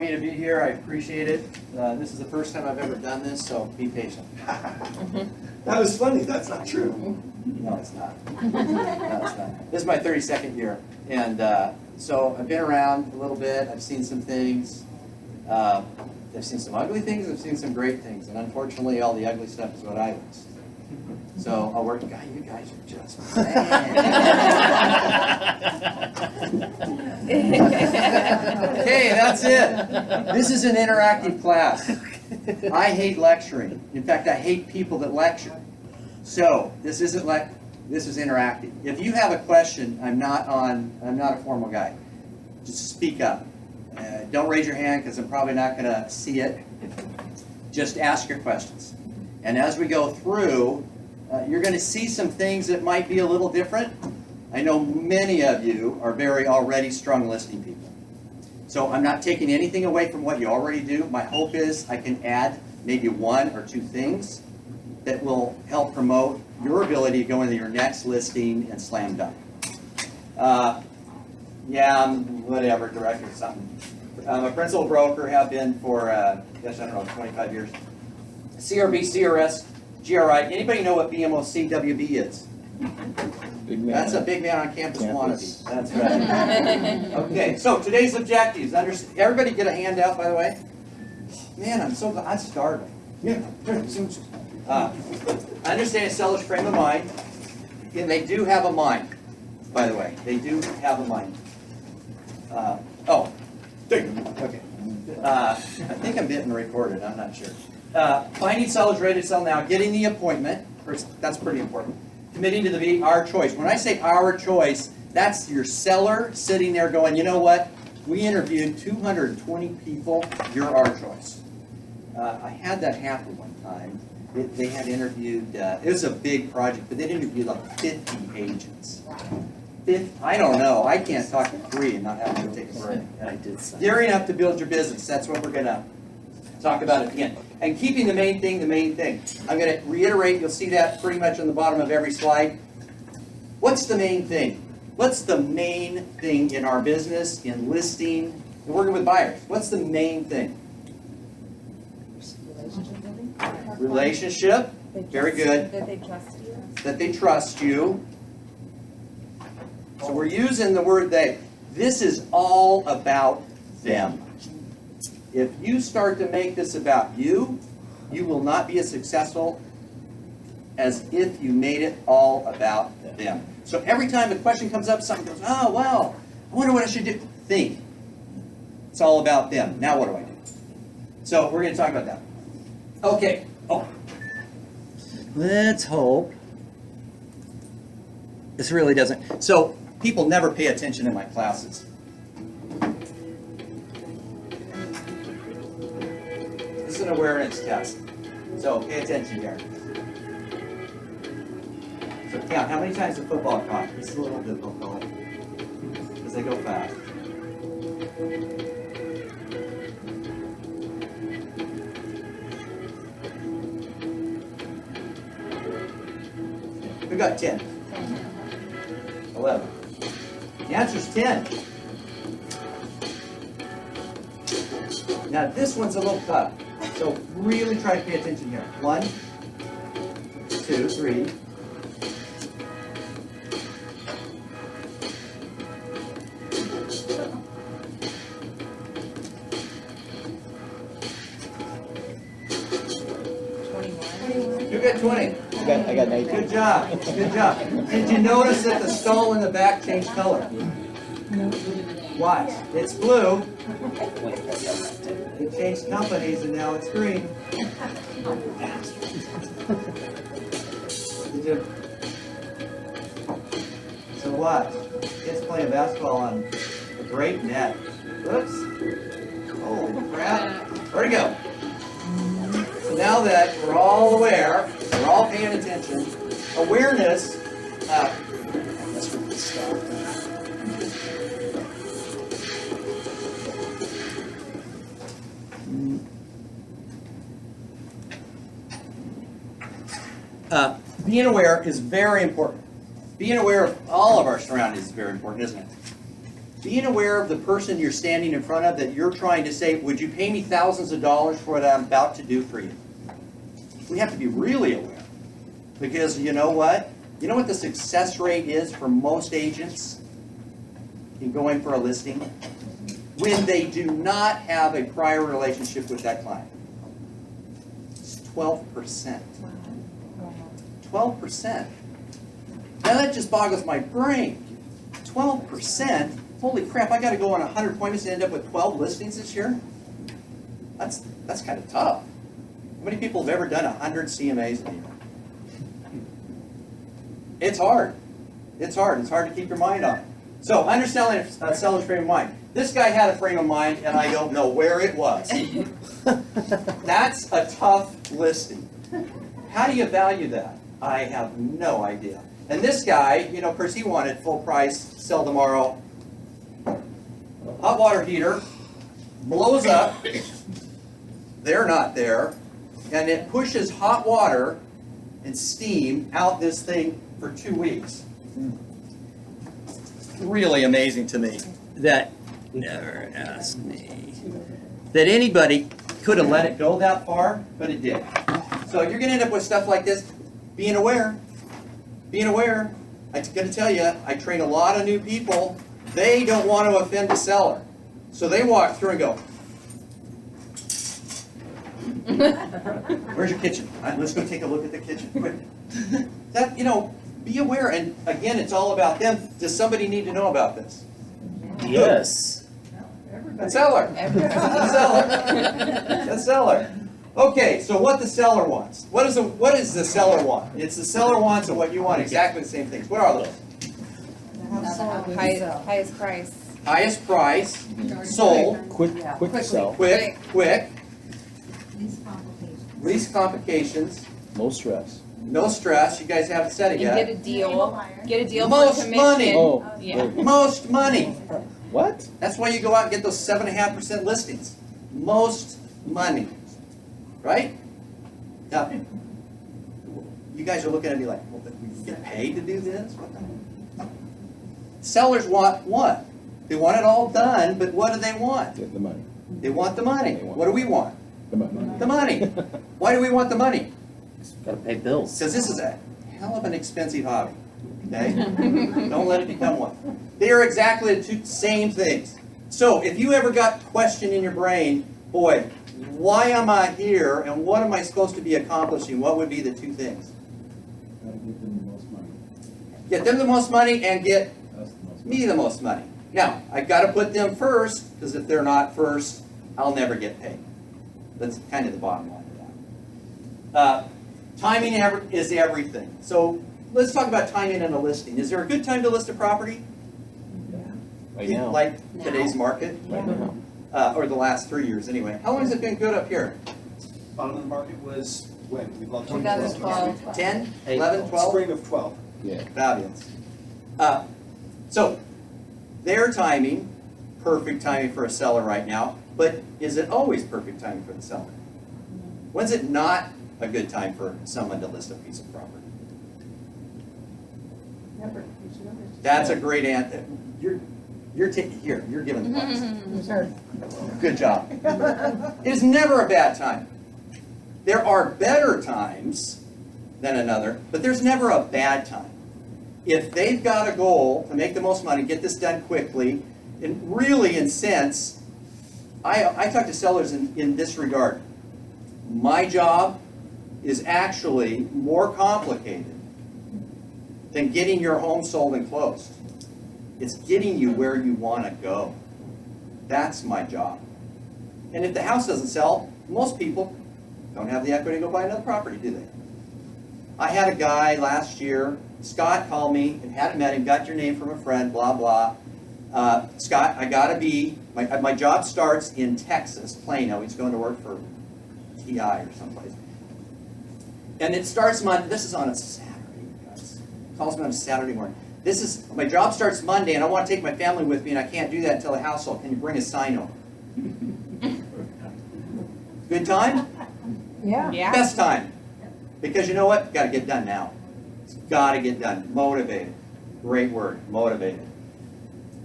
Me to be here. I appreciate it. This is the first time I've ever done this, so be patient. That was funny. That's not true. No, it's not. No, it's not. This is my 32nd year, and so I've been around a little bit. I've seen some things. I've seen some ugly things. I've seen some great things, and unfortunately, all the ugly stuff is what I list. So I'll work. God, you guys are just Okay, that's it. This is an interactive class. I hate lecturing. In fact, I hate people that lecture. So this isn't like this is interactive. If you have a question, I'm not a formal guy. Just speak up. Don't raise your hand because I'm probably not going to see it. Just ask your questions. And as we go through, you're going to see some things that might be a little different. I know many of you are very already strong listening people. So I'm not taking anything away from what you already do. My hope is I can add maybe one or two things that will help promote your ability to go into your next listing and slam dunk. Yeah, I'm whatever, director or something. I'm a principal broker, have been for, I don't know, 25 years. CRB, CRS, GRI. Anybody know what BMOC WB is? Big man. That's a big man on campus wannabe. That's right. Okay, so today's objectives. Everybody get a handout, by the way. Man, I'm starving. Yeah. Understand a seller's frame of mind. And they do have a mind, by the way. They do have a mind. Okay. I think I'm getting recorded. I'm not sure. Finding sellers ready to sell now. Getting the appointment. That's pretty important. Committing to be our choice. When I say our choice, that's your seller sitting there going, you know what? We interviewed 220 people. You're our choice. I had that happen one time. They had interviewed, it was a big project, but they interviewed like 50 agents. I don't know. I can't talk to 3 and not have to take a break. Gearing up to build your business. That's what we're going to talk about at the end. And keeping the main thing, the main thing. I'm going to reiterate. You'll see that pretty much on the bottom of every slide. What's the main thing? What's the main thing in our business, in listing, and working with buyers? What's the main thing? Relationship. Very good. That they trust you. That they trust you. So we're using the word they. This is all about them. If you start to make this about you, you will not be as successful as if you made it all about them. So every time a question comes up, something goes, oh, wow, I wonder what I should do. Think. It's all about them. Now what do I do? So we're going to talk about that. Okay. Let's hope this really doesn't. So people never pay attention in my classes. This is an awareness test. So pay attention here. So count how many times the football caught. This is a little difficult because they go fast. We got 10. 11. The answer's 10. Now this one's a little tough. So really try to pay attention here. 1, 2, 3. You got 20. I got 19. Good job. Good job. Did you notice that the stall in the back changed color? Watch. It's blue. It changed companies and now it's green. Did you? So watch. Kids playing basketball on a great net. Oops. Holy crap. Where'd it go? So now that we're all aware, we're all paying attention, awareness, that's where we start. Being aware is very important. Being aware of all of our surroundings is very important, isn't it? being aware of the person you're standing in front of that you're trying to say, would you pay me thousands of dollars for what I'm about to do for you? We have to be really aware. Because you know what? You know what the success rate is for most agents in going for a listing? When they do not have a prior relationship with that client. It's 12%. 12%. Now that just boggles my brain. 12%? Holy crap, I got to go on 100 appointments to end up with 12 listings this year? That's kind of tough. How many people have ever done 100 CMAs in a year? It's hard. It's hard. It's hard to keep your mind on it. So, understanding a seller's frame of mind. This guy had a frame of mind, and I don't know where it was. That's a tough listing. How do you value that? I have no idea. And this guy, you know, of course, he wanted full price, sell tomorrow. Hot water heater blows up. They're not there. And it pushes hot water and steam out this thing for 2 weeks. Really amazing to me that, never ask me, that anybody could have let it go that far, but it did. So you're going to end up with stuff like this. Being aware. Being aware. I'm going to tell you, I train a lot of new people. They don't want to offend the seller. So they walk through and go, where's your kitchen? All right, let's go take a look at the kitchen. Quick. That, you know, be aware. And again, it's all about them. Does somebody need to know about this? Yes. The seller. The seller. The seller. Okay, so what the seller wants. What does the seller want? It's the seller wants and what you want, exactly the same things. What are those? Highest price. Highest price, sold, Quick sell. quick, Least complications. least complications, Low stress. no stress. You guys haven't said it You get yet. a deal. Get a deal for Most commission. money. Oh. Yeah. Most money. What? That's why you go out and get those 7.5% listings. Most money. Right? Now, you guys are looking at me like, well, we get paid to do this? What the? Sellers want what? They want it all done, but what do they want? Get the money. They want the money. What do we want? The money. The money. Why do we want the money? Gotta pay bills. Because this is a hell of an expensive hobby. Okay? Don't let it become one. They are exactly the two same things. So if you ever got question in your brain, boy, why am I here and what am I supposed to be accomplishing? What would be the two things? Gotta give them the most money. Get them the most money and get Us the most me the most money. Now, I got to put them first, because if they're not first, I'll never get paid. That's kind of the bottom line of that. Timing is everything. So let's talk about timing in a listing. Is there a good time to list a property? Right now. Like today's market? Right now. Or the last 3 years anyway. How long has it been good up here? Bottom of the market was when? We lost 2012. 10? 11? 12? Spring of 12. Yeah. Fabulous. So, their timing, perfect timing for a seller right now, but is it always perfect timing for the seller? When's it not a good time for someone to list a piece of property? Never. You should never. That's a great answer. You're taking here. You're giving the points. Sure. Good job. It is never a bad time. There are better times than another, but there's never a bad time. If they've got a goal to make the most money, get this done quickly, and really in sense, I talk to sellers in this regard. My job is actually more complicated than getting your home sold and closed. It's getting you where you want to go. That's my job. And if the house doesn't sell, most people don't have the equity to go buy another property, do they? I had a guy last year, Scott called me and hadn't met him, got your name from a friend, blah, blah. Scott, I gotta be, my job starts in Texas, Plano. He's going to work for TI or someplace. And it starts Monday, this is on a Saturday, guys. Calls me on a Saturday morning. My job starts Monday and I want to take my family with me and I can't do that until the house sold. Can you bring a sign over? Good time? Yeah. Yeah. Best time. Because you know what? Got to get done now. It's got to get done. Motivated. Great word. Motivated.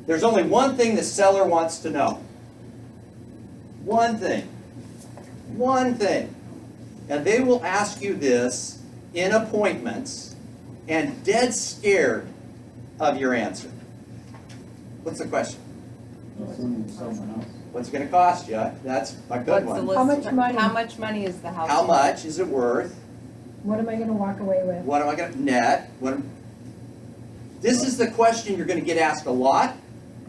There's only one thing the seller wants to know. One thing. One thing. And they will ask you this in appointments and dead scared of your answer. What's the question? Assuming someone else. What's it going to cost you? That's a good What's the one. list? How much money? How much money is the house? How much is it worth? What am I gonna walk away with? What am I going to net? This is the question you're going to get asked a lot.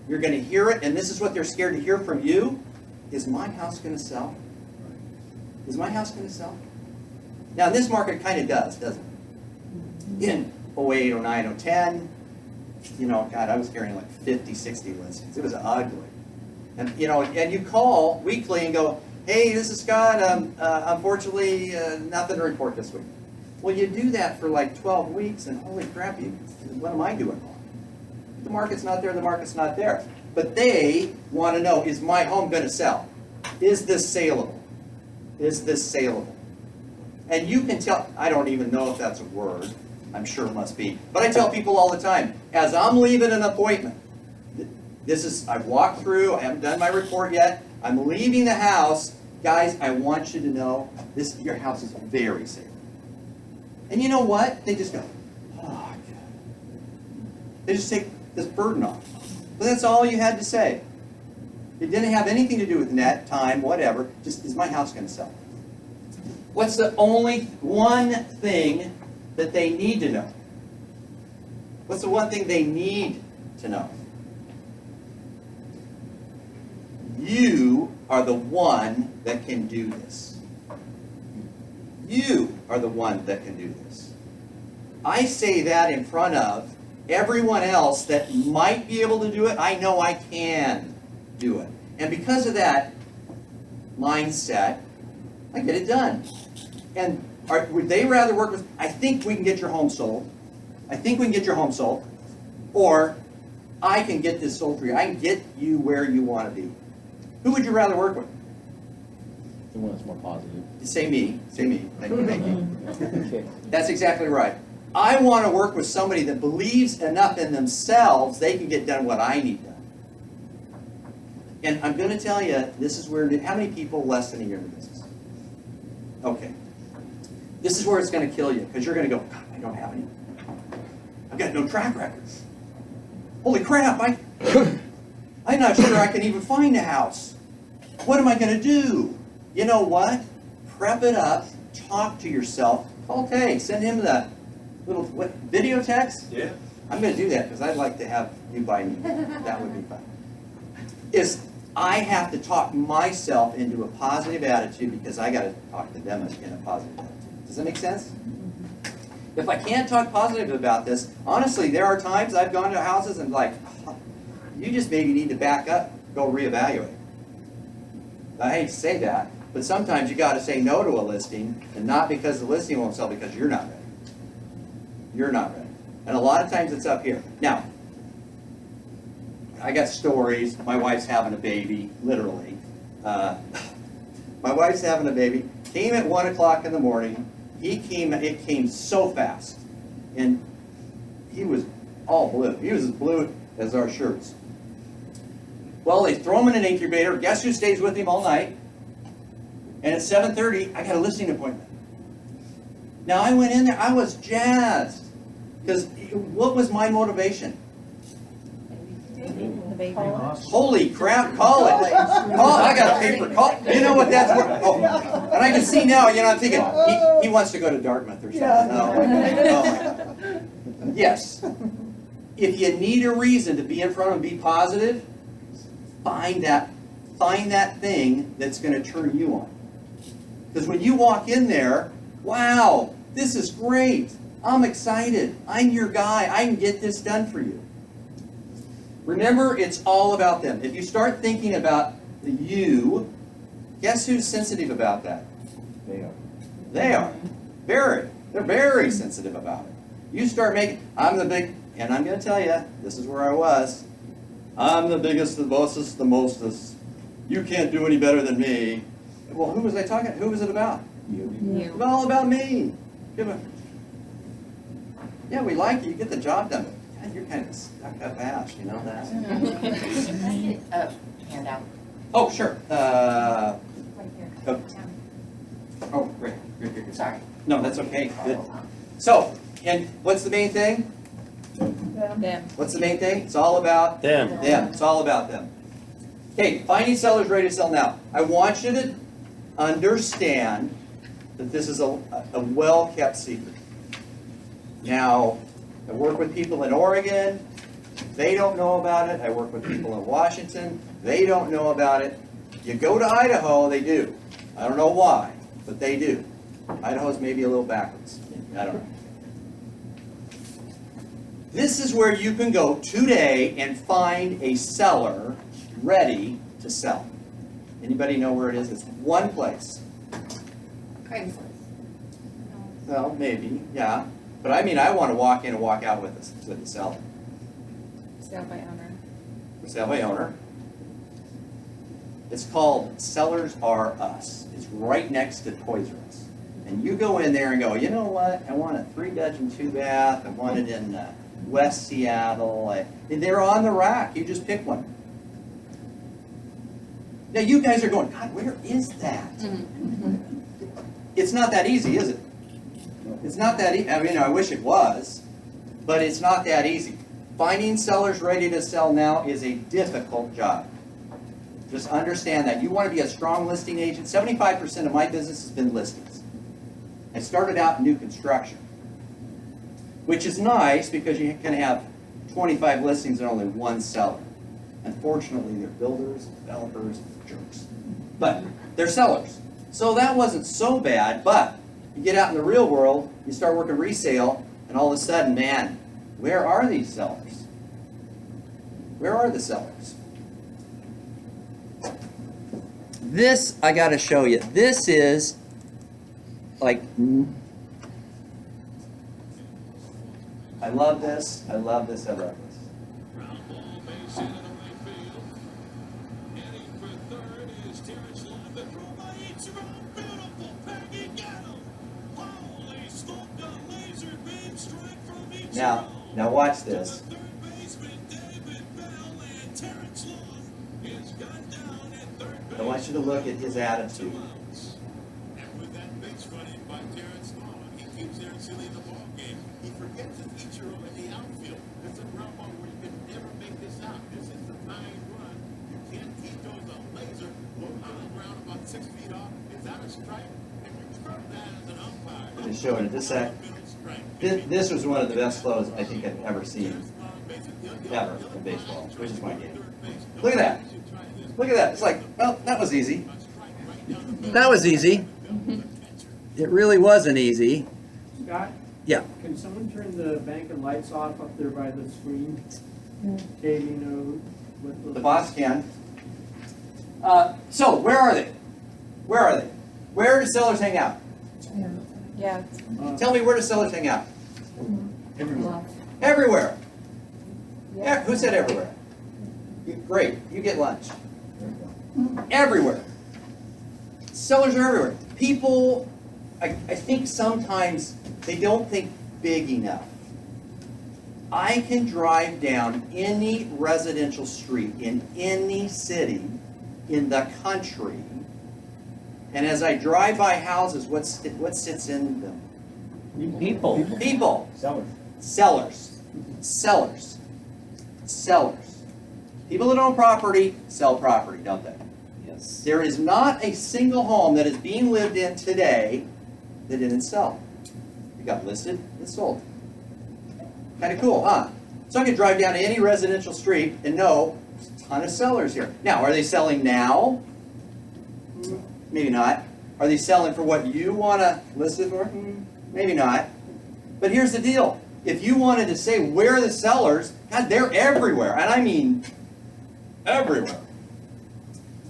You're going to hear it, and this is what they're scared to hear from you. Is my house going to sell? Is my house going to sell? Now, in this market, it kind of does, doesn't it? In 08, 09, 010, you know, God, I was carrying like 50, 60 listings. It was ugly. And, you know, and you call weekly and go, hey, this is Scott. Unfortunately, nothing to report this week. Well, you do that for like 12 weeks, and holy crap, what am I doing wrong? The market's not there, the market's not there. But they want to know, is my home going to sell? Is this saleable? Is this saleable? And you can tell, I don't even know if that's a word. I'm sure it must be. But I tell people all the time, as I'm leaving an appointment, I've walked through, I haven't done my report yet, I'm leaving the house. Guys, I want you to know, your house is very saleable. And you know what? They just go, oh, God. They just take this burden off. But that's all you had to say. It didn't have anything to do with net, time, whatever. Just, is my house going to sell? What's the only one thing that they need to know? What's the one thing they need to know? You are the one that can do this. You are the one that can do this. I say that in front of everyone else that might be able to do it. I know I can do it. And because of that mindset, I get it done. And would they rather work with, I think we can get your home sold. I think we can get your home sold. Or, I can get this sold for you. I can get you where you want to be. Who would you rather work with? The one that's more positive. Say me. Say me. Thank you. Thank you. Okay. That's exactly right. I want to work with somebody that believes enough in themselves they can get done what I need done. And I'm going to tell you, this is where, how many people less than a year in the business? Okay. This is where it's going to kill you, because you're going to go, God, I don't have any. I've got no track record. Holy crap, I'm not sure I can even find a house. What am I going to do? You know what? Prep it up, talk to yourself. Okay, send him the little video text. Yeah. I'm going to do that because I'd like to have you by me. That would be fun. I have to talk myself into a positive attitude because I got to talk to them in a positive attitude. Does that make sense? If I can't talk positive about this, honestly, there are times I've gone to houses and like, oh, you just maybe need to back up, go reevaluate. I hate to say that, but sometimes you got to say no to a listing, and not because the listing won't sell, because you're not ready. You're not ready. And a lot of times it's up here. Now, I got stories. My wife's having a baby, literally. My wife's having a baby. Came at 1 o'clock in the morning. It came so fast. And he was all blue. He was as blue as our shirts. Well, they throw him in an incubator. Guess who stays with him all night? And at 7:30, I got a listing appointment. Now, I went in there. I was jazzed. Because what was my motivation? The baby. Holy crap, call it. I got a paper. You know what that's worth? Oh, and I can see now, I'm thinking, he wants to go to Dartmouth or something. Oh, my God. Yes. If you need a reason to be in front and be positive, find that thing that's going to turn you on. Because when you walk in there, wow, this is great. I'm excited. I'm your guy. I can get this done for you. Remember, it's all about them. If you start thinking about the you, guess who's sensitive about that? They are. They are. They're very sensitive about it. You start making, I'm the big, and I'm going to tell you, this is where I was. I'm the biggest, the bossest, the mostest. You can't do any better than me. Well, who was I talking to? Who was it about? You. It was all about me. Yeah, we like you. You get the job done. God, you're kind of stuck up ass, you know that? Handout. Oh, sure. Right here. Oh, great. Sorry. No, that's okay. Good. So, and what's the main thing? Them. What's the main thing? It's all about Them. them. It's all about them. Okay, finding sellers ready to sell now. I want you to understand that this is a well-kept secret. Now, I work with people in Oregon. They don't know about it. I work with people in Washington. They don't know about it. You go to Idaho, they do. I don't know why, but they do. Idaho's maybe a little backwards. I don't know. This is where you can go today and find a seller ready to sell. Anybody know where it is? It's one place. Craigslist. Well, maybe, yeah. But I mean, I want to walk in and walk out with the seller. Sale by owner. For sale by owner. It's called Sellers Are Us. It's right next to Toys R Us. And you go in there and go, you know what? I want a 3-bedroom, 2-bath. I want it in West Seattle. And they're on the rack. You just pick one. Now you guys are going, God, where is that? It's not that easy, is it? It's not that easy. I mean, I wish it was, but it's not that easy. Finding sellers ready to sell now is a difficult job. Just understand that. You want to be a strong listing agent. 75% of my business has been listings. I started out in new construction, which is nice because you can have 25 listings and only one seller. Unfortunately, they're builders, developers, jerks. But they're sellers. So that wasn't so bad, but you get out in the real world, you start working resale, and all of a sudden, man, where are these sellers? Where are the sellers? This, I gotta show you. This is like, I love this, I love this, I love this. Now watch this. I want you to look at his attitude. I'm just showing it this sec. This was one of the best throws I think I've ever seen, ever in baseball, which is my game. Look at that. Look at that. It's like, well, that was easy. That was easy. It really wasn't easy. Scott? Yeah. Can someone turn the bank and lights off up there by the screen? Okay, you know what The boss can. So, where are they? Where are they? Where do sellers hang out? Yeah. Tell me, where do sellers hang out? Everywhere. Everywhere. Yeah. Who said everywhere? Great. You get lunch. Everywhere. Sellers are everywhere. People, I think sometimes they don't think big enough. I can drive down any residential street in any city in the country, and as I drive by houses, what sits in them? People. People. Sellers. Sellers. Sellers. Sellers. People that own property sell property, don't they? Yes. There is not a single home that is being lived in today that didn't sell. It got listed and sold. Kind of cool, huh? So I can drive down to any residential street and know there's a ton of sellers here. Now, are they selling now? Maybe not. Are they selling for what you want to list it for? Maybe not. But here's the deal. If you wanted to say where are the sellers, God, they're everywhere. And I mean everywhere.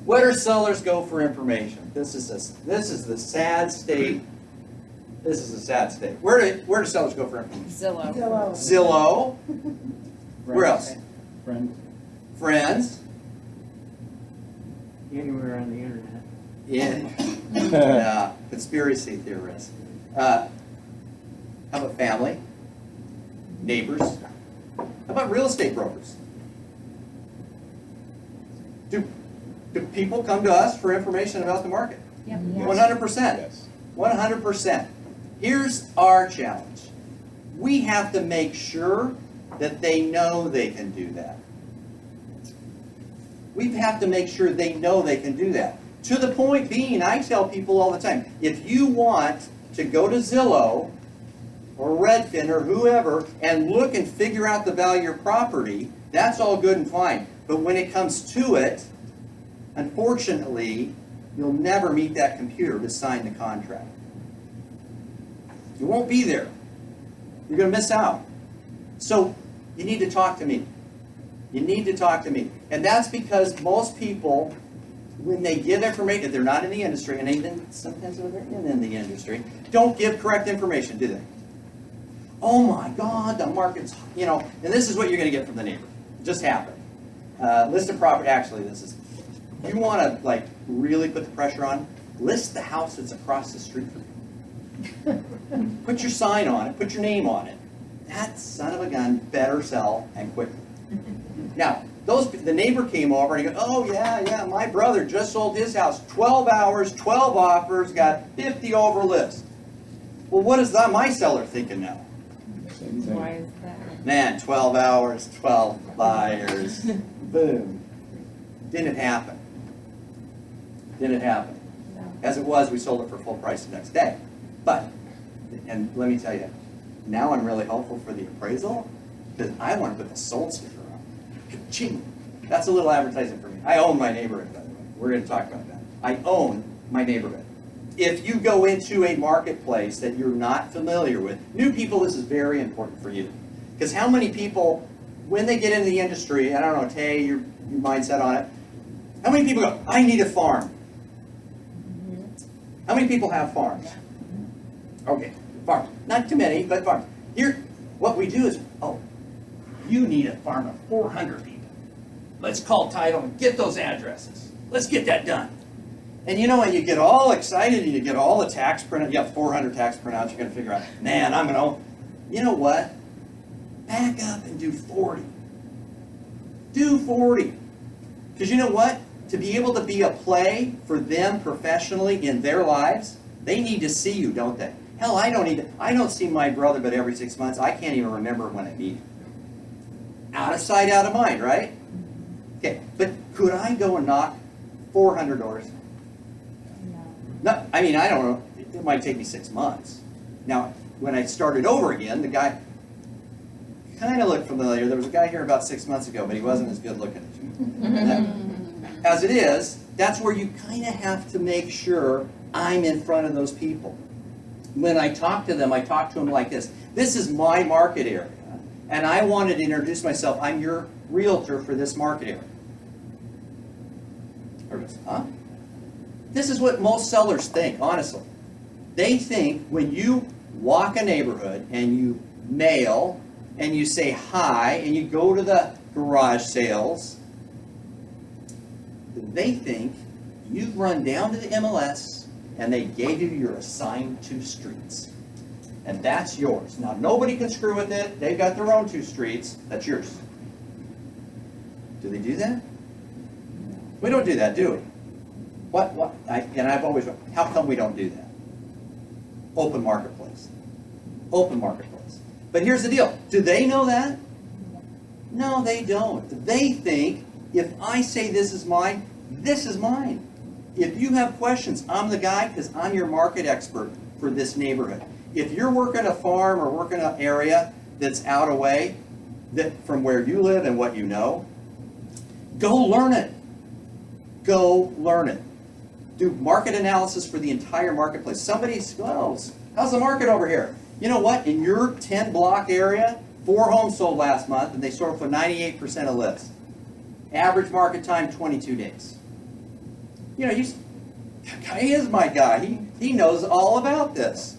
Where do sellers go for information? This is the sad state. This is a sad state. Where do sellers go for information? Zillow. Zillow. Where else? Friends. Friends. Anywhere on the internet. Yeah. Conspiracy theorists. How about family? Neighbors? How about real estate brokers? Do people come to us for information about the market? Yep. 100%. Yes. 100%. Here's our challenge. We have to make sure that they know they can do that. We have to make sure they know they can do that. To the point being, I tell people all the time, if you want to go to Zillow or Redfin or whoever and look and figure out the value of your property, that's all good and fine. But when it comes to it, unfortunately, you'll never meet that computer to sign the contract. You won't be there. You're going to miss out. So you need to talk to me. You need to talk to me. And that's because most people, when they give information, if they're not in the industry, and even sometimes when they're in the industry, don't give correct information, do they? Oh my God, the market's, and this is what you're going to get from the neighbor. It just happened. List a property, actually, this is, you want to really put the pressure on, list the house that's across the street from you. Put your sign on it, put your name on it. That son of a gun better sell and quickly. Now, the neighbor came over and he goes, oh yeah, my brother just sold his house, 12 hours, 12 offers, got 50 over list. Well, what is my seller thinking now? Why is that? Man, 12 hours, 12 buyers, boom. Didn't happen. Didn't happen. No. As it was, we sold it for full price the next day. But, and let me tell you, now I'm really hopeful for the appraisal because I want to put the sold sticker on. Ka-ching. That's a little advertising for me. I own my neighborhood, by the way. We're going to talk about that. I own my neighborhood. If you go into a marketplace that you're not familiar with, new people, this is very important for you. Because how many people, when they get into the industry, I don't know, Tay, your mindset on it, how many people go, I need a farm? How many people have farms? Okay, farms. Not too many, but farms. Here, what we do is, you need a farm of 400 people. Let's call title and get those addresses. Let's get that done. And when you get all excited and you get all the tax printouts, you have 400 tax printouts, you're going to figure out, man, I'm going to, you know what? Back up and do 40. Do 40. Because you know what? To be able to be a play for them professionally in their lives, they need to see you, don't they? Hell, I don't see my brother but every 6 months. I can't even remember when I meet him. Out of sight, out of mind, right? Okay, but could I go and knock 400 doors? No, I don't know. It might take me 6 months. Now, when I started over again, the guy kind of looked familiar. There was a guy here about 6 months ago, but he wasn't as good looking as you. As it is, that's where you kind of have to make sure I'm in front of those people. When I talk to them, I talk to them like this. This is my market area, and I wanted to introduce myself. I'm your realtor for this market area. Or just, huh? This is what most sellers think, honestly. They think when you walk a neighborhood and you mail and you say hi and you go to the garage sales, they think you run down to the MLS and they gave you your assigned 2 streets. And that's yours. Now, nobody can screw with it. They've got their own 2 streets. That's yours. Do they do that? We don't do that, do we? I've always, how come we don't do that? Open marketplace. Open marketplace. But here's the deal. Do they know that? No, they don't. They think, if I say this is mine, this is mine. If you have questions, I'm the guy because I'm your market expert for this neighborhood. If you're working a farm or working an area that's out of way from where you live and what you know, go learn it. Go learn it. Do market analysis for the entire marketplace. Somebody goes, how's the market over here? You know what? In your 10-block area, 4 homes sold last month, and they sold for 98% of list. Average market time, 22 days. He is my guy. He knows all about this.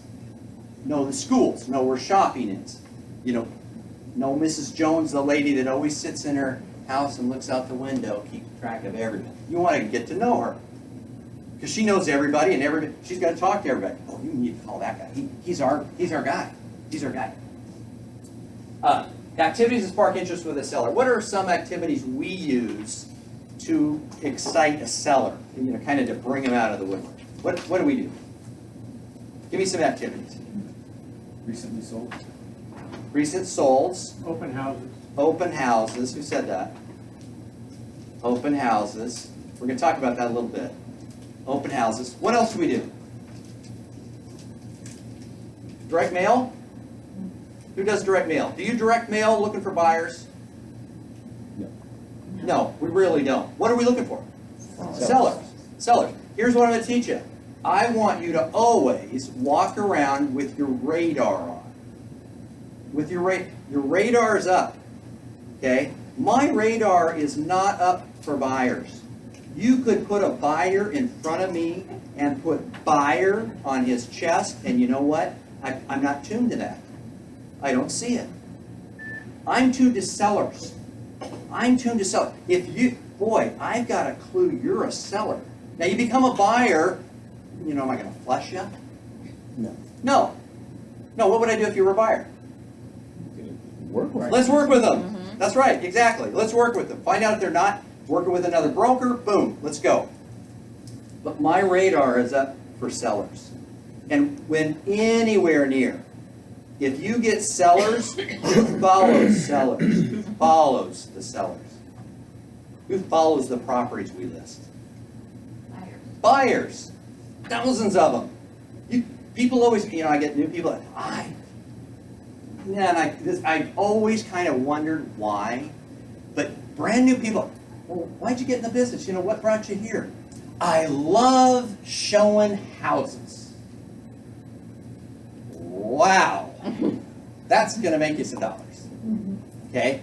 Know the schools. Know where shopping is. Know Mrs. Jones, the lady that always sits in her house and looks out the window, keep track of everything. You want to get to know her. Because she knows everybody and everybody. She's got to talk to everybody. Oh, you need to call that guy. He's our guy. He's our guy. Activities that spark interest with a seller. What are some activities we use to excite a seller? You know, kind of to bring them out of the woodwork. What do we do? Give me some activities. Recently sold. Recent solds. Open houses. Open houses. Who said that? Open houses. We're going to talk about that a little bit. Open houses. What else do we do? Direct mail? Who does direct mail? Do you direct mail looking for buyers? No. No, we really don't. What are we looking for? Sellers. Sellers. Here's what I'm going to teach you. I want you to always walk around with your radar on. With your radar is up. Okay? My radar is not up for buyers. You could put a buyer in front of me and put buyer on his chest, and you know what? I'm not tuned to that. I don't see it. I'm tuned to sellers. I'm tuned to sellers. If you, boy, I've got a clue you're a seller. Now you become a buyer, you know, am I going to flush you? No. No. No, what would I do if you were a buyer? Work with. Let's work with them. That's right, exactly. Let's work with them. Find out if they're not working with another broker, boom, let's go. But my radar is up for sellers. And when anywhere near, if you get sellers, who follows sellers? Who follows the sellers? Who follows the properties we list? Buyers. Thousands of them. People always, you know, I get new people, I've always kind of wondered why, but brand new people, well, why'd you get in the business? You know, what brought you here? I love showing houses. Wow. That's going to make you some dollars. Okay?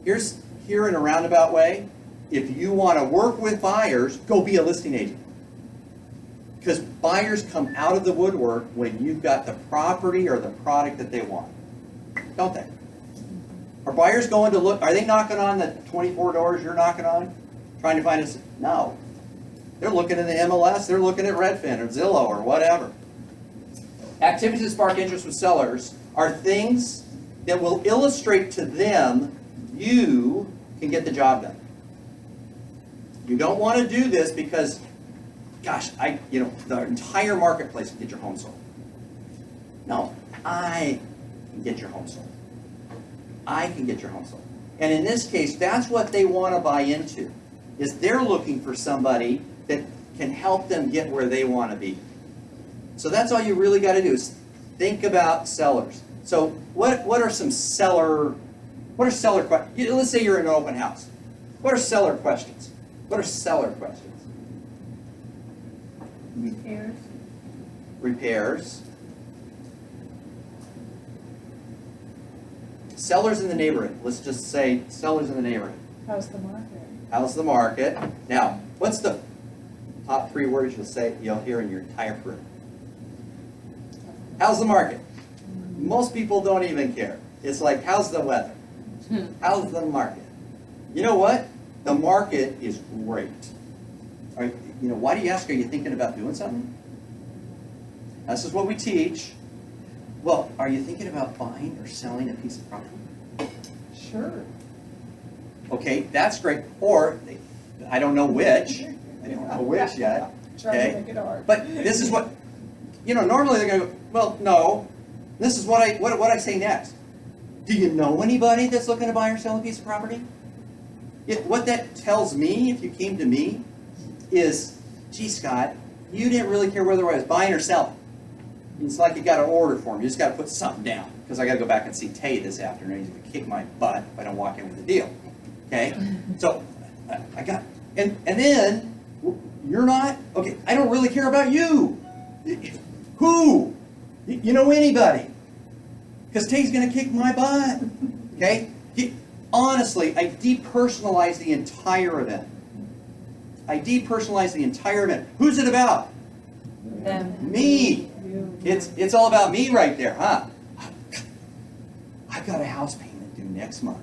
Here in a roundabout way, if you want to work with buyers, go be a listing agent. Because buyers come out of the woodwork when you've got the property or the product that they want. Don't they? Are buyers going to look, are they knocking on the 24 doors you're knocking on? Trying to find us? No. They're looking at the MLS, they're looking at Redfin or Zillow or whatever. Activities that spark interest with sellers are things that will illustrate to them you can get the job done. You don't want to do this because, gosh, the entire marketplace can get your home sold. No, I can get your home sold. I can get your home sold. And in this case, that's what they want to buy into, is they're looking for somebody that can help them get where they want to be. So that's all you really got to do is think about sellers. So what are seller questions? Let's say you're in an open house. What are seller questions? What are seller questions? Repairs. Repairs. Sellers in the neighborhood. Let's just say sellers in the neighborhood. How's the market? How's the market? Now, what's the top 3 words you'll hear in your entire career? How's the market? Most people don't even care. It's like, how's the weather? How's the market? You know what? The market is great. Why do you ask, are you thinking about doing something? This is what we teach. Well, are you thinking about buying or selling a piece of property? Sure. Okay, that's great. Or, I don't know which. I don't know which yet. Try to make it hard. But this is what, normally they're going to go, well, no. This is what I say next. Do you know anybody that's looking to buy or sell a piece of property? What that tells me, if you came to me, is, gee, Scott, you didn't really care whether I was buying or selling. It's like you got an order for me. You just got to put something down. Because I got to go back and see Tay this afternoon. He's going to kick my butt if I don't walk in with a deal. Okay? So, I got, and then, you're not? Okay, I don't really care about you. Who? You know anybody? Because Tay's going to kick my butt. Okay? Honestly, I depersonalize the entire event. Who's it about? Them. Me. You. It's all about me right there, huh? I've got a house payment due next month.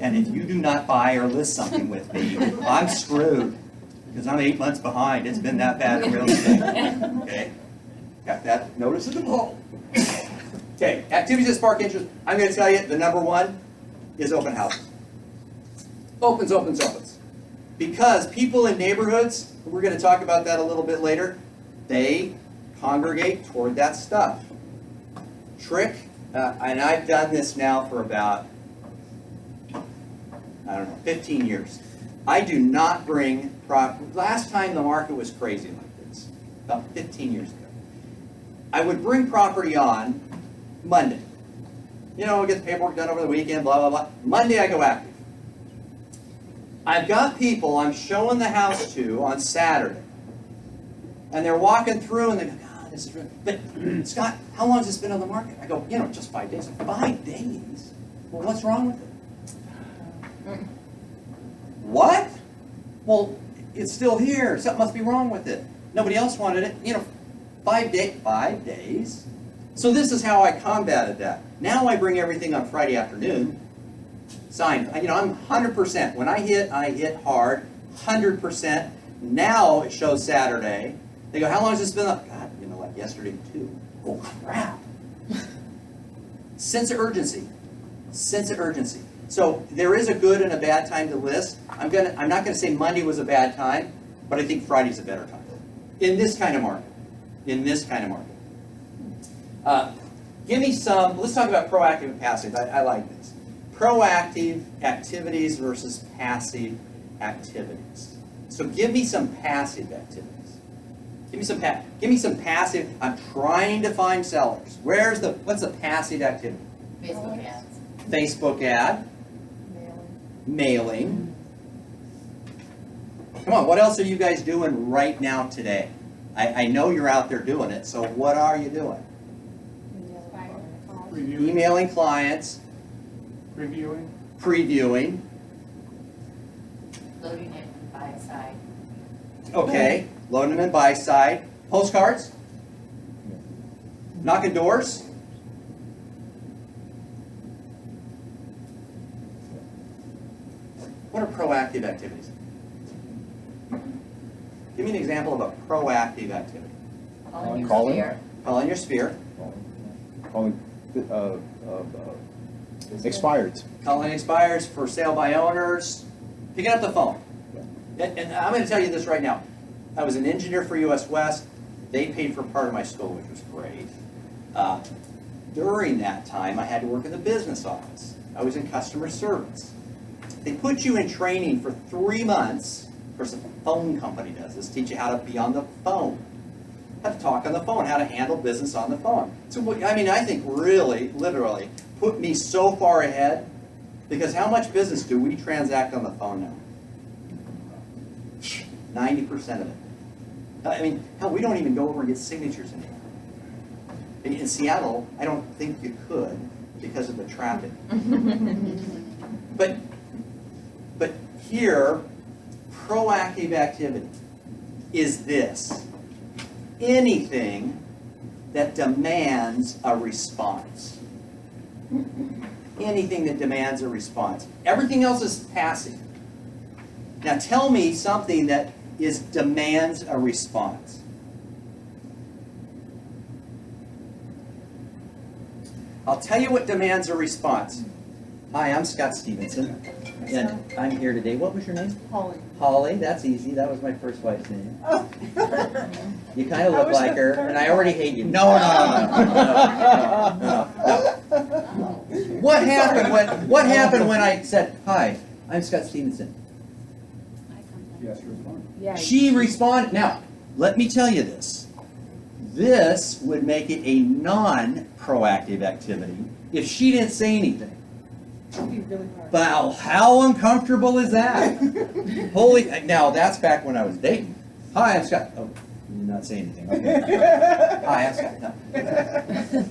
And if you do not buy or list something with me, I'm screwed. Because I'm 8 months behind. It's been that bad in real estate. Okay? Got that notice of default. Okay, activities that spark interest. I'm going to tell you the number one is open houses. Opens. Because people in neighborhoods, we're going to talk about that a little bit later, they congregate toward that stuff. Trick, and I've done this now for about, 15 years. I do not bring last time the market was crazy like this, about 15 years ago. I would bring property on Monday. We'll get the paperwork done over the weekend, blah, blah, blah. Monday I go active. I've got people I'm showing the house to on Saturday. And they're walking through and they go, God, this is really, but Scott, how long has this been on the market? I go, just 5 days. 5 days? Well, what's wrong with it? What? Well, it's still here. Something must be wrong with it. Nobody else wanted it. 5 days. So this is how I combated that. Now I bring everything on Friday afternoon. Signed. I'm 100%. When I hit hard, 100%. Now it shows Saturday. They go, how long has this been up? God, like yesterday too. Oh, crap. Sense of urgency. So there is a good and a bad time to list. I'm not gonna say Monday was a bad time, but I think Friday's a better time. In this kind of market. Give me some, let's talk about proactive and passive. I like this. Proactive activities versus passive activities. So give me some passive activities. Give me some passive. I'm trying to find sellers. What's the passive activity? Facebook ads. Facebook ad. Mailing. Come on, what else are you guys doing right now today? I know you're out there doing it, so what are you doing? Reviewing. Emailing clients. Previewing. Loading it by side. Okay, loading them in buy side. Postcards? Knocking doors? What are proactive activities? Give me an example of a proactive activity. Calling your Calling. sphere. Calling your sphere. Calling expired. Calling expires, for sale by owners. Picking up the phone. And I'm going to tell you this right now. I was an engineer for US West. They paid for part of my school, which was great. During that time, I had to work in the business office. I was in customer service. They put you in training for 3 months. Of course, a phone company does this. Teach you how to be on the phone, how to talk on the phone, how to handle business on the phone. So, I think really, literally, put me so far ahead, because how much business do we transact on the phone now? 90% of it. Hell, we don't even go over and get signatures anymore. In Seattle, I don't think you could because of the traffic. But here, proactive activity is this. Anything that demands a response. Anything that demands a response. Everything else is passive. Now tell me something that demands a response. I'll tell you what demands a response. Hi, I'm Scott Stevenson, and I'm here today. What was your name? Holly. Holly, that's easy. That was my first wife's name. You kind of That look was like the her, third and I already hate you. No. What happened when I said, hi, I'm Scott Stevenson? Yes, respond. Yeah. She responded. Now, let me tell you this. This would make it a non-proactive activity if she didn't say anything. It'd be really hard. But how uncomfortable is that? Now that's back when I was dating. Hi, I'm Scott. Oh, you're not saying anything. Okay. Hi, I'm Scott. No.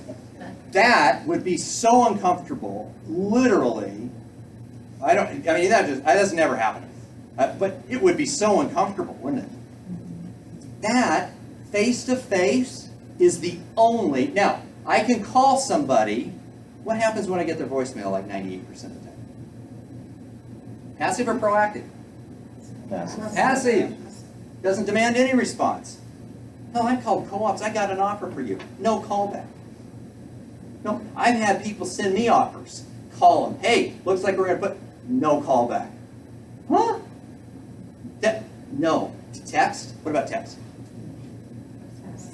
That would be so uncomfortable, literally. That doesn't never happen. But it would be so uncomfortable, wouldn't it? That face-to-face is the only. Now, I can call somebody. What happens when I get their voicemail like 98% of the time? Passive or proactive? Passive. Doesn't demand any response. No, I called co-ops. I got an offer for you. No callback. No, I've had people send me offers, call them, hey, looks like we're gonna put, no call back. Huh? No. Text? What about text?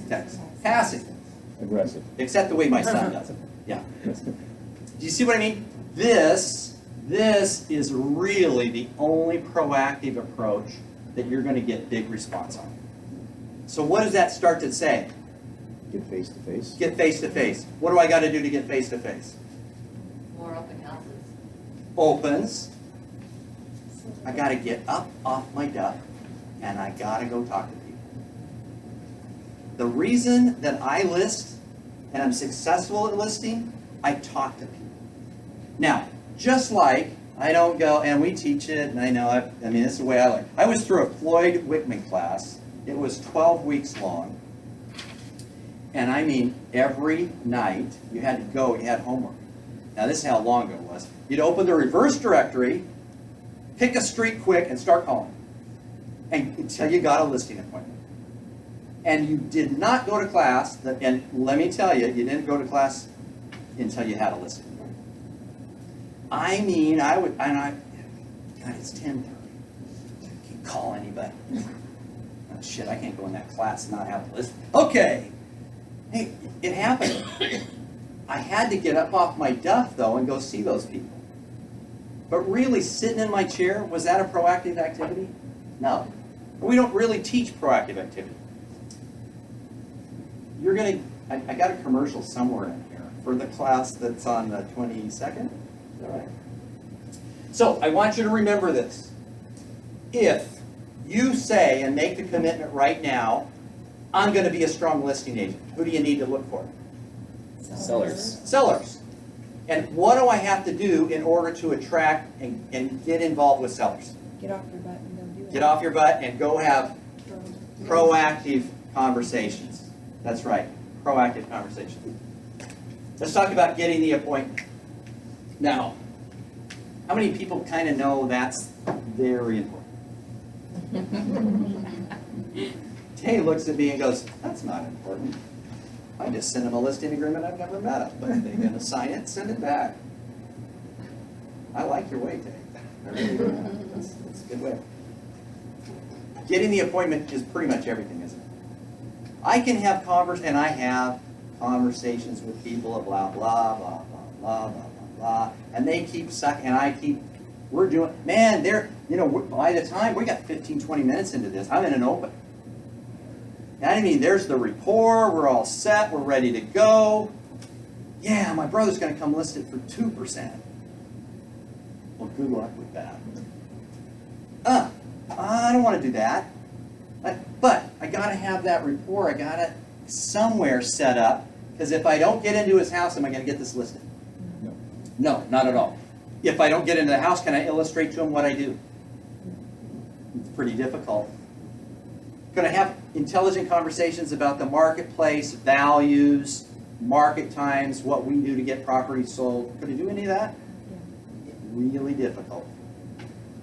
Text. Passive. Aggressive. Except the way my son does it. Yeah. Do you see what I mean? This is really the only proactive approach that you're going to get big response on. So what does that start to say? Get face to face. Get face to face. What do I got to do to get face to face? More open houses. Opens. I got to get up off my duff and I got to go talk to people. The reason that I list and I'm successful at listing, I talk to people. Now, just like I don't go, and we teach it, and I know, I mean, this is the way I learn. I was through a Floyd Wickman class. It was 12 weeks long. And I mean, every night you had to go, you had homework. Now, this is how long ago it was. You'd open the reverse directory, pick a street quick, and start calling. And until you got a listing appointment. And you did not go to class, and let me tell you, you didn't go to class until you had a listing appointment. I mean, God, it's 10:30. I can't call anybody. Oh, shit, I can't go in that class and not have a listing. Okay. Hey, it happened. I had to get up off my duff, though, and go see those people. But really, sitting in my chair, was that a proactive activity? No. We don't really teach proactive activity. You're going to, I got a commercial somewhere in here for the class that's on the 22nd. Is that right? So, I want you to remember this. If you say and make the commitment right now, I'm going to be a strong listing agent, who do you need to look for? Sellers. Sellers. And what do I have to do in order to attract and get involved with sellers? Get off your butt and go do it. Get off your butt and go have proactive conversations. That's right, proactive conversations. Let's talk about getting the appointment. Now, how many people kind of know that's very important? Tay looks at me and goes, that's not important. I just sent them a listing agreement, I've never met them, but they're going to sign it, send it back. I like your way, Tay. I really do. That's a good way. Getting the appointment is pretty much everything, isn't it? I can have and I have conversations with people of blah, blah, blah, blah, blah, blah, blah, blah, and they keep sucking, and we're doing, man, by the time, we got 15, 20 minutes into this, I'm in an open. And I mean, there's the rapport, we're all set, we're ready to go. Yeah, my brother's going to come list it for 2%. Well, good luck with that. I don't want to do that. But I got to have that rapport. I got it somewhere set up. Because if I don't get into his house, am I going to get this listed? No. No, not at all. If I don't get into the house, can I illustrate to him what I do? It's pretty difficult. Going to have intelligent conversations about the marketplace, values, market times, what we do to get properties sold. Could I do any of that? Really difficult.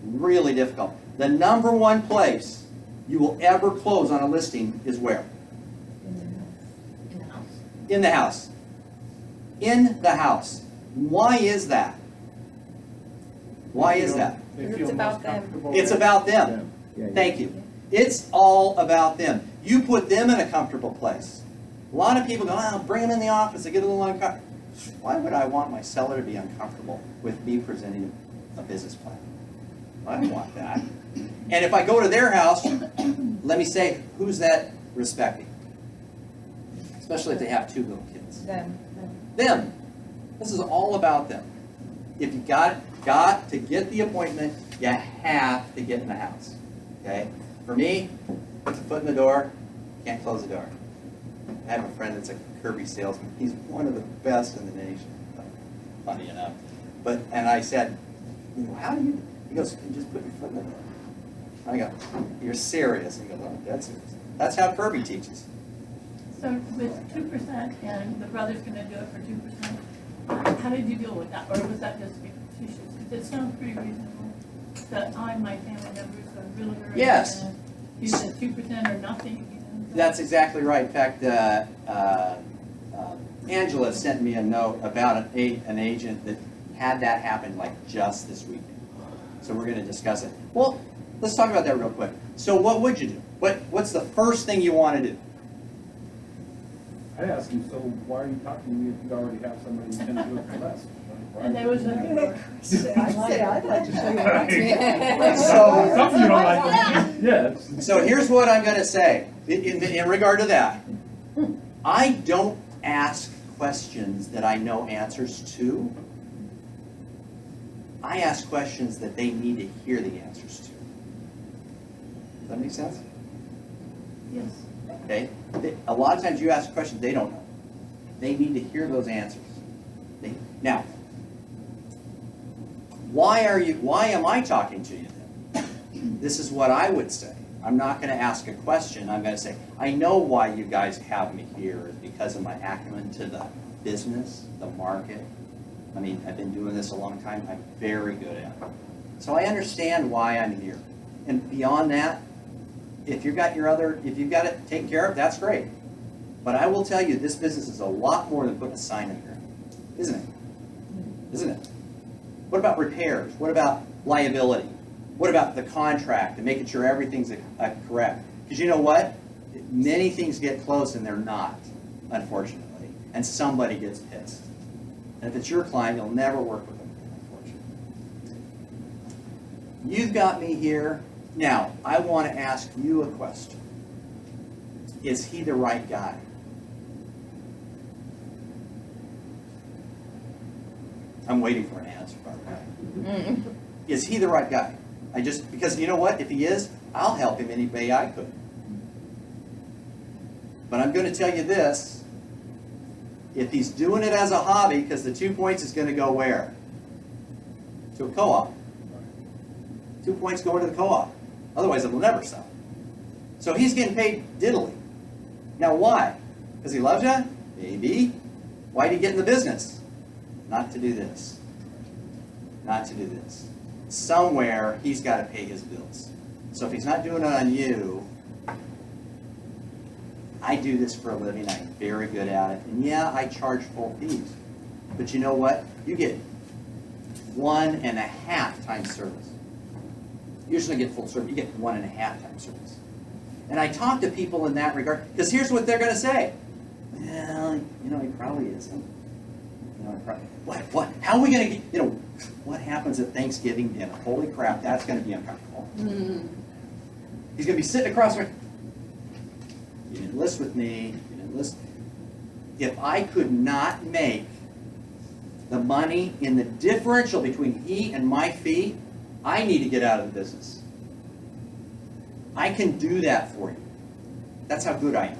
Really difficult. The number one place you will ever close on a listing is where? In the house. In the house. In the house. Why is that? Why is that? They It's feel about most them. comfortable It's there. about them. Yeah, yeah. Thank you. It's all about them. You put them in a comfortable place. A lot of people go, bring them in the office, they get a little uncomfortable. Why would I want my seller to be uncomfortable with me presenting a business plan? I don't want that. And if I go to their house, let me say, who's that respecting? Especially if they have 2 little kids. Them. Them. This is all about them. If you got to get the appointment, you have to get in the house. Okay? For me, puts a foot in the door, can't close the door. I have a friend that's a Kirby salesman. He's one of the best in the nation. Funny enough. And I said, how do you? He goes, you just put your foot in the door. I go, you're serious? He goes, oh, that's serious. That's how Kirby teaches. So with 2% and the brother's gonna do it for 2%, how did you deal with that? Or was that just fictitious? Because it sounds pretty reasonable that my family members are realtor. Yes. And you said 2% or nothing, you know? That's exactly right. In fact, Angela sent me a note about an agent that had that happen like just this weekend. So we're gonna discuss it. Well, let's talk about that real quick. So what would you do? What's the first thing you wanna do? I asked him, so why are you talking to me if you already have somebody who's gonna do it for less? And there was a, I'd like to show you. So- Something you don't like, yes. So here's what I'm gonna say in regard to that. I don't ask questions that I know answers to. I ask questions that they need to hear the answers to. Does that make sense? yes. Okay? A lot of times you ask questions they don't know. They need to hear those answers. Now, why am I talking to you then? This is what I would say. I'm not going to ask a question. I'm going to say, I know why you guys have me here is because of my acumen to the business, the market. I mean, I've been doing this a long time. I'm very good at it. So I understand why I'm here. And beyond that, if you've got it taken care of, that's great. But I will tell you, this business is a lot more than putting a sign in the ground, isn't it? Isn't it? What about repairs? What about liability? What about the contract and making sure everything's correct? Because you know what? Many things get close and they're not, unfortunately. And somebody gets pissed. And if it's your client, you'll never work with them, unfortunately. You've got me here. Now, I want to ask you a question. Is he the right guy? I'm waiting for an answer, by the way. Is he the right guy? Because you know what? If he is, I'll help him any way I could. But I'm going to tell you this. If he's doing it as a hobby, because the 2 points is going to go where? To a co-op. 2 points going to the co-op. Otherwise, it will never sell. So he's getting paid diddly. Now, why? Because he loves you? Maybe. Why did he get in the business? Not to do this. Not to do this. Somewhere, he's got to pay his bills. So if he's not doing it on you, I do this for a living. I'm very good at it. And yeah, I charge full fees. But you know what? You get 1.5 times service. Usually get full service. You get 1.5 times service. And I talk to people in that regard, because here's what they're going to say. Well, he probably isn't. What? How are we going to get, what happens at Thanksgiving dinner? Holy crap, that's going to be uncomfortable. He's going to be sitting across from, you didn't list with me, you didn't list. If I could not make the money in the differential between he and my fee, I need to get out of the business. I can do that for you. That's how good I am.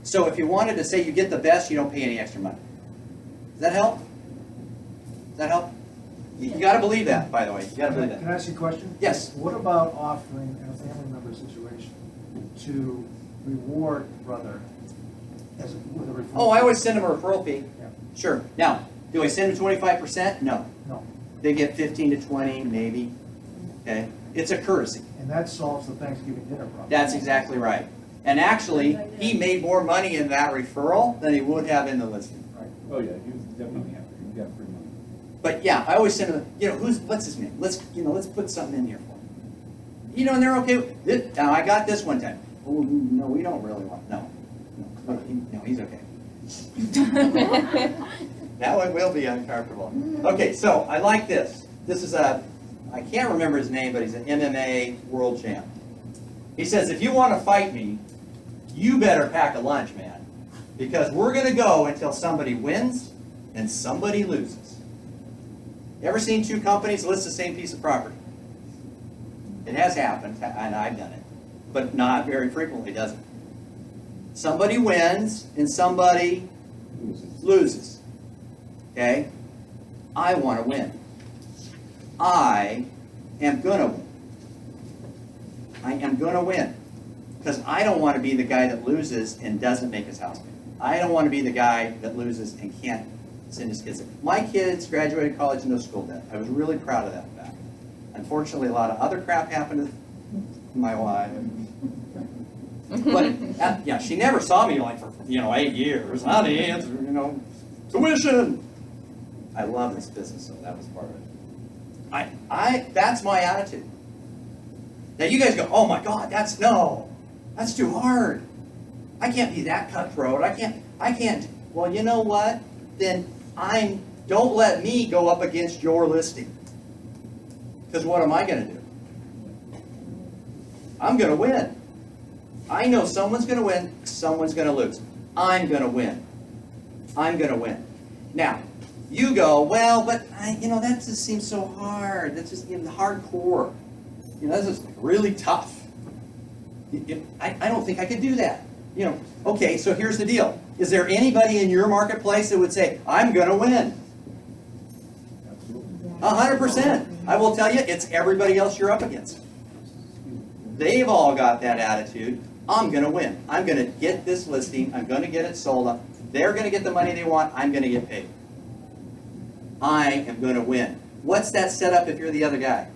So if you wanted to say you get the best, you don't pay any extra money. Does that help? Does that help? You got to believe that, by the way. You got to believe that. Can I ask you a question? Yes. What about offering in a family member situation to reward brother with a referral? Oh, I always send them a referral fee. Yeah. Sure. Now, do I send them 25%? No. No. They get 15 to 20, maybe. Okay. It's a courtesy. And that solves the Thanksgiving dinner problem. That's exactly right. And actually, he made more money in that referral than he would have in the listing. Right. Oh, yeah, he was definitely happy. He got free money. But yeah, I always send him, what's his name? Let's put something in here for him. And they're okay with it. Now, I got this one time. Oh, no, we don't really want, no, he's okay. That one will be uncomfortable. Okay, so I like this. This is I can't remember his name, but he's an MMA world champ. He says, if you want to fight me, you better pack a lunch, man. Because we're going to go until somebody wins and somebody loses. You ever seen two companies list the same piece of property? It has happened, and I've done it. But not very frequently, does it? Somebody wins and somebody loses. Okay? I want to win. I am going to win. I am going to win. Because I don't want to be the guy that loses and doesn't make his house payment. I don't want to be the guy that loses and can't send his kids. My kids graduated college and no school debt. I was really proud of that fact. Unfortunately, a lot of other crap happened to my wife. But, yeah, she never saw me like for, 8 years. Honey, it's, tuition. I love this business, so that was part of it. That's my attitude. Now you guys go, oh my God, that's too hard. I can't be that cutthroat. I can't. Well, you know what? Then don't let me go up against your listing. Because what am I going to do? I'm going to win. I know someone's going to win, someone's going to lose. I'm going to win. I'm going to win. Now, you go, well, but that just seems so hard. That's just hardcore. That's just really tough. I don't think I could do that. Okay, so here's the deal. Is there anybody in your marketplace that would say, I'm going to win? 100%. I will tell you, it's everybody else you're up against. They've all got that attitude. I'm going to win. I'm going to get this listing. I'm going to get it sold. They're going to get the money they want. I'm going to get paid. I am going to win. What's that setup if you're the other guy?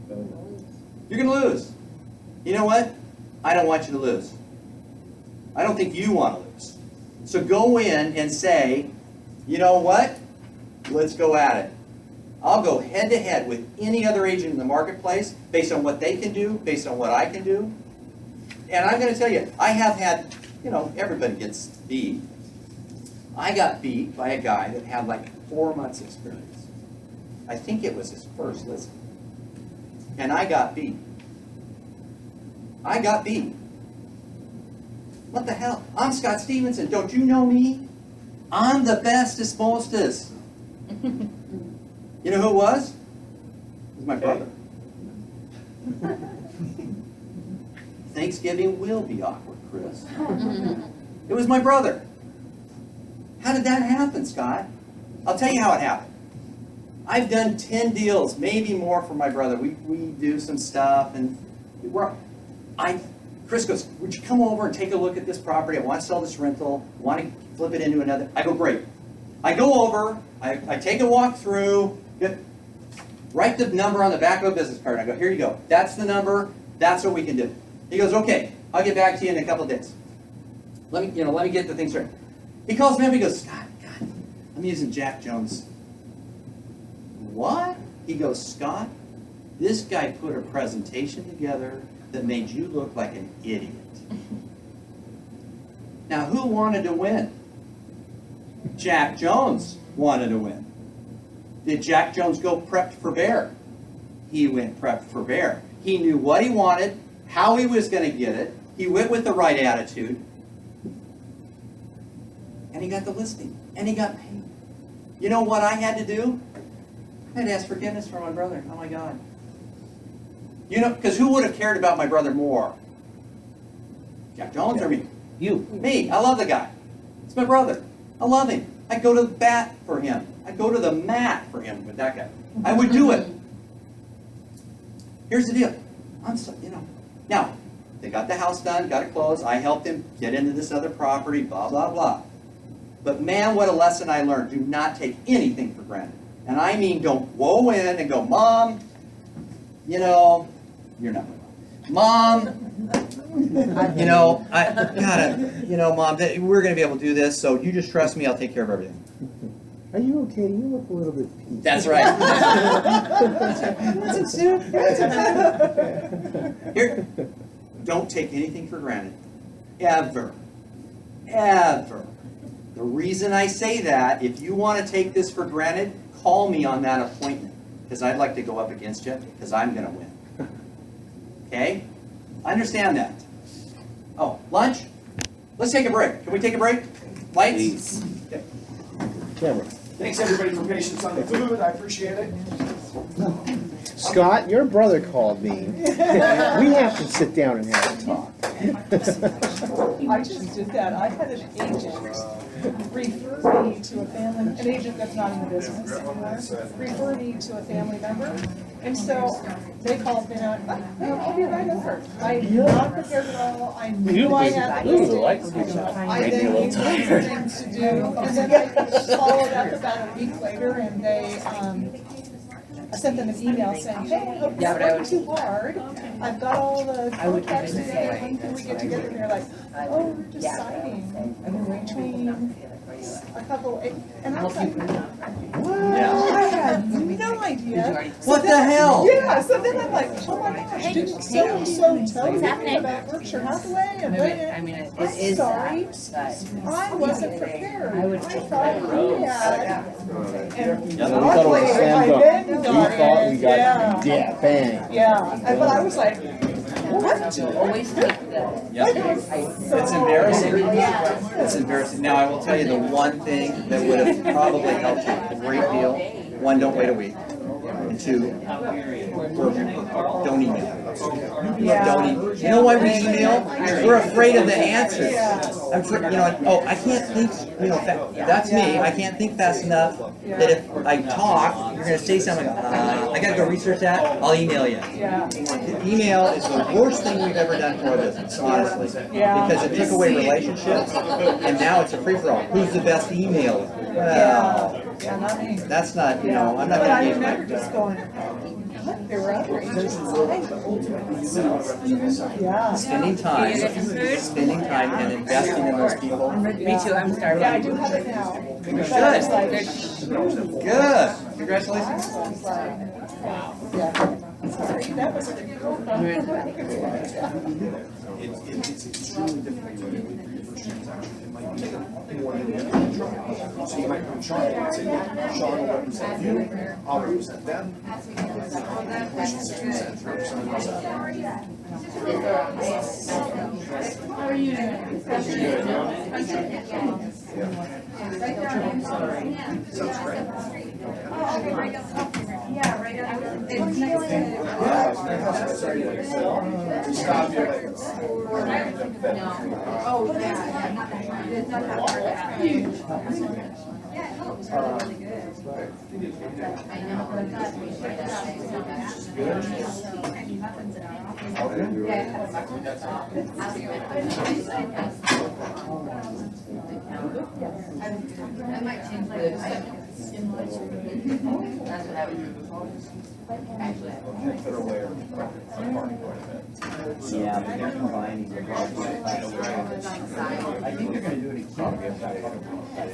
You're going to lose. You know what? I don't want you to lose. I don't think you want to lose. So go in and say, you know what? Let's go at it. I'll go head to head with any other agent in the marketplace based on what they can do, based on what I can do. And I'm going to tell you, I have had, everybody gets beat. I got beat by a guy that had like 4 months experience. I think it was his first listing. And I got beat. I got beat. What the hell? I'm Scott Stevenson. Don't you know me? I'm the best espostas. You know who it was? It was my brother. Thanksgiving will be awkward, Chris. It was my brother. How did that happen, Scott? I'll tell you how it happened. I've done 10 deals, maybe more for my brother. We do some stuff, and Chris goes, would you come over and take a look at this property? I want to sell this rental. I want to flip it into another. I go, great. I go over. I take a walk through. Write the number on the back of a business card. I go, here you go. That's the number. That's what we can do. He goes, okay. I'll get back to you in a couple of days. Let me get the thing straight. He calls me up. He goes, Scott, God, I'm using Jack Jones. What? He goes, Scott, this guy put a presentation together that made you look like an idiot. Now, who wanted to win? Jack Jones wanted to win. Did Jack Jones go prepped for bear? He went prepped for bear. He knew what he wanted, how he was going to get it. He went with the right attitude. And he got the listing. And he got paid. You know what I had to do? I had to ask forgiveness for my brother. Oh my God. Because who would have cared about my brother more? Jack Jones or me? You. Me. I love the guy. It's my brother. I love him. I go to the bat for him. I go to the mat for him with that guy. I would do it. Here's the deal. Now, they got the house done, got it closed. I helped him get into this other property, blah, blah, blah. But man, what a lesson I learned. Do not take anything for granted. And I mean, don't whoa in and go, Mom, you're not my mom. Mom, I gotta, Mom, we're going to be able to do this, so you just trust me, I'll take care of everything. Are you okay? You look a little bit peaceful. That's right. Here, don't take anything for granted. Ever. Ever. The reason I say that, if you want to take this for granted, call me on that appointment, because I'd like to go up against you, because I'm going to win. Okay? I understand that. Oh, lunch? Let's take a break. Can we take a break? Lights? Please. Okay. Camera. Thanks everybody for patience on the food, I appreciate it. Scott, your brother called me. We have to sit down and have a talk. I just did that. I had an agent refer me to an agent that's not in the business anymore, refer me to a family member. And so they called me and I'll give you my number. I'm not prepared at all. I knew I had the listing. I then gave them some things to do. And then I followed up about a week later and they I sent them an email saying, hey, I hope Yeah, it's but I not would- too hard. I've got all the I would contacts do the together, same. when can we get together? And they're like, oh, we're deciding between a couple, and I was like, I had no idea. What the hell? Yeah, so then I'm like, oh my gosh, didn't so-and-so tell me about Berkshire Hathaway? And then, it I'm is sorry, that, I wasn't prepared. I would I thought we had. And We thought it was a slam dunk. We thought we got, yeah, bang. Yeah, but I was like, what? always take the. Yep. It's embarrassing. It's embarrassing. Now, I will tell you the one thing that would have probably helped you a great deal. One, don't wait a week. And two, don't email. Don't email. You know why we email? We're afraid of the answers. I can't think, that's me. I can't think fast enough that if I talk, you're going to say something, I got to go research that, I'll email you. Yeah. Email is the worst thing we've ever done for our business, honestly. Yeah. Because it took away relationships, and now it's a free-for-all. Who's the best emailer? Well, Yeah, not me. that's not, I'm not But I going to remember just going, what, there were other agents. Yeah. spending time and investing in those people. Me too, I'm starving. Yeah, I do have it now. Good. But I was like, Good. Congratulations. I was like, yeah. Sorry, that was a good one. It's extremely difficult to do your first transaction. It might take more than so you might come to Sean and say, look, Sean will represent you, I'll represent them. Which is 6%, 3%. How are you doing? Sounds great. Yeah, right up. Stop you. Oh, yeah. It's not that hard. Yeah, no, it was really good. I know. I might change my. That's what I would do before. Actually. Yeah, but they're combining the I think they're going to do it again.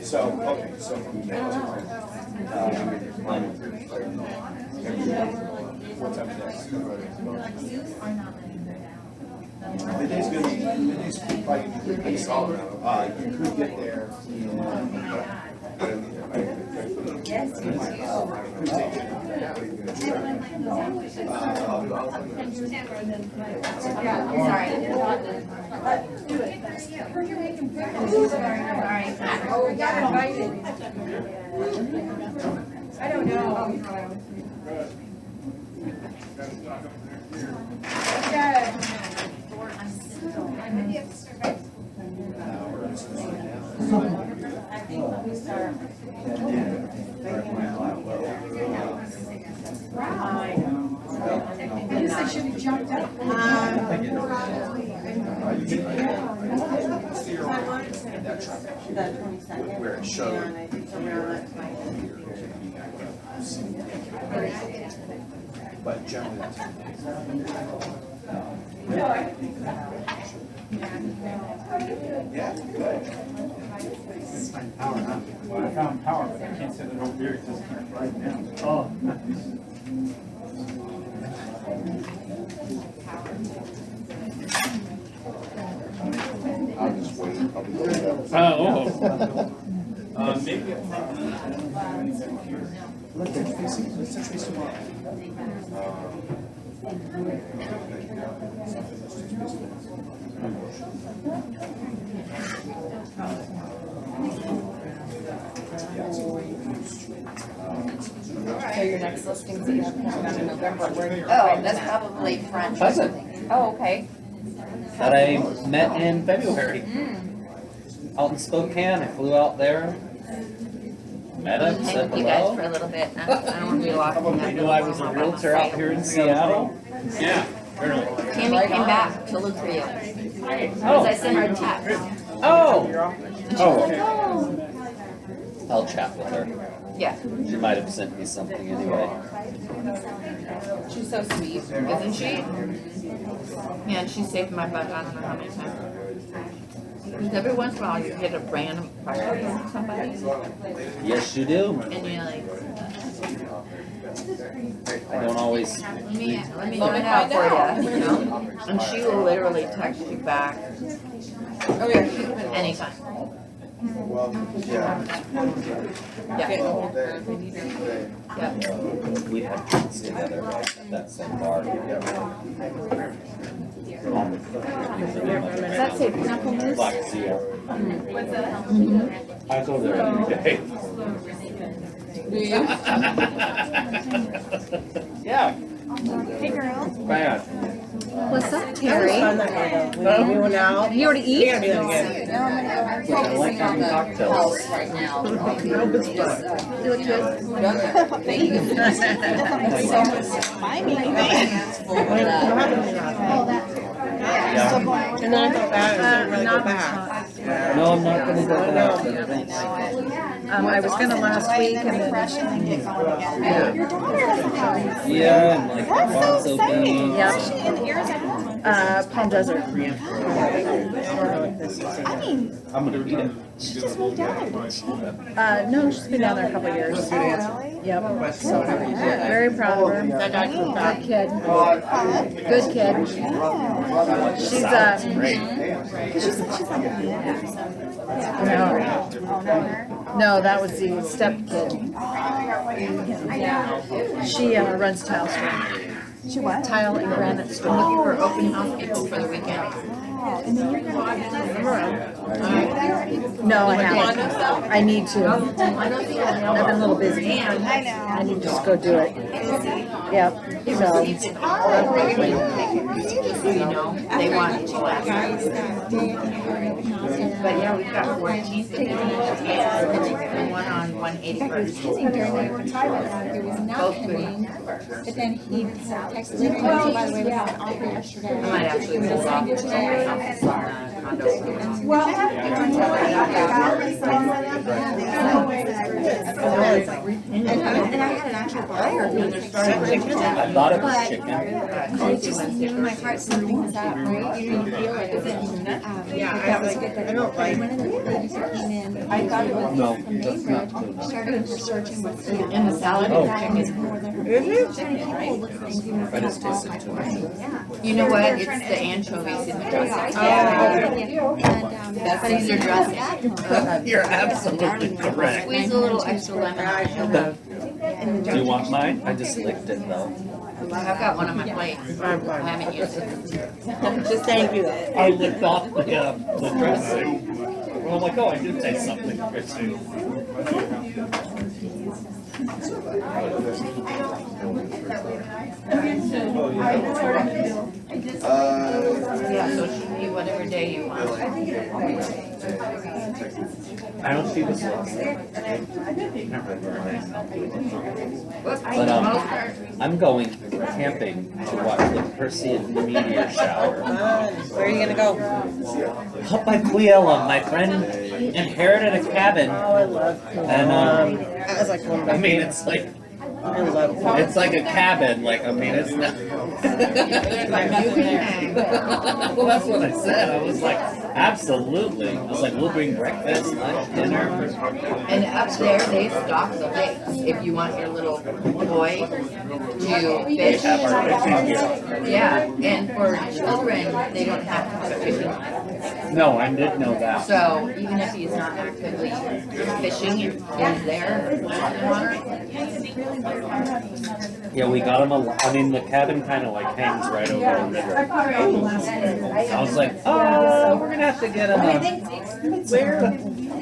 So, okay, so. What's up next? Miday's good. Miday's probably pretty solid. You could get there in. Yes, you do. Sorry. Oh, we got invited. I don't know. Okay. I think we start. I guess I should have jumped up. The 22nd. Where it showed. And I think around that time. But generally that's. Yeah, good. Well, I found power, but I can't set it over here, it just can't right now. Oh. I'll just wait. I'll be there. Maybe. Let's touch base tomorrow. So your next listings that you have coming out in November, where? Oh, that's probably French or Cousin. something. Oh, okay. That I met in February. Out in Spokane, I flew out there, met him, Hang said with you guys for a hello. little bit. I don't want to be walking. They knew I was a realtor out here in Seattle. Yeah, really. Tammy came back to look for you. Because I sent her a text. Oh, And she was like, oh. I'll chat with her. Yeah, She might have sent me something anyway. she's so sweet, isn't she? Man, she saved my butt, I don't know how many times. Because every once in a while you hit a random priority from somebody, Yes, you do. and you're like, I don't always. let me look out for you, you know? And she will literally text you back. Oh yeah, anytime. Well, yeah. Yeah. Yeah. We had drinks together at that same bar. Does that say Pinnacle Moose? Black Seal. I go there every day. Do you? Yeah. Hey, girl. Bad. What's up, Terry? We went out. You already eat? No, I'm gonna go. I like having cocktails. Right now. No, but it's fun. Do it good. And then I go back, and then I go back. No, I'm not gonna go back. I was gonna last week and then. Yeah, and like Alfonso beans. Yep. In Arizona? Palm Desert. I'm gonna eat it. She just moved down there, didn't she? No, she's been down there a couple of years. Oh, really? Yep. So very proud of her. That guy from that kid. Good kid. She's Great. She's like a man or something. no, that was the step kid. She runs tile store. She what? Tile and granite I'm store. looking for open house people for the weekend. And then you're gonna No, I haven't. I need to. I've been a little busy. I know. I need to just go do it. Yep. So. You know, they want to last. But yeah, we've got 14 and one on 181st. During the were driving, there was nothing, but then he texted me, oh, by the way, we had an offer yesterday. I might actually move off to my office on the condo. Well, and I had an actual buyer who was I thought it was but chicken. I just knew in my heart something was up, right? You didn't feel like it. That was good. I don't like. One of the ladies who came in, I thought it was No, from that's Baker, not true. started researching what's in In the salad, Oh. chicken. more than her. Chicken, right? I just tasted too much. You know what? It's the anchovies in the dressing. That's in your dressing. You're absolutely correct. Squeeze a little extra lemon on it. Do you want mine? I just licked it though. I've got one on my plate. I haven't used it. Just thank you. I licked off the dressing. Well, I'm like, oh, I did taste something fishy. Yeah, so it should be whatever day you want. I don't see this one. But I'm going camping to watch the Perseid meteor shower. Where are you gonna go? Up by Quiella, my friend inherited a cabin, Oh, I love. and That was like one of my I mean, it's like I love. it's like a cabin. Like I mean, it's not. Well, that's what I said. I was like, absolutely. I was like, we'll bring breakfast, lunch, dinner. And up there, they stock the lakes. If you want your little boy to fish. Have our fishing gear. Yeah, and for children, they don't have to have a fishing line. No, I did know that. So even if he's not actively fishing, he's there in the water. Yeah, we got him a. I mean, the cabin kind of like hangs right over the river. I was like, oh, we're gonna have to get him a. Where?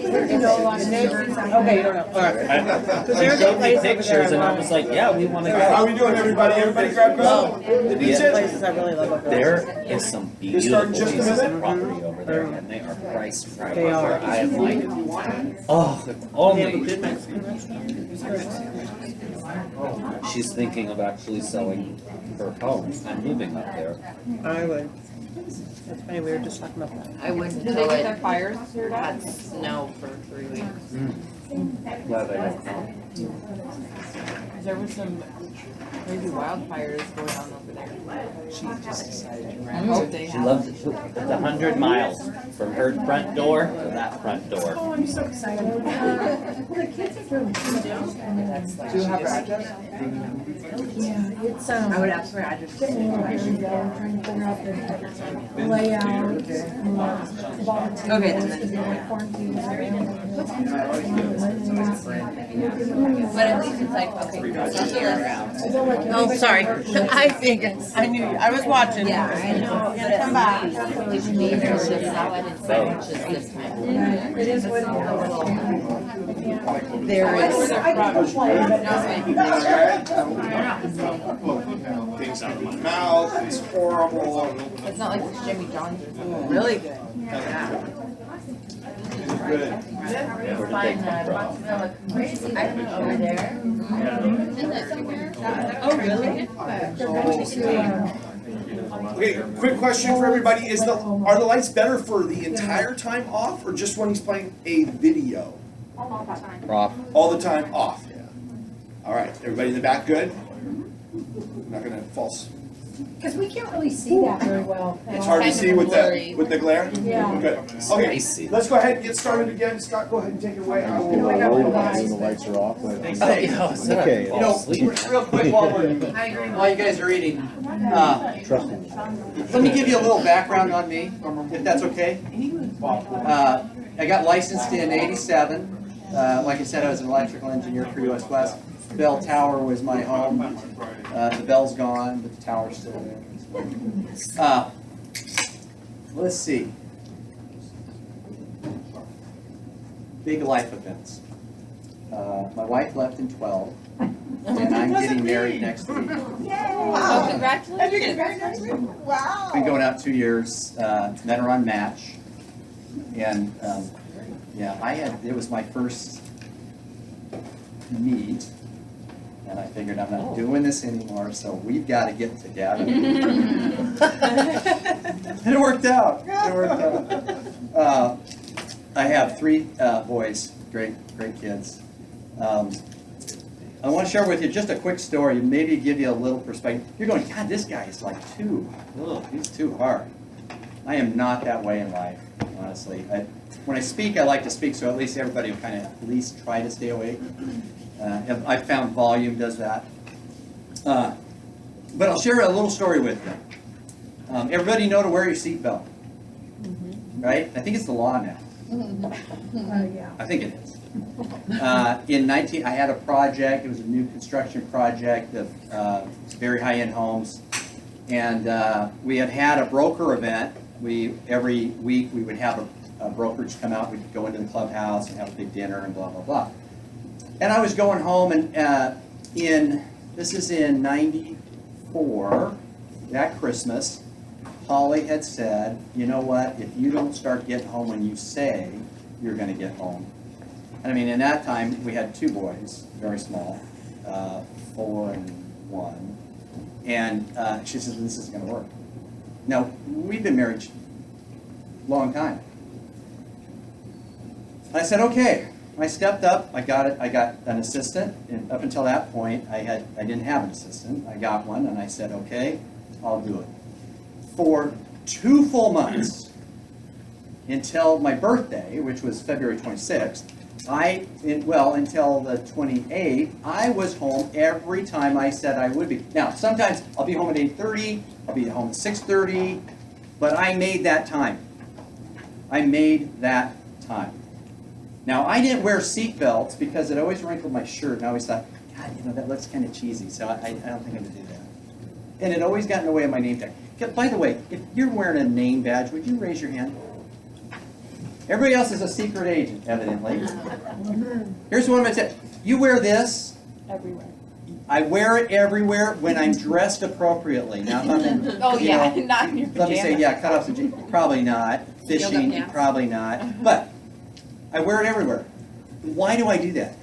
You know a lot of neighbors. Okay, you don't know. All right. I showed me pictures and I was like, yeah, we want to go. we doing, everybody? Everybody grab Oh, the Yeah. places I really love. There is some beautiful just a pieces minute. of property over there, and they are priced right. They are. Where I am like, oh, if only. She's thinking of actually selling her home and moving up there. I would. That's funny, we were just talking about that. I wouldn't until it had snow for 3 weeks. There were some crazy wildfires going on over there. She just decided to I hope they She have. loves it. It's 100 miles from her front door to that front door. Oh, I'm so excited. The kids are doing Do you have her address? Yeah, it's, I would ask for her address. getting a little bit together, trying to figure out the layout, volunteers, Okay, then. because they're like quarantined. But at least it's like, okay, cross off the list. Oh, sorry. I think it's, I knew, I was watching. Yeah, I know. Come back. Really made her shift salad and sandwiches this time. It is what it is. There is. Things out of my mouth, it's horrible. It's not like it's Jimmy John's or something. Really good. Good. Find mozzarella crazy over there. Oh, really? Okay, quick question for everybody, are the lights better for the entire time off, or just when he's playing a video? Off. All the time off? All right, everybody in the back good? I'm not gonna false. Because we can't really see that very well. It's hard to Kind of see with blurry. the glare? Yeah. Good. Okay, let's go ahead and get started again. Scott, go ahead and take it away. I will. When the lights are off, but. Hey, Okay. you know, real quick while you guys are eating, Trust me. let me give you a little background on me, if that's okay. I got licensed in '87. Like I said, I was an electrical engineer for US West. Bell Tower was my home. The bell's gone, but the tower's still there. Let's see. Big life events. My wife left in 12, and I'm getting married next week. Oh, congratulations. Been going out 2 years. Met her on Match, and yeah, it was my first meet. And I figured I'm not doing this anymore, so we've got to get together. And it worked out. I have 3 boys, great kids. I want to share with you just a quick story, maybe give you a little perspective. You're going, God, this guy is like he's too hard. I am not that way in life, honestly. When I speak, I like to speak so at least everybody will kind of at least try to stay awake. I've found volume does that. But I'll share a little story with you. Everybody know to wear your seatbelt, right? I think it's the law now. Yeah. I think it is. I had a project. It was a new construction project of very high-end homes, and we had a broker event. Every week we would have a brokerage come out. We'd go into the clubhouse and have a big dinner and blah blah blah. And I was going home, and this is in '94, that Christmas, Holly had said, you know what, if you don't start getting home when you say you're going to get home. And I mean, in that time, we had 2 boys, very small, 4 and 1. And she says, this isn't going to work. Now, we've been married a long time. I said, okay. I stepped up, I got an assistant, and up until that point, I didn't have an assistant. I got one, and I said, okay, I'll do it. For 2 full months, until my birthday, which was February 26th, until the 28th, I was home every time I said I would be. Now, sometimes I'll be home at 8:30, I'll be home at 6:30, but I made that time. Now, I didn't wear seat belts because it always wrinkled my shirt, and I always thought, God, that looks kind of cheesy, so I don't think I'm going to do that. And it always got in the way of my name tag. By the way, if you're wearing a name badge, would you raise your hand? Everybody else is a secret agent, evidently. Here's one of my tips. You wear this. Everywhere. I wear it everywhere when I'm dressed appropriately. Now, if I'm in, Oh, yeah, not in your let me say, pajamas. yeah, cut off the jeans. Probably not. Fishing, pants. probably not. But I wear it everywhere. Why do I do that?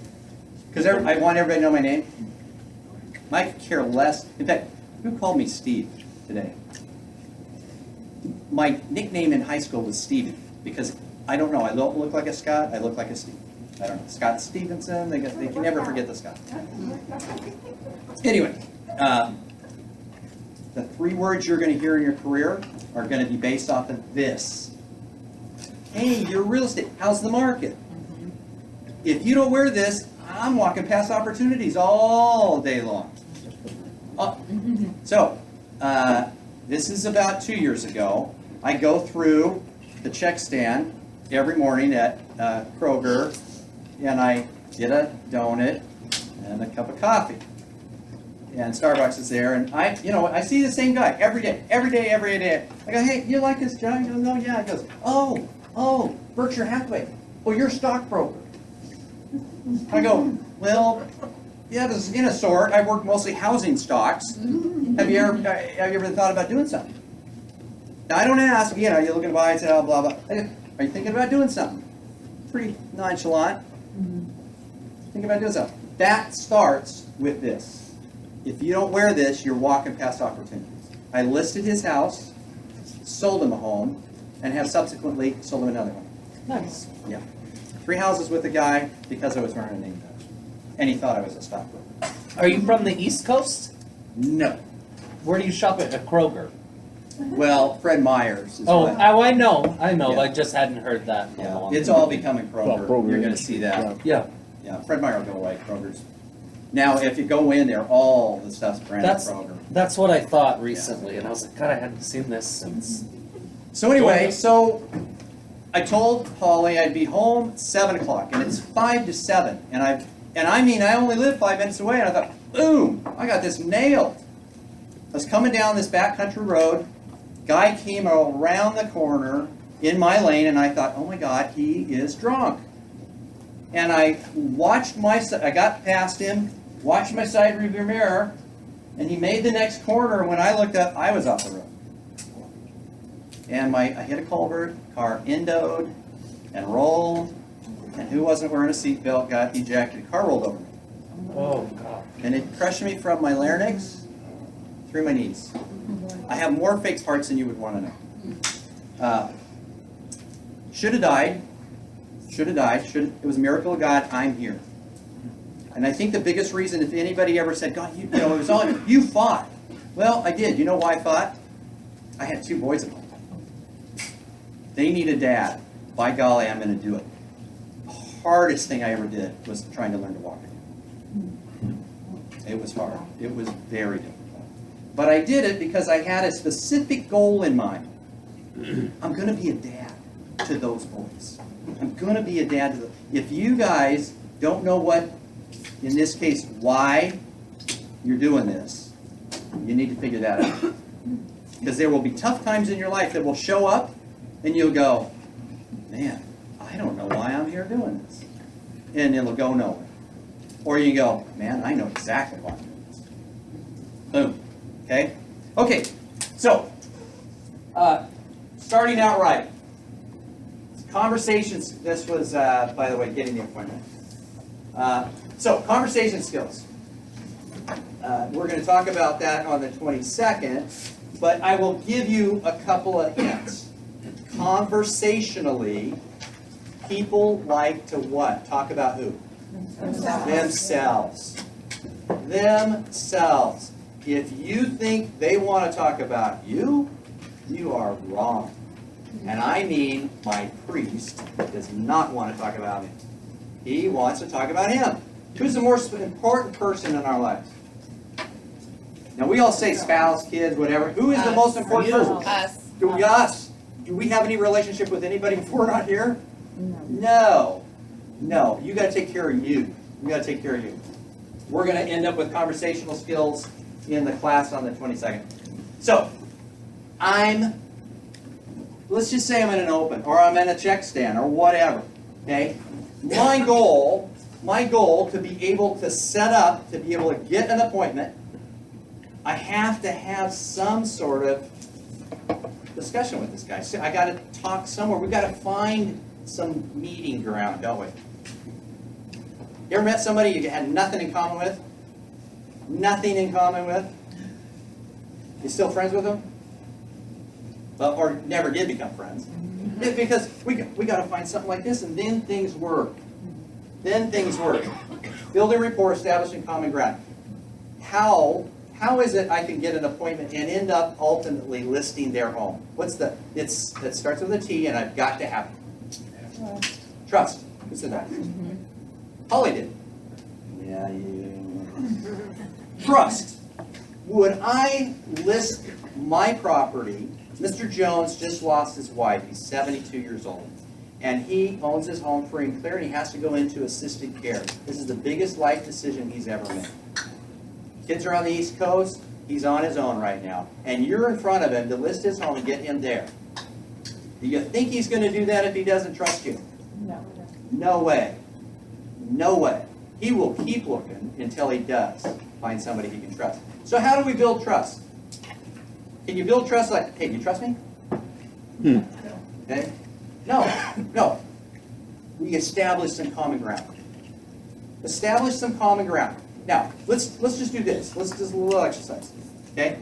Because I want everybody to know my name. I could care less. In fact, who called me Steve today? My nickname in high school was Stevie because I don't know. I don't look like a Scott. I look like a Steve. I don't know, Scott Stevenson, they can never forget the Scott. Anyway, the 3 words you're going to hear in your career are going to be based off of this. Hey, you're real estate. How's the market? If you don't wear this, I'm walking past opportunities all day long. So, this is about 2 years ago. I go through the check stand every morning at Kroger, and I get a donut and a cup of coffee. And Starbucks is there, and I see the same guy every day. I go, hey, you like this guy? He goes, no, yeah. He goes, oh, Berkshire Hathaway. Oh, you're a stockbroker. I go, well, yeah, this is in a sort. I work mostly housing stocks. Have you ever thought about doing something? Now, I don't ask, you're looking to buy, sell, blah, blah. Are you thinking about doing something? Pretty nonchalant. Thinking about doing something. That starts with this. If you don't wear this, you're walking past opportunities. I listed his house, sold him a home, and have subsequently sold him another one. Nice. Yeah. 3 houses with a guy because I was wearing a name badge. And he thought I was a stockbroker. Are you from the East Coast? No. Where do you shop at Kroger? Well, Fred Meyer's is Oh, what. I know. Yeah. I just hadn't heard that. in a Yeah, long it's time. all becoming Kroger. Kroger, You're going to see that. Yeah. Yeah, Fred Meyer will go away. Kroger's. Now, if you go in there, all the stuff's branded Kroger. That's what I thought recently, and I was like, God, I hadn't seen this since. So anyway, I told Holly I'd be home 7 o'clock, and it's 5 to 7, and I only live 5 minutes away, and I thought, boom, I got this nailed. I was coming down this backcountry road, guy came around the corner in my lane, and I thought, oh my God, he is drunk. And I got past him, watched my side rearview mirror, and he made the next corner, and when I looked up, I was off the road. And I hit a culvert, car endoed and rolled, and who wasn't wearing a seatbelt got ejected. Car rolled over me. Oh, God. And it crushed me from my larynx through my knees. I have more fake parts than you would want to know. Should have died. It was a miracle of God. I'm here. And I think the biggest reason, if anybody ever said, God, it was all, you fought. Well, I did. You know why I fought? I had 2 boys at home. They need a dad. By golly, I'm going to do it. The hardest thing I ever did was trying to learn to walk again. It was hard. It was very difficult. But I did it because I had a specific goal in mind. I'm going to be a dad to those boys. I'm going to be a dad to them. If you guys don't know what, in this case, why you're doing this, you need to figure that out. Because there will be tough times in your life that will show up, and you'll go, man, I don't know why I'm here doing this. And it'll go nowhere. Or you go, man, I know exactly why I'm doing this. Boom. Okay? Okay, so, starting out right. Conversations, this was, by the way, getting the appointment. So, conversation skills. We're going to talk about that on the 22nd, but I will give you a couple of hints. Conversationally, people like to what? Talk about who? Themselves. Themselves. If you think they want to talk about you, you are wrong. And I mean, my priest does not want to talk about me. He wants to talk about him. Who's the most important person in our lives? Now, we all say spouse, kids, whatever. Who is the most important person? Us. Us. Do we have any relationship with anybody if we're not here? No. No. You got to take care of you. You got to take care of you. We're going to end up with conversational skills in the class on the 22nd. So, let's just say I'm in an open, or I'm in a check stand, or whatever. Okay? My goal to be able to set up, to be able to get an appointment, I have to have some sort of discussion with this guy. So I got to talk somewhere. We've got to find some meeting ground, don't we? You ever met somebody you had nothing in common with? Nothing in common with? You still friends with them? Or never did become friends? Because we got to find something like this, and then things work. then things work. Building rapport, establishing common ground. How is it I can get an appointment and end up ultimately listing their home? It starts with a T, and I've got to have it. Trust. Who said that? Holly did. Yeah, Trust. Would I list my property? Mr. Jones just lost his wife. He's 72 years old. And he owns his home free and clear, and he has to go into assisted care. This is the biggest life decision he's ever made. Kids are on the East Coast. He's on his own right now. And you're in front of him to list his home and get him there. Do you think he's going to do that if he doesn't trust you? No. No way. No way. He will keep looking until he does find somebody he can trust. So how do we build trust? Can you build trust like, hey, do you trust me? Okay? No. We establish some common ground. Establish some common ground. Now, let's just do this. Let's just do a little exercise. Okay?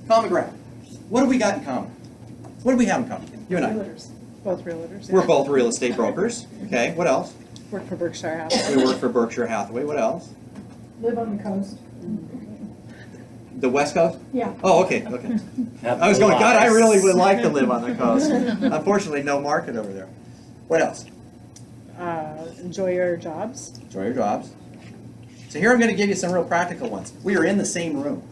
Common ground. What do we got in common? What do we have in common? You and I. Realtors. Both realtors. We're both real estate brokers. Okay, what else? Work for Berkshire Hathaway. We work for Berkshire Hathaway. What else? Live on the coast. The West Coast? Yeah. Oh, okay. I was going, God, I really would like to live on the coast. Unfortunately, no market over there. What else? Enjoy your jobs. Enjoy your jobs. So here I'm going to give you some real practical ones. We are in the same room.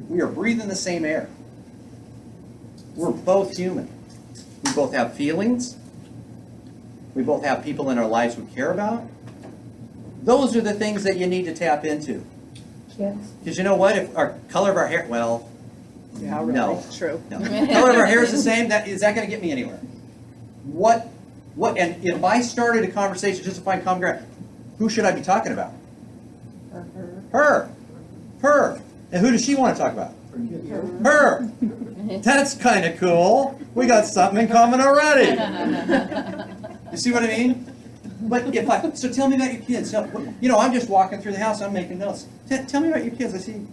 We are breathing the same air. We're both human. We both have feelings. We both have people in our lives we care about. Those are the things that you need to tap into. Kids. Because you know what? If our color of our hair, well, Yeah, really. no. True. No. Color of our hair is the same. Is that going to get me anywhere? And if I started a conversation just to find common ground, who should I be talking about? Her. And who does she want to talk about? Her. That's kind of cool. We got something in common already. You see what I mean? But so tell me about your kids. So, I'm just walking through the house. I'm making notes. Tell me about your kids. I see.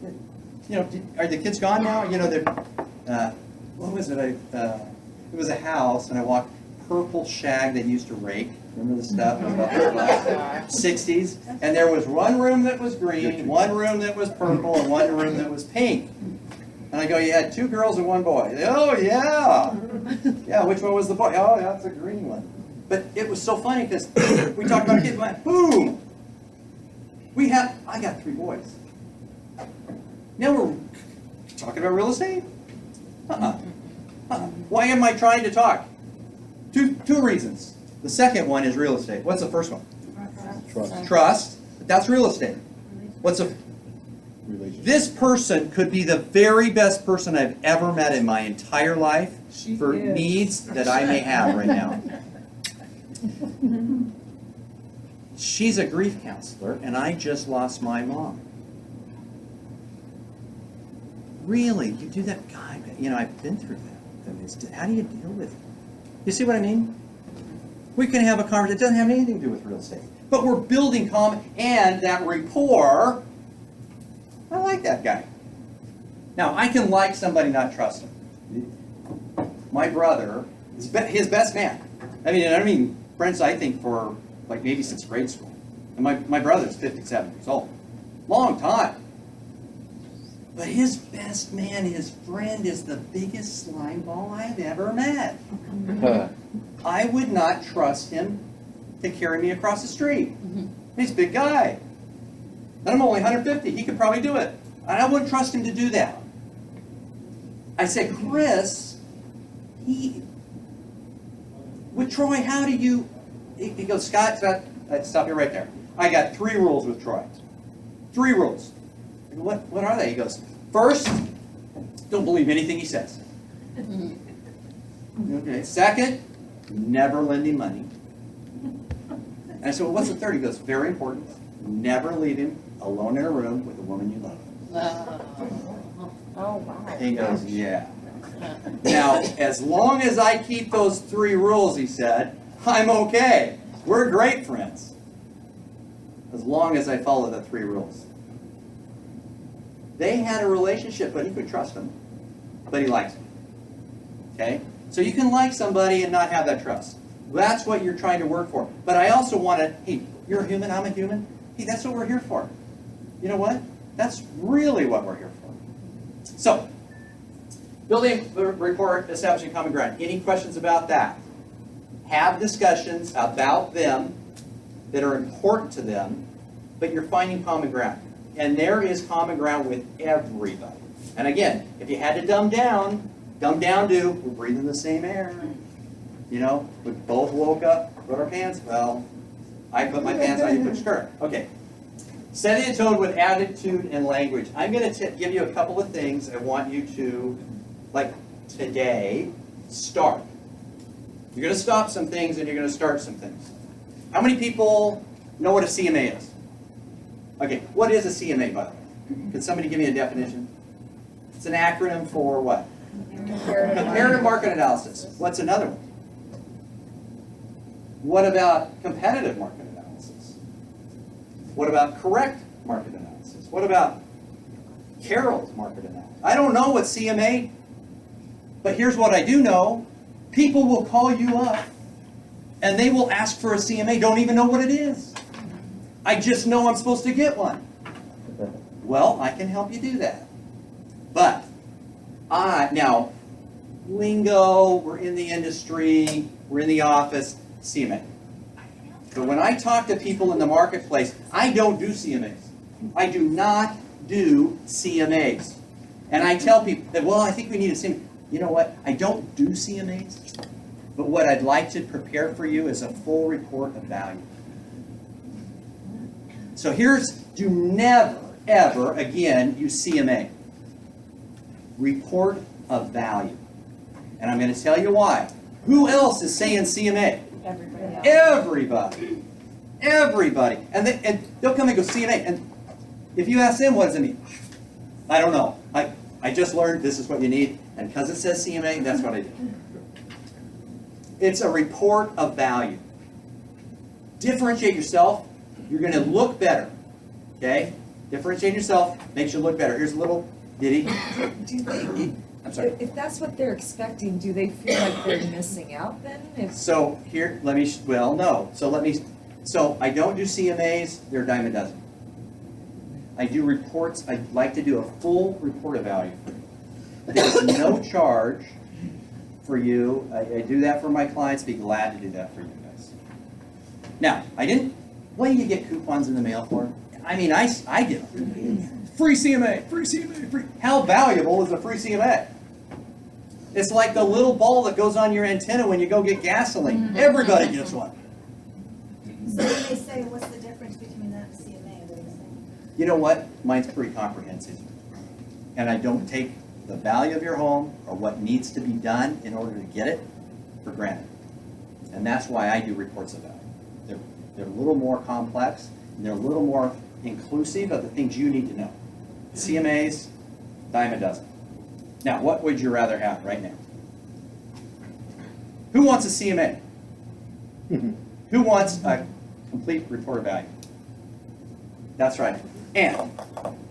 Are the kids gone now? What was it? It was a house, and I walked purple shag they used to rake. Remember the stuff? It was about the 60s. And there was one room that was green, one room that was purple, and one room that was pink. And I go, you had 2 girls and 1 boy. Oh, yeah. Yeah, which one was the boy? Oh, that's the green one. But it was so funny because we talked about kids, went, boom. I got 3 boys. Now we're talking about real estate? Why am I trying to talk? Two reasons. The second one is real estate. What's the first one? Trust. But that's real estate. This person could be the very best person I've ever met in my entire life for needs that I may have right now. She's a grief counselor, and I just lost my mom. Really? You do that? God, I've been through that. How do you deal with it? You see what I mean? We can have a conversation that doesn't have anything to do with real estate. But we're building common, and that rapport, I like that guy. Now, I can like somebody, not trust him. My brother is his best man. I mean, friends, I think, for like maybe since grade school. And my brother's 57 years old. Long time. But his best man, his friend, is the biggest slime ball I've ever met. I would not trust him to carry me across the street. He's a big guy. And I'm only 150. He could probably do it. And I wouldn't trust him to do that. I said, Chris, with Troy, how do you... He goes, Scott, stop you right there. I got 3 rules with Troy. 3 rules. I go, what are they? He goes, first, don't believe anything he says. Okay. Second, never lend him money. And I said, well, what's the third? He goes, very important. Never leave him alone in a room with a woman you love. Oh, wow. He goes, yeah. Now, as long as I keep those 3 rules, he said, I'm okay. We're great friends. As long as I follow the 3 rules. They had a relationship, but he could trust him. But he likes him. Okay? So you can like somebody and not have that trust. That's what you're trying to work for. But I also want to, hey, you're a human, I'm a human. Hey, that's what we're here for. You know what? That's really what we're here for. So, building the report, establishing common ground. Any questions about that? Have discussions about them that are important to them, but you're finding common ground. And there is common ground with everybody. And again, if you had to dumb down to, we're breathing the same air. You know, we both woke up, put our pants, well, I put my pants on, you put your skirt. Okay. Setting the tone with attitude and language. I'm going to give you a couple of things I want you to, like today, start. You're going to stop some things and you're going to start some things. How many people know what a CMA is? Okay, what is a CMA, by the way? Can somebody give me a definition? It's an acronym for what? Comparative market analysis. What's another one? What about competitive market analysis? What about correct market analysis? What about Carroll's market analysis? I don't know what CMA, but here's what I do know. People will call you up and they will ask for a CMA, don't even know what it is. I just know I'm supposed to get one. Well, I can help you do that. But now, lingo, we're in the industry, we're in the office, CMA. But when I talk to people in the marketplace, I don't do CMAs. I do not do CMAs. And I tell people that, well, I think we need a CMA. You know what? I don't do CMAs, but what I'd like to prepare for you is a full report of value. So do never, ever again use CMA. Report of value. And I'm going to tell you why. Who else is saying CMA? Everybody. Everybody. And they'll come and go CMA. And if you ask them, what does it mean? I don't know. I just learned this is what you need. And because it says CMA, that's what I do. It's a report of value. Differentiate yourself. You're going to look better. Okay? Differentiate yourself makes you look better. Here's a little ditty. I'm sorry. If that's what they're expecting, do they feel like they're missing out then? So here, no. So I don't do CMAs, they're a dime a dozen. I do reports, I like to do a full report of value for you. There's no charge for you. I do that for my clients, be glad to do that for you guys. Now, what do you get coupons in the mail for? I mean, I get them. Free CMA, free CMA, free. How valuable is a free CMA? It's like the little ball that goes on your antenna when you go get gasoline. Everybody gets one. So when they say, what's the difference between that and CMA? What do they say? You know what? Mine's pretty comprehensive. And I don't take the value of your home or what needs to be done in order to get it for granted. And that's why I do reports of value. They're a little more complex, and they're a little more inclusive of the things you need to know. CMAs, dime a dozen. Now, what would you rather have right now? Who wants a CMA? Who wants a complete report of value? That's right. And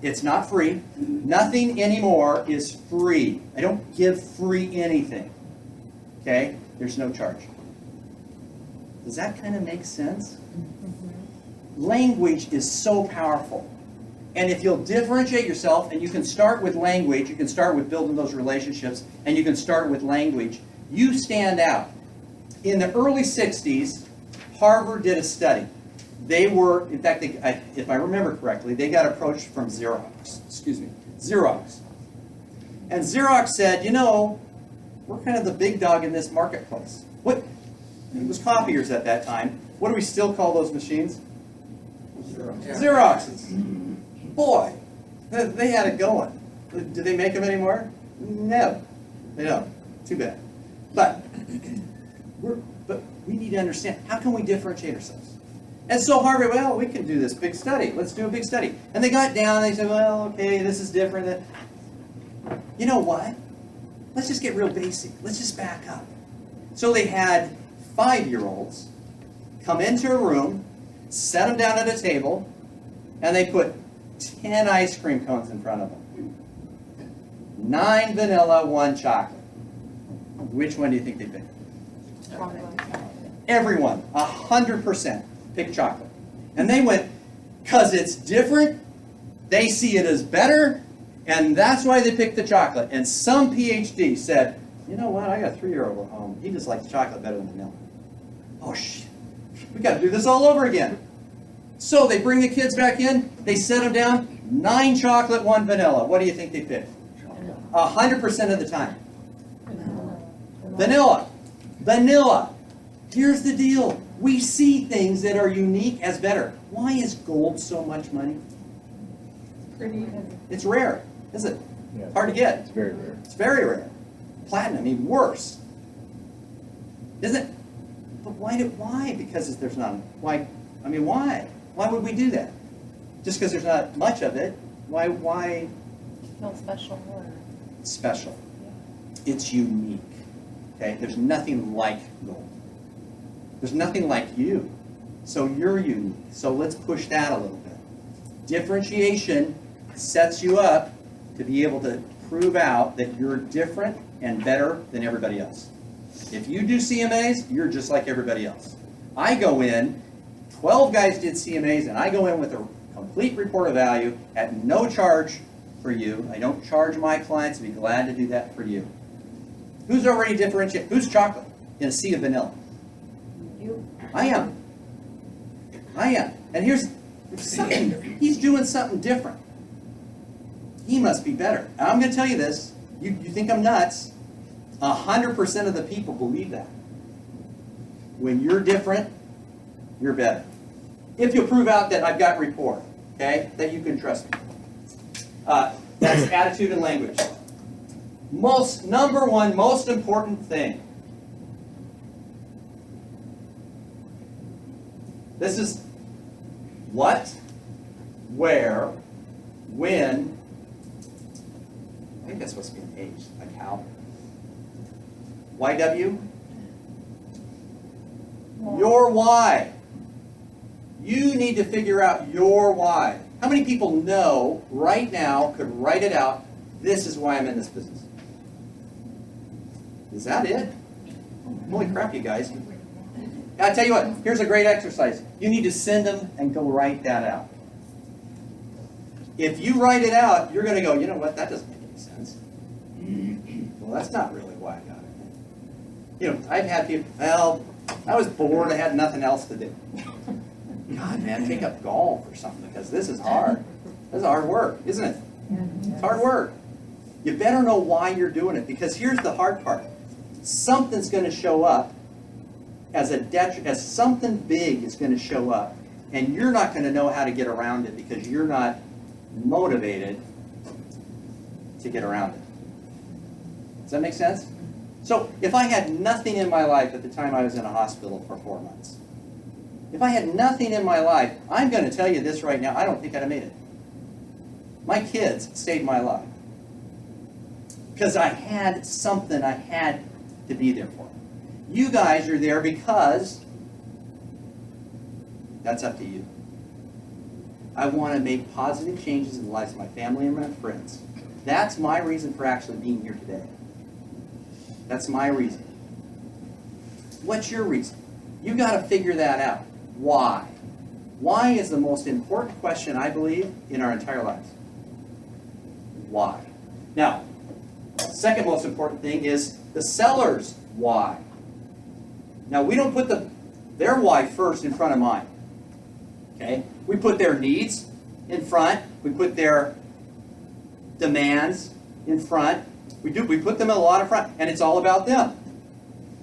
it's not free. Nothing anymore is free. I don't give free anything. Okay? There's no charge. Does that kind of make sense? Language is so powerful. And if you'll differentiate yourself, and you can start with language, you can start with building those relationships, and you can start with language, you stand out. In the early 60s, Harvard did a study. They were, in fact, if I remember correctly, they got approached from Xerox. Xerox. And Xerox said, you know, we're kind of the big dog in this marketplace. It was copiers at that time. What do we still call those machines? Xeroxes. Boy, they had it going. Do they make them anymore? No, they don't. Too bad. But we need to understand, how can we differentiate ourselves? And so Harvard, well, we can do this big study. Let's do a big study. And they got down and they said, well, okay, this is different. You know what? Let's just get real basic. Let's just back up. So they had 5-year-olds come into a room, set them down at a table, and they put 10 ice cream cones in front of them. 9 vanilla, 1 chocolate. Which one do you think they picked? Everyone, 100% picked chocolate. And they went, because it's different, they see it as better, and that's why they picked the chocolate. And some PhD said, you know what, I got a 3-year-old at home. He just likes chocolate better than vanilla. Oh, shit. We got to do this all over again. So they bring the kids back in. They set them down. 9 chocolate, 1 vanilla. What do you think they picked? 100% of the time. Vanilla. Vanilla. Here's the deal. We see things that are unique as better. Why is gold so much money? Pretty. It's rare, is it? Yeah. Hard to get. It's very rare. It's very rare. Platinum, even worse. Isn't it? But why? Because there's not, why? I mean, why? Why would we do that? Just because there's not much of it, why? Feel special or? Special. It's unique. Okay? There's nothing like gold. There's nothing like you. So you're unique. So let's push that a little bit. Differentiation sets you up to be able to prove out that you're different and better than everybody else. If you do CMAs, you're just like everybody else. I go in, 12 guys did CMAs, and I go in with a complete report of value at no charge for you. I don't charge my clients. I'd be glad to do that for you. Who's already differentiated? Who's chocolate in a sea of vanilla? You. I am. And here's something. He's doing something different. He must be better. And I'm going to tell you this. You think I'm nuts? 100% of the people believe that. When you're different, you're better. If you prove out that I've got rapport, okay, that you can trust me. That's attitude and language. Number one, most important thing. This is what, where, when. I think that's supposed to be an H, like how. YW? Your why. You need to figure out your why. How many people know right now, could write it out, this is why I'm in this business? Is that it? Holy crap, you guys. I'll tell you what, here's a great exercise. You need to send them and go write that out. If you write it out, you're going to go, you know what, that doesn't make any sense. Well, that's not really why I got it. You know, I've had people, well, I was bored, I had nothing else to do. God, man, take up golf or something, because this is hard. This is hard work, isn't it? It's hard work. You better know why you're doing it, because here's the hard part. Something's going to show up as something big is going to show up, and you're not going to know how to get around it because you're not motivated to get around it. Does that make sense? So if I had nothing in my life at the time I was in a hospital for 4 months, if I had nothing in my life, I'm going to tell you this right now, I don't think I'd have made it. My kids saved my life. Because I had something I had to be there for. You guys are there because that's up to you. I want to make positive changes in the lives of my family and my friends. That's my reason for actually being here today. That's my reason. What's your reason? You've got to figure that out. Why? Why is the most important question, I believe, in our entire lives. Why? Now, second most important thing is the seller's why. Now, we don't put their why first in front of mine. Okay? We put their needs in front. We put their demands in front. We put them a lot in front, and it's all about them.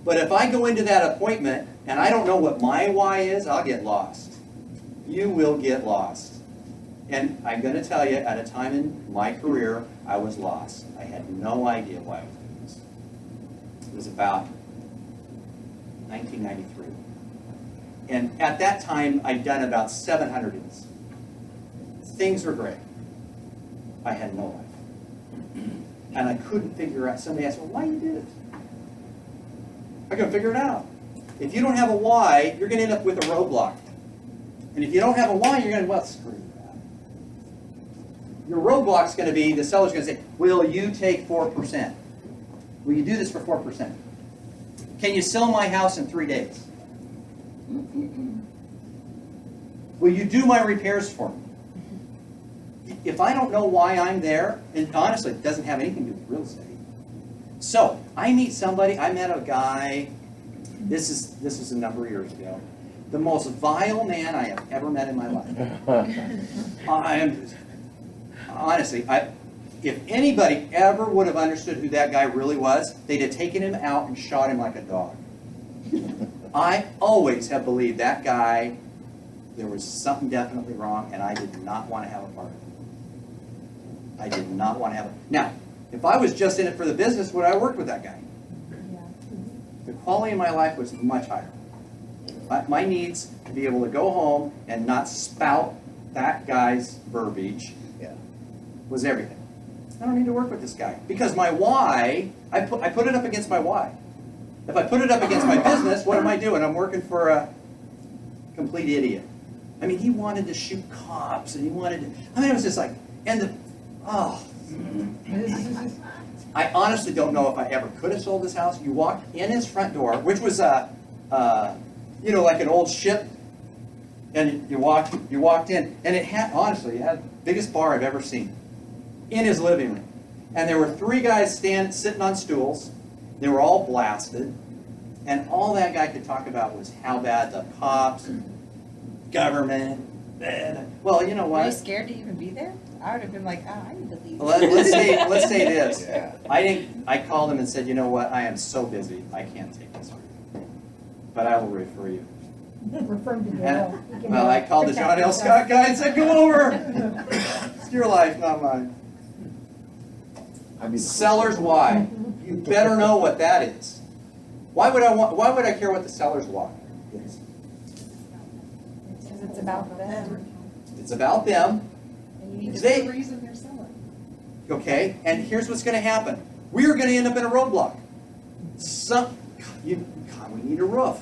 But if I go into that appointment and I don't know what my why is, I'll get lost. You will get lost. And I'm going to tell you, at a time in my career, I was lost. I had no idea why I was doing this. It was about 1993. And at that time, I'd done about 700 of these. Things were great. I had no life. And I couldn't figure out, somebody asked, well, why you did it? I couldn't figure it out. If you don't have a why, you're going to end up with a roadblock. And if you don't have a why, you're going to, well, screw that. Your roadblock's going to be, the seller's going to say, will you take 4%? Will you do this for 4%? Can you sell my house in 3 days? Will you do my repairs for me? If I don't know why I'm there, and honestly, it doesn't have anything to do with real estate. So, I meet somebody, I met a guy, this is a number of years ago, the most vile man I have ever met in my life. Honestly, if anybody ever would have understood who that guy really was, they'd have taken him out and shot him like a dog. I always have believed that guy, there was something definitely wrong, and I did not want to have a part of it. I did not want to have it. Now, if I was just in it for the business, would I work with that guy? The quality of my life was much higher. My needs to be able to go home and not spout that guy's verbiage was everything. I don't need to work with this guy. Because my why, I put it up against my why. If I put it up against my business, what am I doing? I'm working for a complete idiot. I mean, he wanted to shoot cops, and he wanted to, I mean, it was just like, I honestly don't know if I ever could have sold this house. You walked in his front door, which was you know, like an old ship, and you walked in, and it had, honestly, it had the biggest bar I've ever seen in his living room. And there were 3 guys sitting on stools. They were all blasted, and all that guy could talk about was how bad the cops, government, well, you know what? Were you scared to even be there? I would have been like, I need to leave. Let's say this. I called him and said, you know what? I am so busy, I can't take this for you. But I will refer you. Refer him to And, well, I called the John L. Scott guy and said, come over. It's your life, not mine. Seller's why. You better know what that is. Why would I care what the seller's why is? Because it's about them. It's about them. And you need to They- know the reason they're selling. Okay, and here's what's going to happen. We are going to end up in a roadblock. God, we need a roof.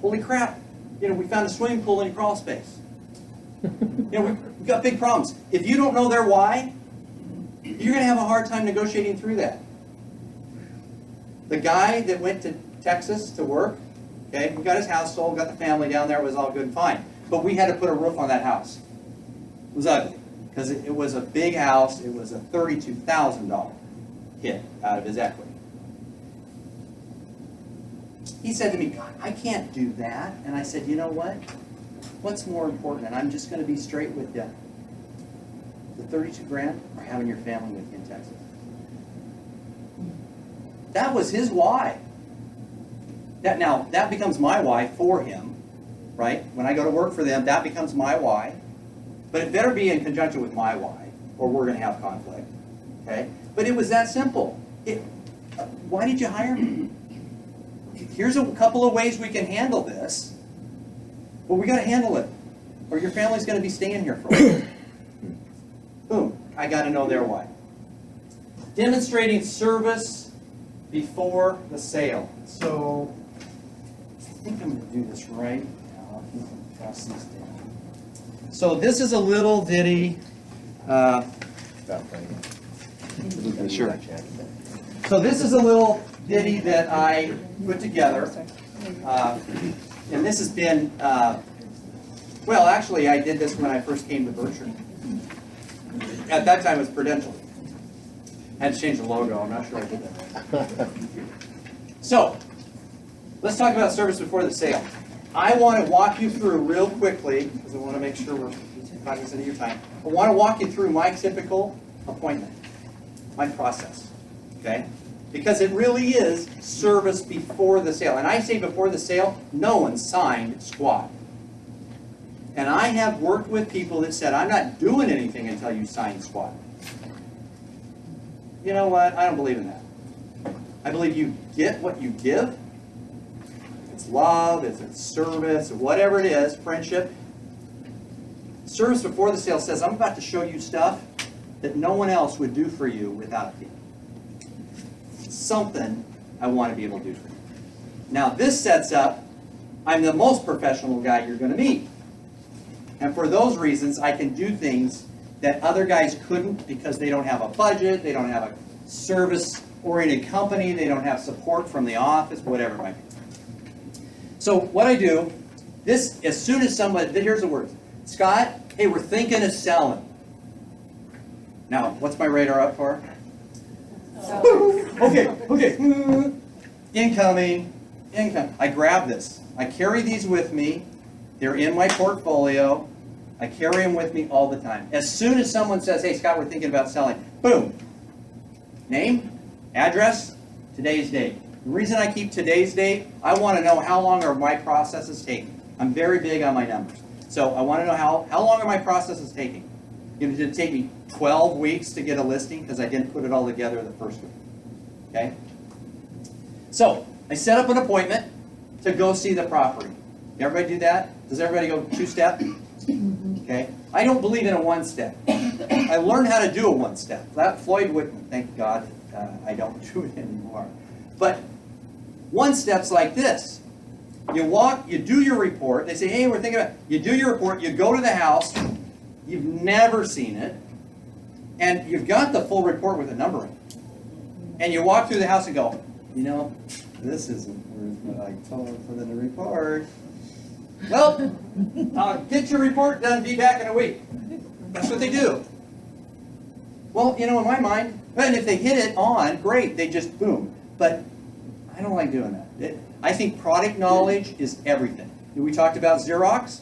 Holy crap! You know, we found a swimming pool in a crawl space. You know, we've got big problems. If you don't know their why, you're going to have a hard time negotiating through that. The guy that went to Texas to work, okay, we got his house sold, got the family down there, it was all good and fine. But we had to put a roof on that house. It was ugly, because it was a big house. It was a $32,000 hit out of his equity. He said to me, God, I can't do that. And I said, you know what? What's more important? And I'm just going to be straight with you. The 32 grand or having your family with you in Texas. That was his why. That becomes my why for him, right? When I go to work for them, that becomes my why. But it better be in conjunction with my why, or we're going to have conflict, okay? But it was that simple. Why did you hire me? Here's a couple of ways we can handle this, but we got to handle it, or your family's going to be staying here for a while. Boom, I got to know their why. Demonstrating service before the sale. So, I think I'm going to do this right now. I think I'm going to pass these down. So this is a little ditty. Sure. So this is a little ditty that I put together. And this has been, well, actually, I did this when I first came to Berkshire. At that time, it was Prudential. I had to change the logo. I'm not sure I did that. So, let's talk about service before the sale. I want to walk you through real quickly, because I want to make sure we're cognizant of your time. I want to walk you through my typical appointment, my process, okay? Because it really is service before the sale. And I say before the sale, no one signed squat. And I have worked with people that said, I'm not doing anything until you sign squat. You know what? I don't believe in that. I believe you get what you give. It's love, it's service, whatever it is, friendship. Service before the sale says, I'm about to show you stuff that no one else would do for you without a fee. Something I want to be able to do for you. Now this sets up, I'm the most professional guy you're going to meet. And for those reasons, I can do things that other guys couldn't because they don't have a budget, they don't have a service-oriented company, they don't have support from the office, whatever it might be. So what I do, this, as soon as somebody, here's the words. Scott, hey, we're thinking of selling. Now, what's my radar up for? Okay. Incoming. I grab this. I carry these with me. They're in my portfolio. I carry them with me all the time. As soon as someone says, hey, Scott, we're thinking about selling, boom. Name, address, today's date. The reason I keep today's date, I want to know how long are my processes taking. I'm very big on my numbers. So I want to know how long are my processes taking. Did it take me 12 weeks to get a listing because I didn't put it all together the first week? Okay? So I set up an appointment to go see the property. Everybody do that? Does everybody go two-step? Okay? I don't believe in a one-step. I learned how to do a one-step. Floyd Whitman, thank God I don't do it anymore. But one step's like this. You walk, you do your report. They say, hey, we're thinking about it. You do your report, you go to the house, you've never seen it, and you've got the full report with a number in it. And you walk through the house and go, you know, this isn't worth what I told for the report. Well, get your report done, be back in a week. That's what they do. Well, you know, in my mind, and if they hit it on, great, they just boom. But I don't like doing that. I think product knowledge is everything. We talked about Xerox.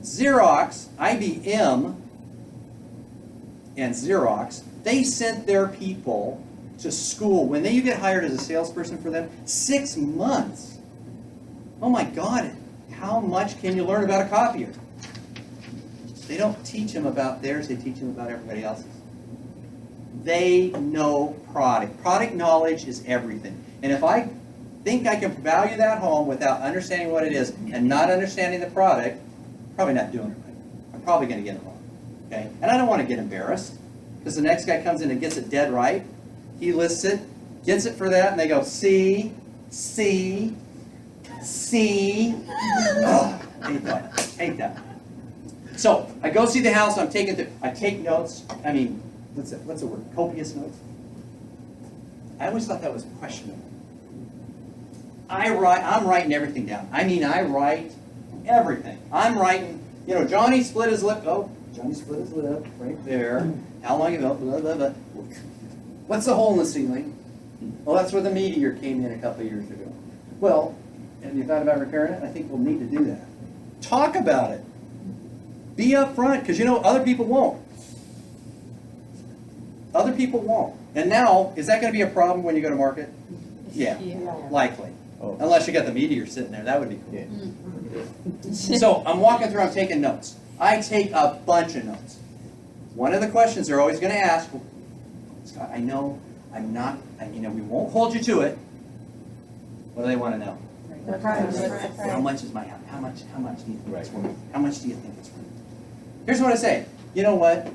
Xerox, IBM, and Xerox, they sent their people to school. When you get hired as a salesperson for them, 6 months. Oh my God, how much can you learn about a copier? They don't teach them about theirs, they teach them about everybody else's. They know product. Product knowledge is everything. And if I think I can value that home without understanding what it is and not understanding the product, I'm probably not doing it right. I'm probably going to get it wrong. Okay? And I don't want to get embarrassed because the next guy comes in and gets it dead right. He lists it, gets it for that, and they go, see. Oh, hate that. So I go see the house. I take notes. I mean, what's the word? Copious notes. I always thought that was questionable. I'm writing everything down. I mean, I write everything. I'm writing. You know, Johnny split his lip. Oh, Johnny split his lip right there. How long ago? Blah blah blah. What's the hole in the ceiling? Well, that's where the meteor came in a couple of years ago. Well, have you thought about repairing it? I think we'll need to do that. Talk about it. Be upfront, because you know other people won't. Other people won't. And now, is that going to be a problem when you go to market? Yeah. Likely. Oh. Unless you got the meteor sitting there, that would be cool. So I'm walking through, I'm taking notes. I take a bunch of notes. One of the questions they're always going to ask, well, Scott, I know I'm not, we won't hold you to it. What do they want to know? The price. How much is my house? How much do you think it's worth? How much do you think it's worth? Here's what I say. You know what?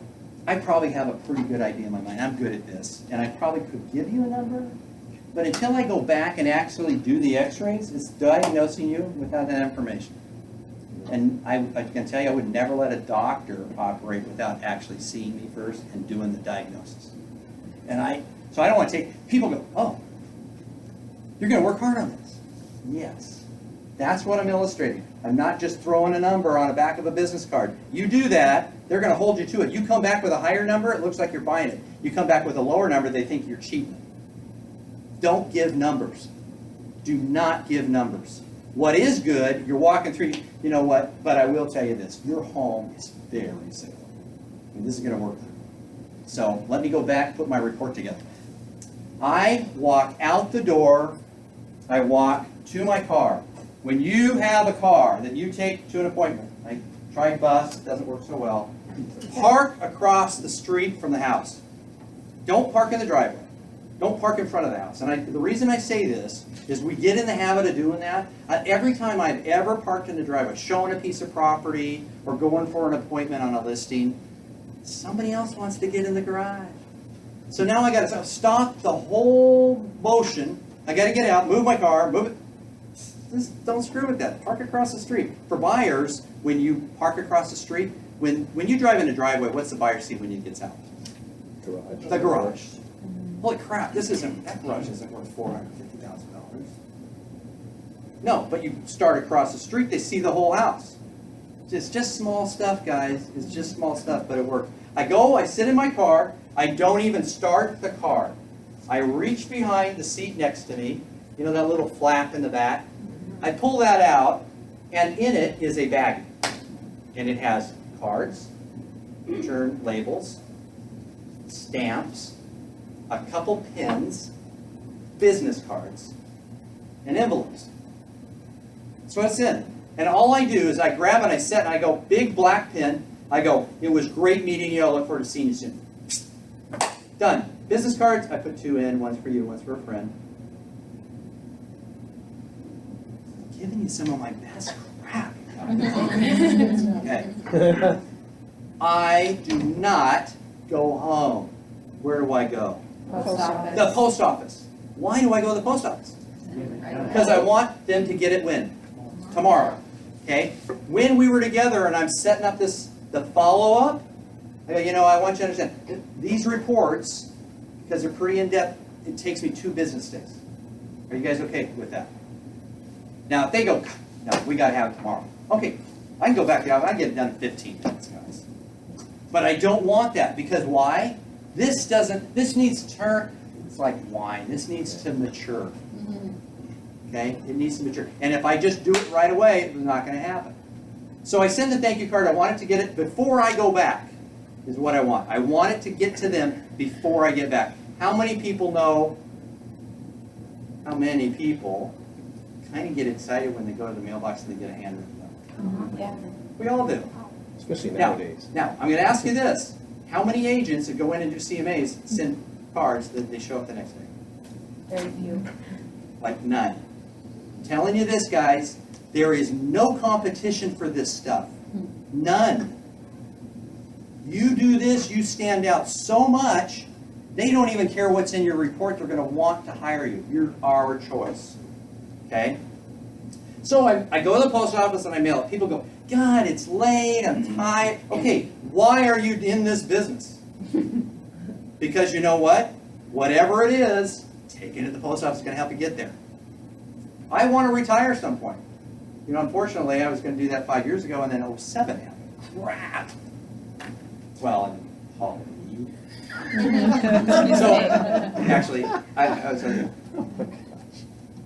I probably have a pretty good idea in my mind. I'm good at this. And I probably could give you a number. But until I go back and actually do the x-rays, it's diagnosing you without that information. And I can tell you, I would never let a doctor operate without actually seeing me first and doing the diagnosis. So I don't want to take, people go, oh, you're going to work hard on this. Yes. That's what I'm illustrating. I'm not just throwing a number on the back of a business card. You do that, they're going to hold you to it. You come back with a higher number, it looks like you're buying it. You come back with a lower number, they think you're cheating. Don't give numbers. Do not give numbers. What is good, you're walking through, you know what, but I will tell you this, your home is very saleable. This is going to work. So let me go back, put my report together. I walk out the door, I walk to my car. When you have a car that you take to an appointment, I tried bus, it doesn't work so well, park across the street from the house. Don't park in the driveway. Don't park in front of the house. And the reason I say this is we get in the habit of doing that. Every time I've ever parked in the driveway, showing a piece of property or going for an appointment on a listing, somebody else wants to get in the garage. So now I got to stop the whole motion. I got to get out, move my car, move it. Just don't screw with that. Park across the street. For buyers, when you park across the street, when you drive in a driveway, what's the buyer see when he gets out? Garage. The garage. Holy crap! That garage isn't worth $450,000. No, but you start across the street, they see the whole house. It's just small stuff, guys. It's just small stuff, but it works. I go, I sit in my car, I don't even start the car. I reach behind the seat next to me, you know that little flap in the back? I pull that out, and in it is a baggie. And it has cards, return labels, stamps, a couple pins, business cards, and envelopes. So it's in. And all I do is I grab it, I set, and I go, big black pen, I go, it was great meeting you, I look forward to seeing you soon. Done. Business cards, I put 2 in, one's for you, one's for a friend. I'm giving you some of my best crap. Okay. I do not go home. Where do I go? Post office. The post office. Why do I go to the post office? Because I want them to get it when? Tomorrow. Okay? When we were together and I'm setting up the follow-up, I go, you know, I want you to understand, these reports, because they're pretty in-depth, it takes me 2 business days. Are you guys okay with that? Now, if they go, no, we got to have it tomorrow. Okay, I can go back to the office. I can get it done in 15 minutes, guys. But I don't want that, because why? This needs to turn, it's like wine. This needs to mature. Okay? It needs to mature. And if I just do it right away, it's not going to happen. So I send the thank you card. I want it to get it before I go back, is what I want. I want it to get to them before I get back. How many people know, how many people kind of get excited when they go to the mailbox and they get a handwritten note? Yeah. We all do. Especially nowadays. Now, I'm going to ask you this. How many agents that go in and do CMAs send cards that they show up the next day? Very few. Like none. I'm telling you this, guys. There is no competition for this stuff. None. You do this, you stand out so much, they don't even care what's in your report. They're going to want to hire you. You're our choice. Okay? So I go to the post office and I mail it. People go, God, it's late, I'm tired. Okay, why are you in this business? Because you know what? Whatever it is, taking it to the post office is going to help you get there. I want to retire at some point. You know, unfortunately, I was going to do that 5 years ago, and then 07 happened. Crap. Well, and Holly. So, actually, I was telling you,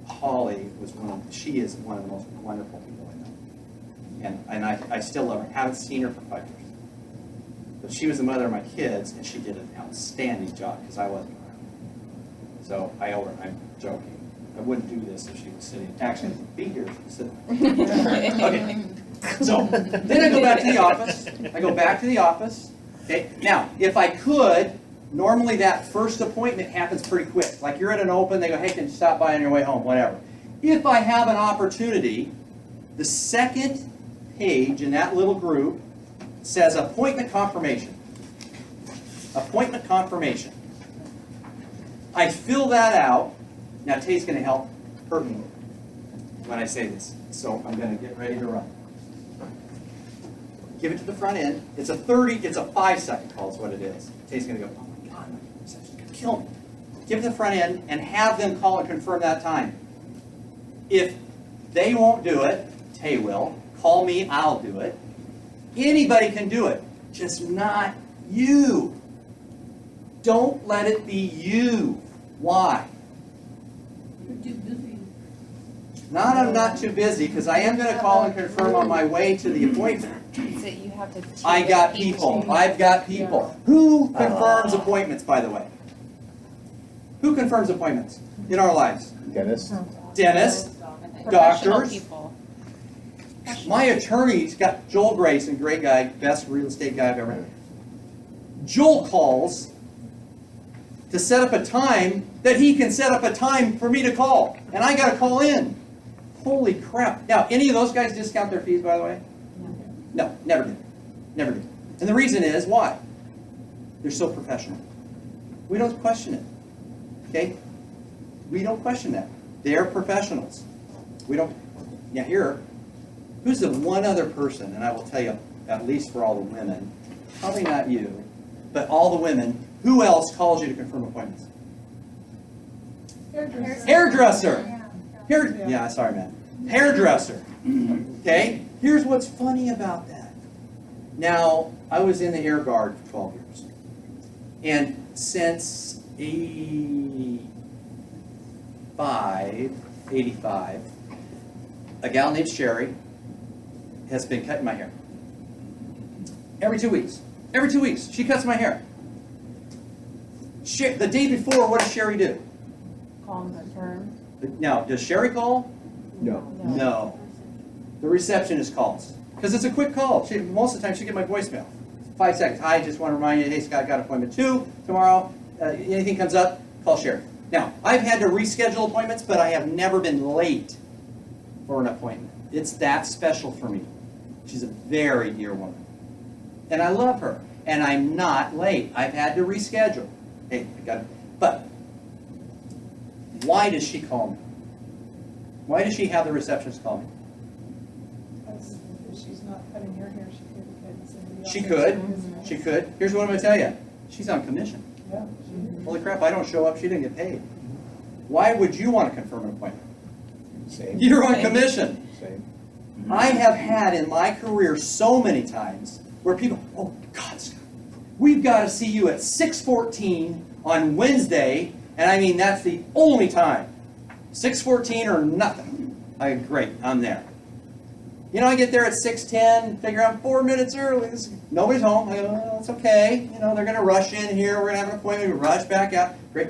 Holly was she is one of the most wonderful people I know. And I still love her. Haven't seen her for 5 years. But she was the mother of my kids, and she did an outstanding job because I wasn't around. So I owe her. I'm joking. I wouldn't do this if she was sitting. Actually, be here if she was sitting. Okay. So then I go back to the office. I go back to the office. Okay. Now, if I could, normally that first appointment happens pretty quick. Like you're at an open, they go, hey, can you stop by on your way home? Whatever. If I have an opportunity, the second page in that little group says appointment confirmation. Appointment confirmation. I fill that out. Now, Tay's going to help hurt me when I say this. So I'm going to get ready to run. Give it to the front end. It's a 5-second call is what it is. Tay's going to go, oh my God, my reception's going to kill me. Give it to the front end and have them call and confirm that time. If they won't do it, Tay will. Call me, I'll do it. Anybody can do it, just not you. Don't let it be you. Why? You're too busy. Not I'm not too busy, because I am going to call and confirm on my way to the appointment. So you have to. I got people. I've got people. Who confirms appointments, by the way? Who confirms appointments in our lives? Dennis? Dentists, doctors. My attorney's got Joel Grayson, great guy, best real estate guy I've ever had. Joel calls to set up a time that he can set up a time for me to call. And I got to call in. Holy crap. Now, any of those guys discount their fees, by the way? No, never did. Never did. And the reason is, why? They're so professional. We don't question it. Okay? We don't question that. They're professionals. We don't. Now here, who's the one other person, and I will tell you, at least for all the women, probably not you, but all the women, who else calls you to confirm appointments? Hairdresser. Yeah, sorry, man. Hairdresser. Okay, here's what's funny about that. Now, I was in the Air Guard for 12 years. And since 85, a gal named Sherry has been cutting my hair. Every 2 weeks. Every 2 weeks, she cuts my hair. The day before, what does Sherry do? Call them a term. Now, does Sherry call? No. No. The receptionist calls. Because it's a quick call. Most of the time, she get my voicemail. 5 seconds. Hi, just want to remind you, hey, Scott, got appointment 2 tomorrow. Anything comes up, call Sherry. Now, I've had to reschedule appointments, but I have never been late for an appointment. It's that special for me. She's a very dear woman. And I love her. And I'm not late. I've had to reschedule. Hey, I got it. But why does she call me? Why does she have the receptionist call me? Because if she's not cutting your hair, she could be cutting somebody else. She could. She could. Here's what I'm going to tell you. She's on commission. Yeah. Holy crap, I don't show up, she didn't get paid. Why would you want to confirm an appointment? Same. You're on commission. Same. I have had in my career so many times where people, oh God, Scott, we've got to see you at 6:14 on Wednesday, and I mean that's the only time. 6:14 or nothing. Great, I'm there. You know, I get there at 6:10, figure I'm 4 minutes early. Nobody's home. I go, well, it's okay. You know, they're going to rush in here. We're going to have an appointment. We rush back out. Great.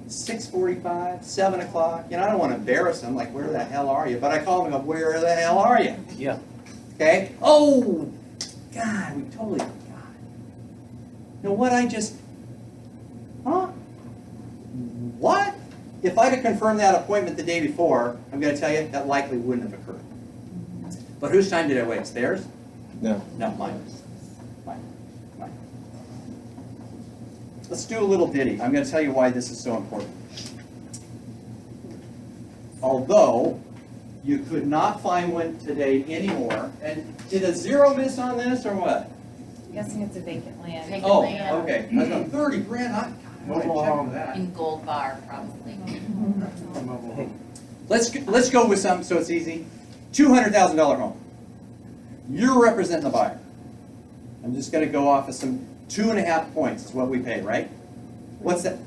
6:45, 7 o'clock. You know, I don't want to embarrass them. Like, where the hell are you? But I call them and go, where the hell are you? Yeah. Okay? Oh, God, we totally forgot. You know what I just, huh? What? If I'd have confirmed that appointment the day before, I'm going to tell you, that likely wouldn't have occurred. But whose time did I waste? Theirs? No. No, mine. Mine. Let's do a little ditty. I'm going to tell you why this is so important. Although you could not find one today anymore, and did a zero miss on this or what? I'm guessing it's a vacant land. Oh, okay. I was going 30 grand. I Mobile check home. for that. In Gold Bar, probably. Let's go with something so it's easy. $200,000 home. You're representing the buyer. I'm just going to go off of some 2.5 points is what we pay, right? What's that?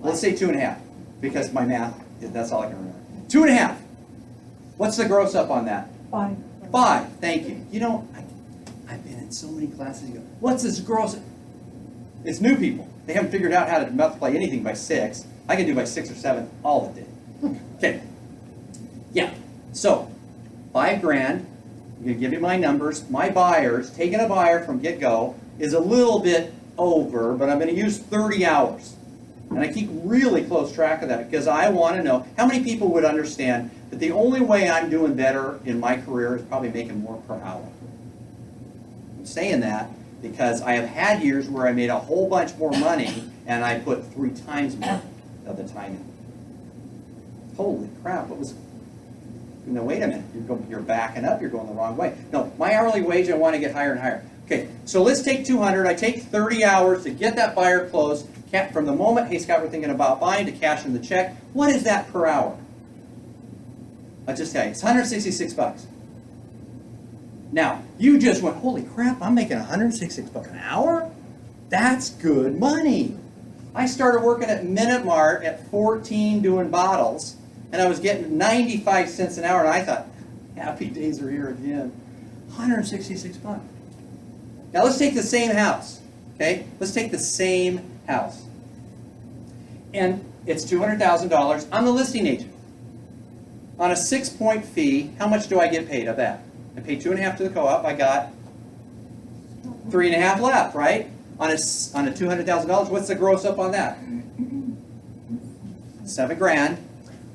Let's say 2.5 because my math, that's all I can remember. 2.5. What's the gross up on that? 5. 5. Thank you. You know, I've been in so many classes. You go, what's this gross? It's new people. They haven't figured out how to multiply anything by 6. I can do by 6 or 7 all the day. Okay. Yeah. So, 5 grand. I'm going to give you my numbers. My buyers, taking a buyer from get-go, is a little bit over, but I'm going to use 30 hours. And I keep really close track of that because I want to know how many people would understand that the only way I'm doing better in my career is probably making more per hour. I'm saying that because I have had years where I made a whole bunch more money and I put 3 times more of the time in. Holy crap, what was... No, wait a minute, you're backing up, you're going the wrong way. No, my hourly wage, I want to get higher and higher. Okay, so let's take 200, I take 30 hours to get that buyer closed. From the moment, hey Scott, we're thinking about buying to cash in the check. What is that per hour? I'll just tell you, it's $166. Now, you just went, holy crap, I'm making $166 an hour? That's good money. I started working at Minute Mart at 14 doing bottles, and I was getting 95 cents an hour, and I thought, happy days are here again. $166. Now let's take the same house, okay? Let's take the same house. And it's $200,000. I'm the listing agent. On a 6-point fee, how much do I get paid of that? I paid 2.5 to the co-op. I got 3.5 left, right? On a $200,000, what's the gross up on that? 7 grand.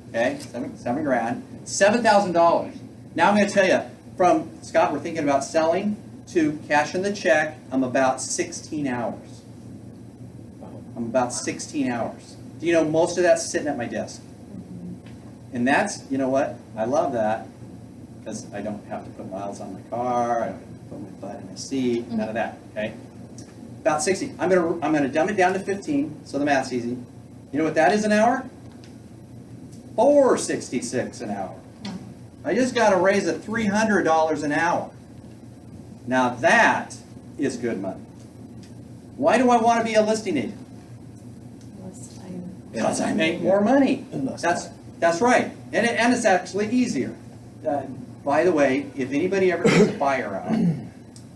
Okay, 7 grand. $7,000. Now I'm going to tell you, from Scott, we're thinking about selling to cash in the check. I'm about 16 hours. I'm about 16 hours. Do you know most of that's sitting at my desk? And that's, you know what? I love that because I don't have to put miles on my car. I don't have to put my butt in my seat. None of that. Okay. About 60. I'm gonna dumb it down to 15, so the math's easy. You know what that is an hour? $4.66 an hour. I just got to raise it $300 an hour. Now that is good money. Why do I want to be a listing agent? Because I make more money. That's right. And it's actually easier. By the way, if anybody ever gets a buyer out,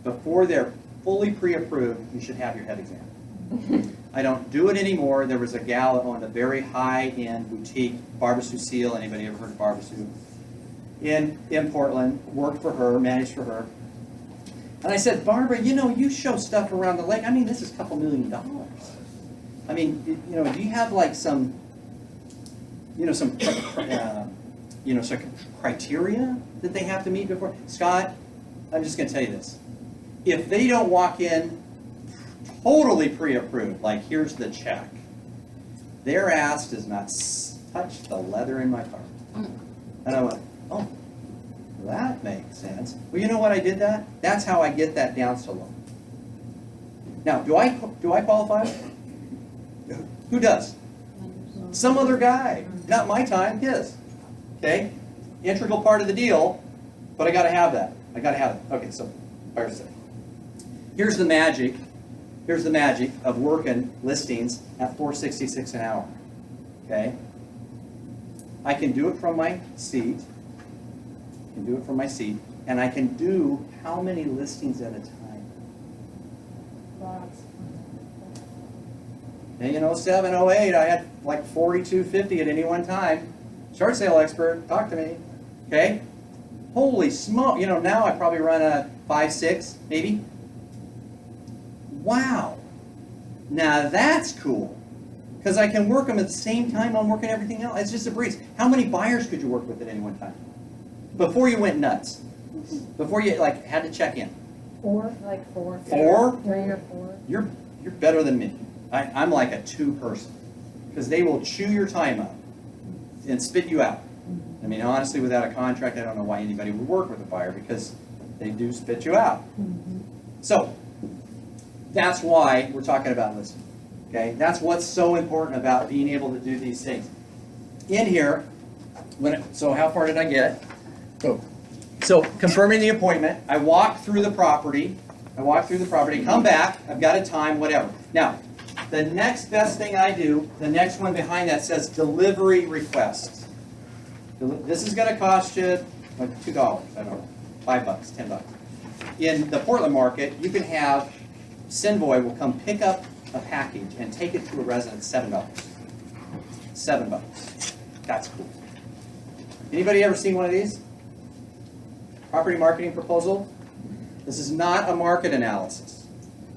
before they're fully pre-approved, you should have your head examined. I don't do it anymore. There was a gal that owned a very high-end boutique, Barbara Sue. Anybody ever heard of Barbara Sue? In Portland, worked for her, managed for her. And I said, Barbara, you know, you show stuff around the lake. I mean, this is a couple $1 million. I mean, you know, do you have like some, you know, some criteria that they have to meet before? Scott, I'm just going to tell you this. If they don't walk in totally pre-approved, like here's the check, their ass does not touch the leather in my car. And I went, oh, that makes sense. Well, you know what I did that? That's how I get that down so low. Now, do I qualify? Who does? Some other guy. Not my time, his. Okay? Integral part of the deal, but I got to have that. I got to have it. Okay, so fire safe. Here's the magic. Here's the magic of working listings at $4.66 an hour. Okay? I can do it from my seat. I can do it from my seat, and I can do how many listings at a time? Lots. And you know, 07, 08, I had like 4,250 at any one time. Short sale expert, talk to me. Okay? Holy smoke! You know, now I probably run a 5, 6, maybe. Wow! Now that's cool. Because I can work them at the same time I'm working everything else. It's just a breeze. How many buyers could you work with at any one time? Before you went nuts. Before you like had to check in. 4, like 4. 4? 3 or 4. You're better than me. I'm like a 2 person. Because they will chew your time up and spit you out. I mean, honestly, without a contract, I don't know why anybody would work with a buyer, because they do spit you out. So, that's why we're talking about listing. Okay? That's what's so important about being able to do these things. In here, so how far did I get? Oh. So, confirming the appointment, I walk through the property, come back, I've got a time, whatever. Now, the next best thing I do, the next one behind that says delivery request. This is going to cost you like $2, I don't know, $5, $10. In the Portland market, you can have Sinvoy will come pick up a package and take it to a resident, $7. $7. That's cool. Anybody ever seen one of these? Property marketing proposal? This is not a market analysis.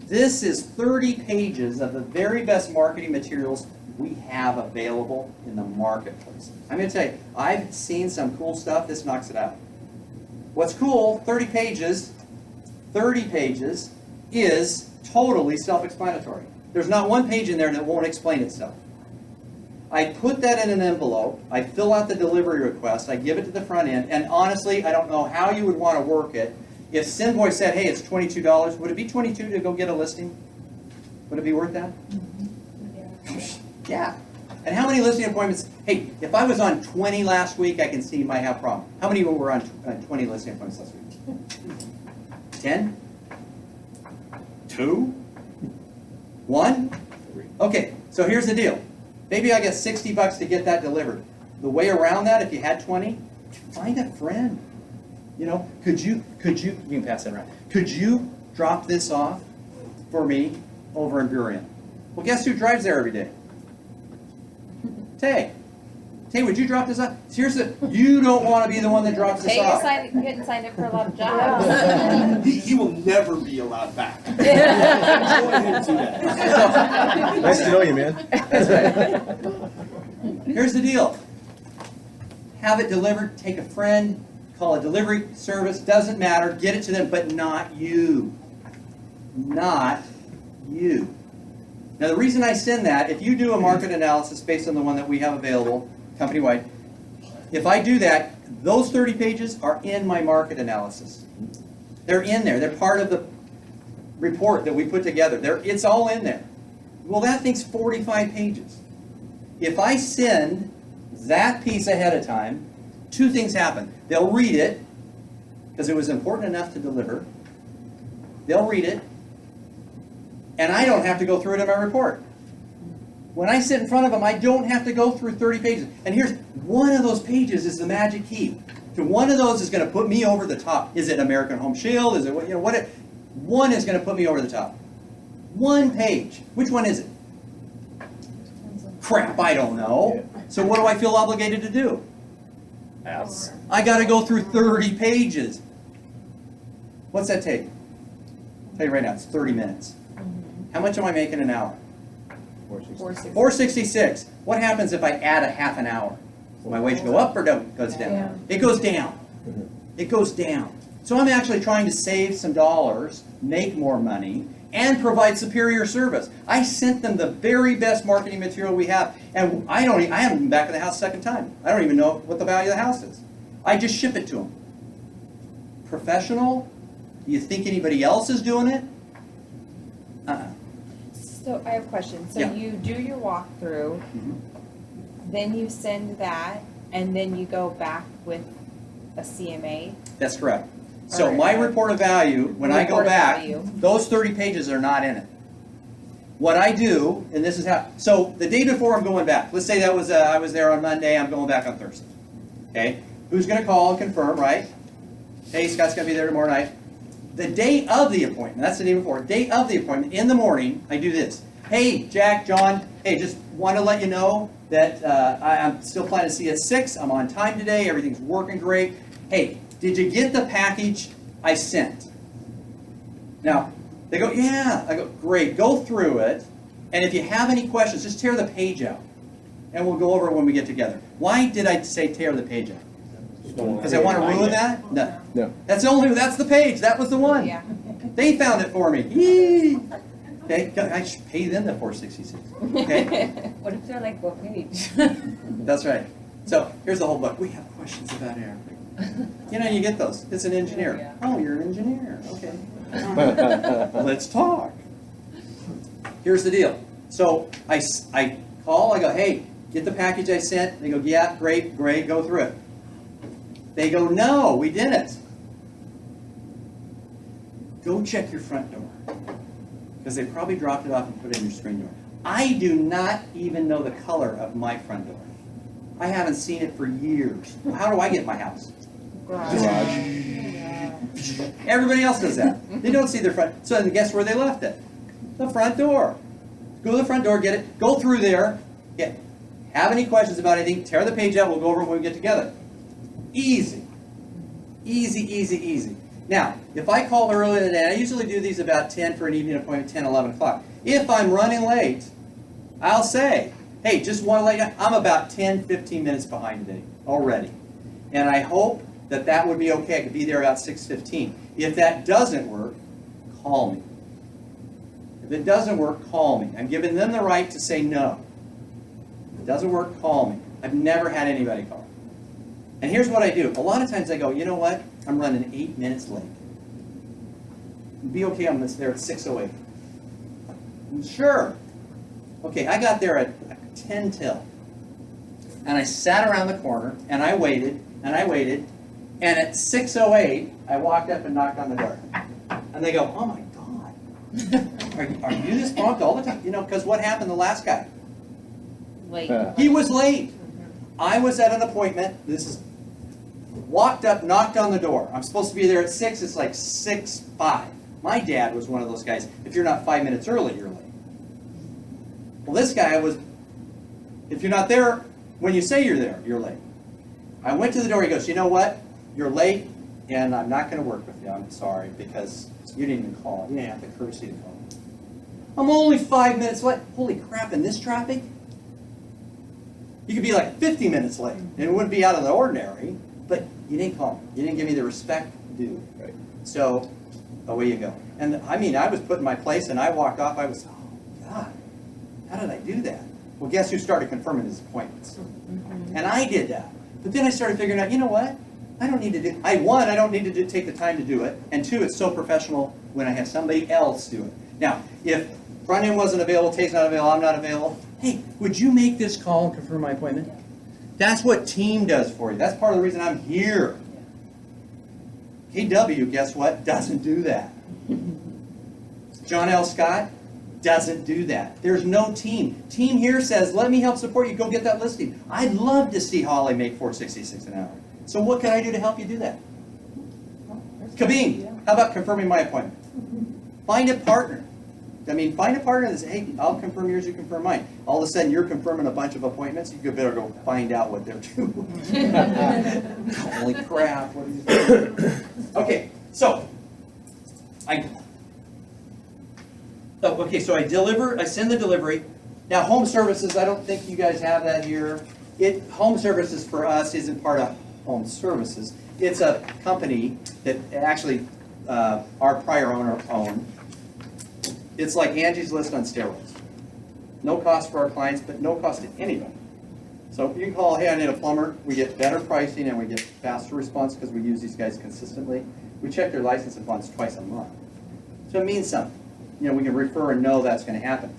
This is 30 pages of the very best marketing materials we have available in the marketplace. I'm going to tell you, I've seen some cool stuff. This knocks it out. What's cool, 30 pages is totally self-explanatory. There's not one page in there that won't explain itself. I put that in an envelope, I fill out the delivery request, I give it to the front end, and honestly, I don't know how you would want to work it. If Sinvoy said, hey, it's $22, would it be $22 to go get a listing? Would it be worth that? Yeah. And how many listing appointments? Hey, if I was on 20 last week, I can see you might have a problem. How many were on 20 listing appointments last week? 10? 2? 1? Okay, so here's the deal. Maybe I get $60 to get that delivered. The way around that, if you had 20, find a friend. You know, you can pass that around. Could you drop this off for me over in Burien? Well, guess who drives there every day? Tay. Tay, would you drop this off? Seriously, you don't want to be the one that drops this off. Getting signed up for a lot of jobs. He will never be allowed back. Go ahead and do that. Nice to know you, man. Here's the deal. Have it delivered, take a friend, call a delivery service, doesn't matter, get it to them, but not you. Not you. Now the reason I send that, if you do a market analysis based on the one that we have available, company-wide, if I do that, those 30 pages are in my market analysis. They're in there. They're part of the report that we put together. It's all in there. Well, that thing's 45 pages. If I send that piece ahead of time two things happen. They'll read it, because it was important enough to deliver. They'll read it, and I don't have to go through it in my report. When I sit in front of them, I don't have to go through 30 pages. And here's one of those pages is the magic key. To one of those is going to put me over the top. Is it American Home Shield? Is it what? One is going to put me over the top. One page. Which one is it? Crap, I don't know. So what do I feel obligated to do? Yes. I got to go through 30 pages. What's that take? I'll tell you right now, it's 30 minutes. How much am I making an hour? 466. What happens if I add a half an hour? Will my wage go up or goes down? It goes down. It goes down. So I'm actually trying to save some dollars, make more money, and provide superior service. I sent them the very best marketing material we have, and I haven't been back in the house a second time. I don't even know what the value of the house is. I just ship it to them. Professional? Do you think anybody else is doing it? So I have a question. So Yeah. you do your walkthrough, then you send that, and then you go back with a CMA? That's correct. So Alright. my report of value, when I go Report of back, value. those 30 pages are not in it. What I do, and this is how, so the day before I'm going back, let's say that was, I was there on Monday, I'm going back on Thursday. Okay? Who's going to call and confirm, right? Hey, Scott's going to be there tomorrow night. The day of the appointment, that's the day before, day of the appointment, in the morning, I do this. Hey, Jack, John, hey, just want to let you know that I'm still planning to see you at 6. I'm on time today. Everything's working great. Hey, did you get the package I sent? Now, they go, yeah. I go, great. Go through it. And if you have any questions, just tear the page out. And we'll go over it when we get together. Why did I say tear the page out? Because I want to ruin that? No. No. That's the page. That was the one. Yeah. They found it for me. Yee. Okay, I should pay them the 466. Okay, What if they're like, what page? that's right. So here's the whole book. We have questions about everything. You know, you get those. It's an engineer. Oh, you're an engineer. Okay. Let's talk. Here's the deal. So I call. I go, hey, get the package I sent. They go, yeah, great, go through it. They go, no, we didn't. Go check your front door. Because they probably dropped it off and put it in your screen door. I do not even know the color of my front door. I haven't seen it for years. How do I get my house? Garage. Everybody else does that. They don't see their front. So then guess where they left it? The front door. Go to the front door, get it, go through there. Have any questions about anything, tear the page out, we'll go over when we get together. Easy. Easy, easy, easy. Now, if I call early in the day, I usually do these about 10 for an evening appointment, 10, 11 o'clock. If I'm running late, I'll say, hey, just want to let you know, I'm about 10, 15 minutes behind today already. And I hope that that would be okay. I could be there about 6:15. If that doesn't work, call me. If it doesn't work, call me. I'm giving them the right to say no. If it doesn't work, call me. I've never had anybody call. And here's what I do. A lot of times I go, you know what? I'm running 8 minutes late. Be okay, I'm there at 6:08. Sure. Okay, I got there at 10 till. And I sat around the corner, and I waited, and I waited, and at 6:08, I walked up and knocked on the door. And they go, oh my God. Are you this prompt all the time? You know, because what happened the last guy? Late. He was late. I was at an appointment. Walked up, knocked on the door. I'm supposed to be there at 6. It's like 6:05. My dad was one of those guys. If you're not 5 minutes early, you're late. Well, this guy was, if you're not there when you say you're there, you're late. I went to the door. He goes, you know what? You're late, and I'm not going to work with you. I'm sorry, because you didn't even call. You didn't have the courtesy to call. I'm only 5 minutes late. Holy crap, in this traffic? You could be like 50 minutes late, and it wouldn't be out of the ordinary, but you didn't call me. You didn't give me the respect due. Right. So, away you go. And I mean, I was put in my place, and I walked off. I was, oh, God, how did I do that? Well, guess who started confirming his appointments? And I did that. But then I started figuring out, you know what? I don't need to do, one, I don't need to take the time to do it, and two, it's so professional when I have somebody else do it. Now, if front end wasn't available, Tay's not available, I'm not available, hey, would you make this call and confirm my appointment? That's what team does for you. That's part of the reason I'm here. KW, guess what? Doesn't do that. John L. Scott doesn't do that. There's no team. Team here says, let me help support you. Go get that listing. I'd love to see Holly make $4.66 an hour. So what can I do to help you do that? Kabing, how about confirming my appointment? Find a partner. Find a partner that says, hey, I'll confirm yours, you confirm mine. All of a sudden, you're confirming a bunch of appointments. You better go find out what they're doing. Holy crap, what are you doing? Okay, so, I send the delivery. Now, home services, I don't think you guys have that here. Home services for us isn't part of home services. It's a company that actually our prior owner owned. It's like Angie's List on steroids. No cost for our clients, but no cost to anybody. So you can call, hey, I need a plumber. We get better pricing and we get faster response because we use these guys consistently. We check their license and funds twice a month. So it means something. We can refer and know that's going to happen.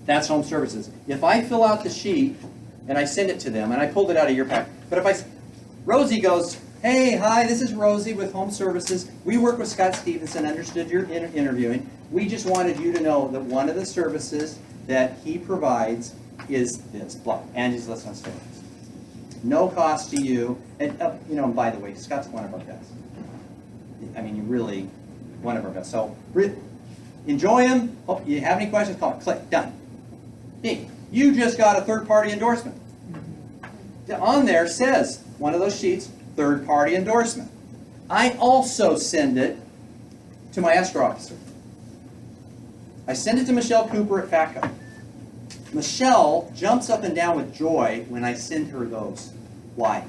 That's home services. If I fill out the sheet and I send it to them, and I pulled it out of your pack, but if Rosie goes, hey, hi, this is Rosie with Home Services. We work with Scott Stevenson, understood you're interviewing. We just wanted you to know that one of the services that he provides is this, blah, Angie's List on steroids. No cost to you. And, and by the way, Scott's one of our best. You're really one of our best. So, enjoy him. If you have any questions, call him. Click, done. Hey, you just got a third-party endorsement. On there says, one of those sheets, third-party endorsement. I also send it to my escrow officer. I send it to Michelle Cooper at FATCO. Michelle jumps up and down with joy when I send her those. Why?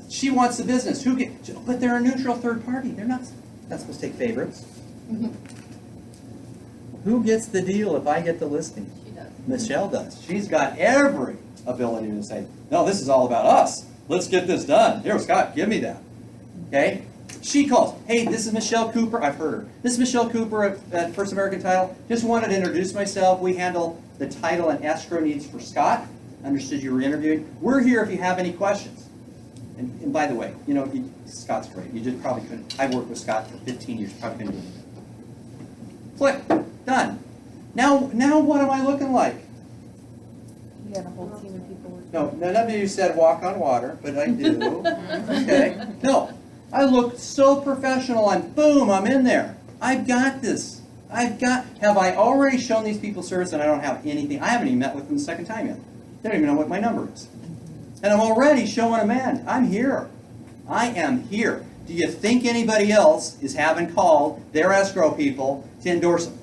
She wants the business. But they're a neutral third party. They're not supposed to take favorites. Who gets the deal if I get the listing? She does. Michelle does. She's got every ability to say, no, this is all about us. Let's get this done. Here, Scott, give me that. Okay? She calls. Hey, this is Michelle Cooper. I've heard her. This is Michelle Cooper at First American Title. Just wanted to introduce myself. We handle the title and escrow needs for Scott. Understood you were interviewing. We're here if you have any questions. And by the way, Scott's great. You just probably couldn't. I've worked with Scott for 15 years. Probably couldn't do it. Click. Done. Now what am I looking like? You got a whole team of people working. No, none of you said walk on water, but I do. Okay. No. I look so professional and boom, I'm in there. I've got this. Have I already shown these people service and I don't have anything? I haven't even met with them the second time yet. They don't even know what my number is. And I'm already showing them in. I'm here. I am here. Do you think anybody else is having called their escrow people to endorse them?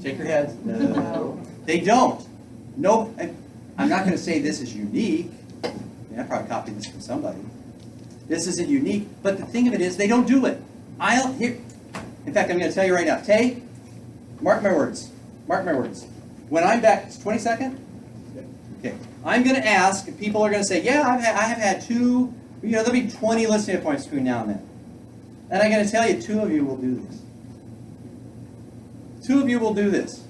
Shake your heads. No. They don't. No, I'm not going to say this is unique. I probably copied this from somebody. This isn't unique, but the thing of it is, they don't do it. In fact, I'm going to tell you right now. Tay, mark my words. Mark my words. When I'm back, it's 22nd? Okay. I'm going to ask, if people are going to say, yeah, I have had two, there'll be 20 listing appointments between now and then. And I'm going to tell you, 2 of you will do this. 2 of you will do this,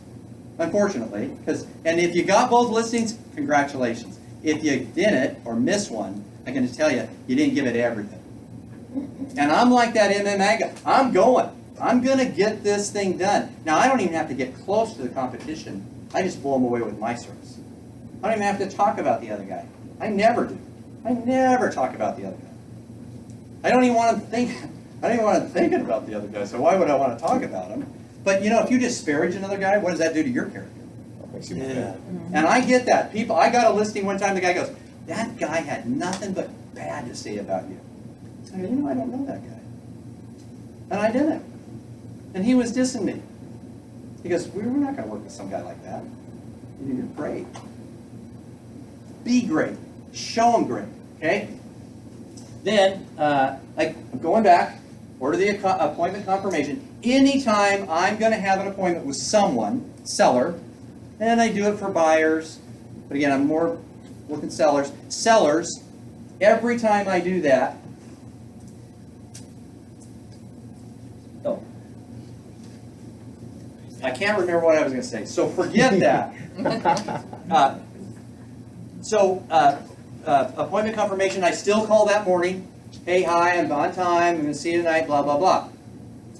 unfortunately. And if you got both listings, congratulations. If you didn't or missed one, I'm going to tell you, you didn't give it everything. And I'm like that MMA guy. I'm going. I'm going to get this thing done. Now, I don't even have to get close to the competition. I just blow them away with my service. I don't even have to talk about the other guy. I never do. I never talk about the other guy. I don't even want to think about the other guy, so why would I want to talk about him? But, if you disparage another guy, what does that do to your character? Yeah. And I get that. I got a listing one time, the guy goes, that guy had nothing but bad to say about you. I go, I don't know that guy. And I didn't. And he was dissing me. He goes, we're not going to work with some guy like that. You're great. Be great. Show them great. Okay? Then, I'm going back, order the appointment confirmation. Anytime I'm going to have an appointment with someone, seller, and I do it for buyers, but again, I'm more looking sellers. Sellers, every time I do that, I can't remember what I was gonna say, so forget that. Appointment confirmation, I still call that morning. Hey, hi, I'm on time, I'm gonna see you tonight, blah, blah, blah.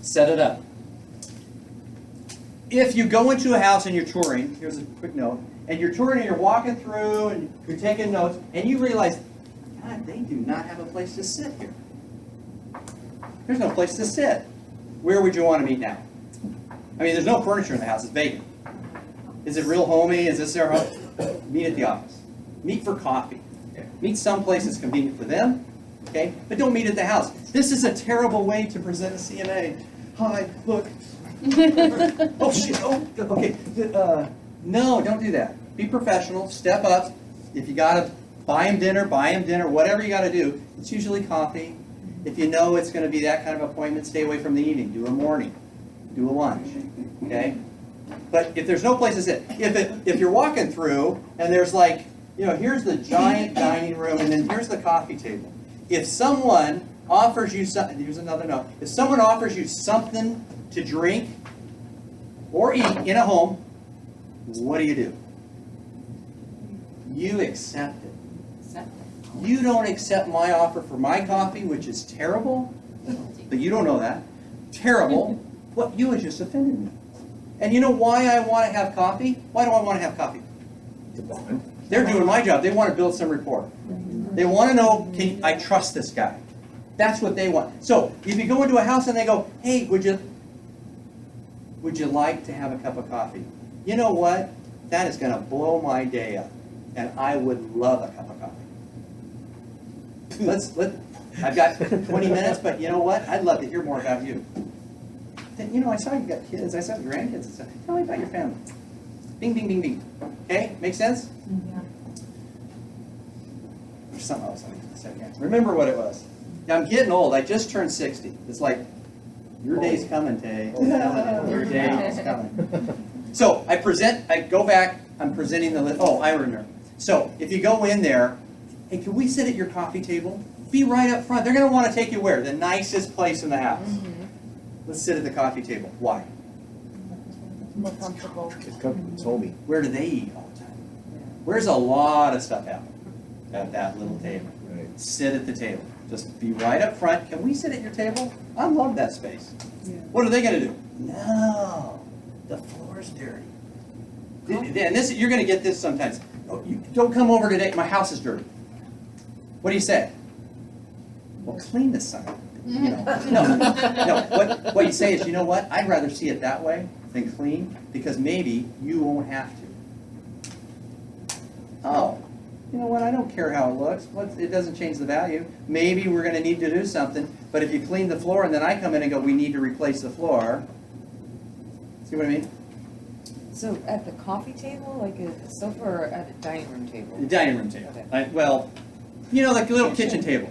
Set it up. If you go into a house and you're touring, here's a quick note, and you're touring and you're walking through and you're taking notes, and you realize, God, they do not have a place to sit here. There's no place to sit. Where would you want to meet now? I mean, there's no furniture in the house, it's vacant. Is it real homey? Is this their home? Meet at the office. Meet for coffee. Meet someplace that's convenient for them, okay? But don't meet at the house. This is a terrible way to present a CMA. Hi, look. Oh, shit, oh, okay. No, don't do that. Be professional, step up. If you gotta buy him dinner, whatever you gotta do. It's usually coffee. If you know it's gonna be that kind of appointment, stay away from the evening. Do a morning, do a lunch, okay? But if there's no place to sit, if you're walking through and there's like, you know, here's the giant dining room and then here's the coffee table. If someone offers you something, here's another note. If someone offers you something to drink or eat in a home, what do? You accept it. You don't accept my offer for my coffee, which is terrible, but you don't know that. Terrible. What? You have just offended me. And you know why I want to have coffee? Why do I want to have coffee? They're doing my job. They want to build some rapport. They want to know, I trust this guy. That's what they want. So if you go into a house and they go, hey, would you like to have a cup of coffee? You know what? That is going to blow my day up. And I would love a cup of coffee. I've got 20 minutes, but you know what? I'd love to hear more about you. You know, I saw you got kids. I saw your grandkids and stuff. Tell me about your family. Bing, bing, bing, bing. Okay? Make sense? Yeah. There's something else I need to say. Remember what it was. Now, I'm getting old. I just turned 60. It's like, your day's coming, Tay. Your day is coming. So, I go back, I'm presenting the list. Oh, I remember. So, if you go in there, hey, can we sit at your coffee table? Be right up front. They're going to want to take you where? The nicest place in the house. Let's sit at the coffee table. Why? More comfortable. It's comfortable, it's homey. Where do they eat all the time? Where's a lot of stuff happen at that little table? Right. Sit at the table. Just be right up front. Can we sit at your table? I love that space. Yeah. What are they going to do? No, the floor's dirty. And this, you're going to get this sometimes. Oh, you don't come over today. My house is dirty. What do you say? Well, clean this side. You know, no. What you say is, you know what? I'd rather see it that way than clean because maybe you won't have to. Oh, you know what? I don't care how it looks. It doesn't change the value. Maybe we're going to need to do something. But if you clean the floor and then I come in and go, we need to replace the floor. See what I mean? So at the coffee table, like a sofa, or at a dining room table? The dining room table. Okay. Well, you know, like a little kitchen table.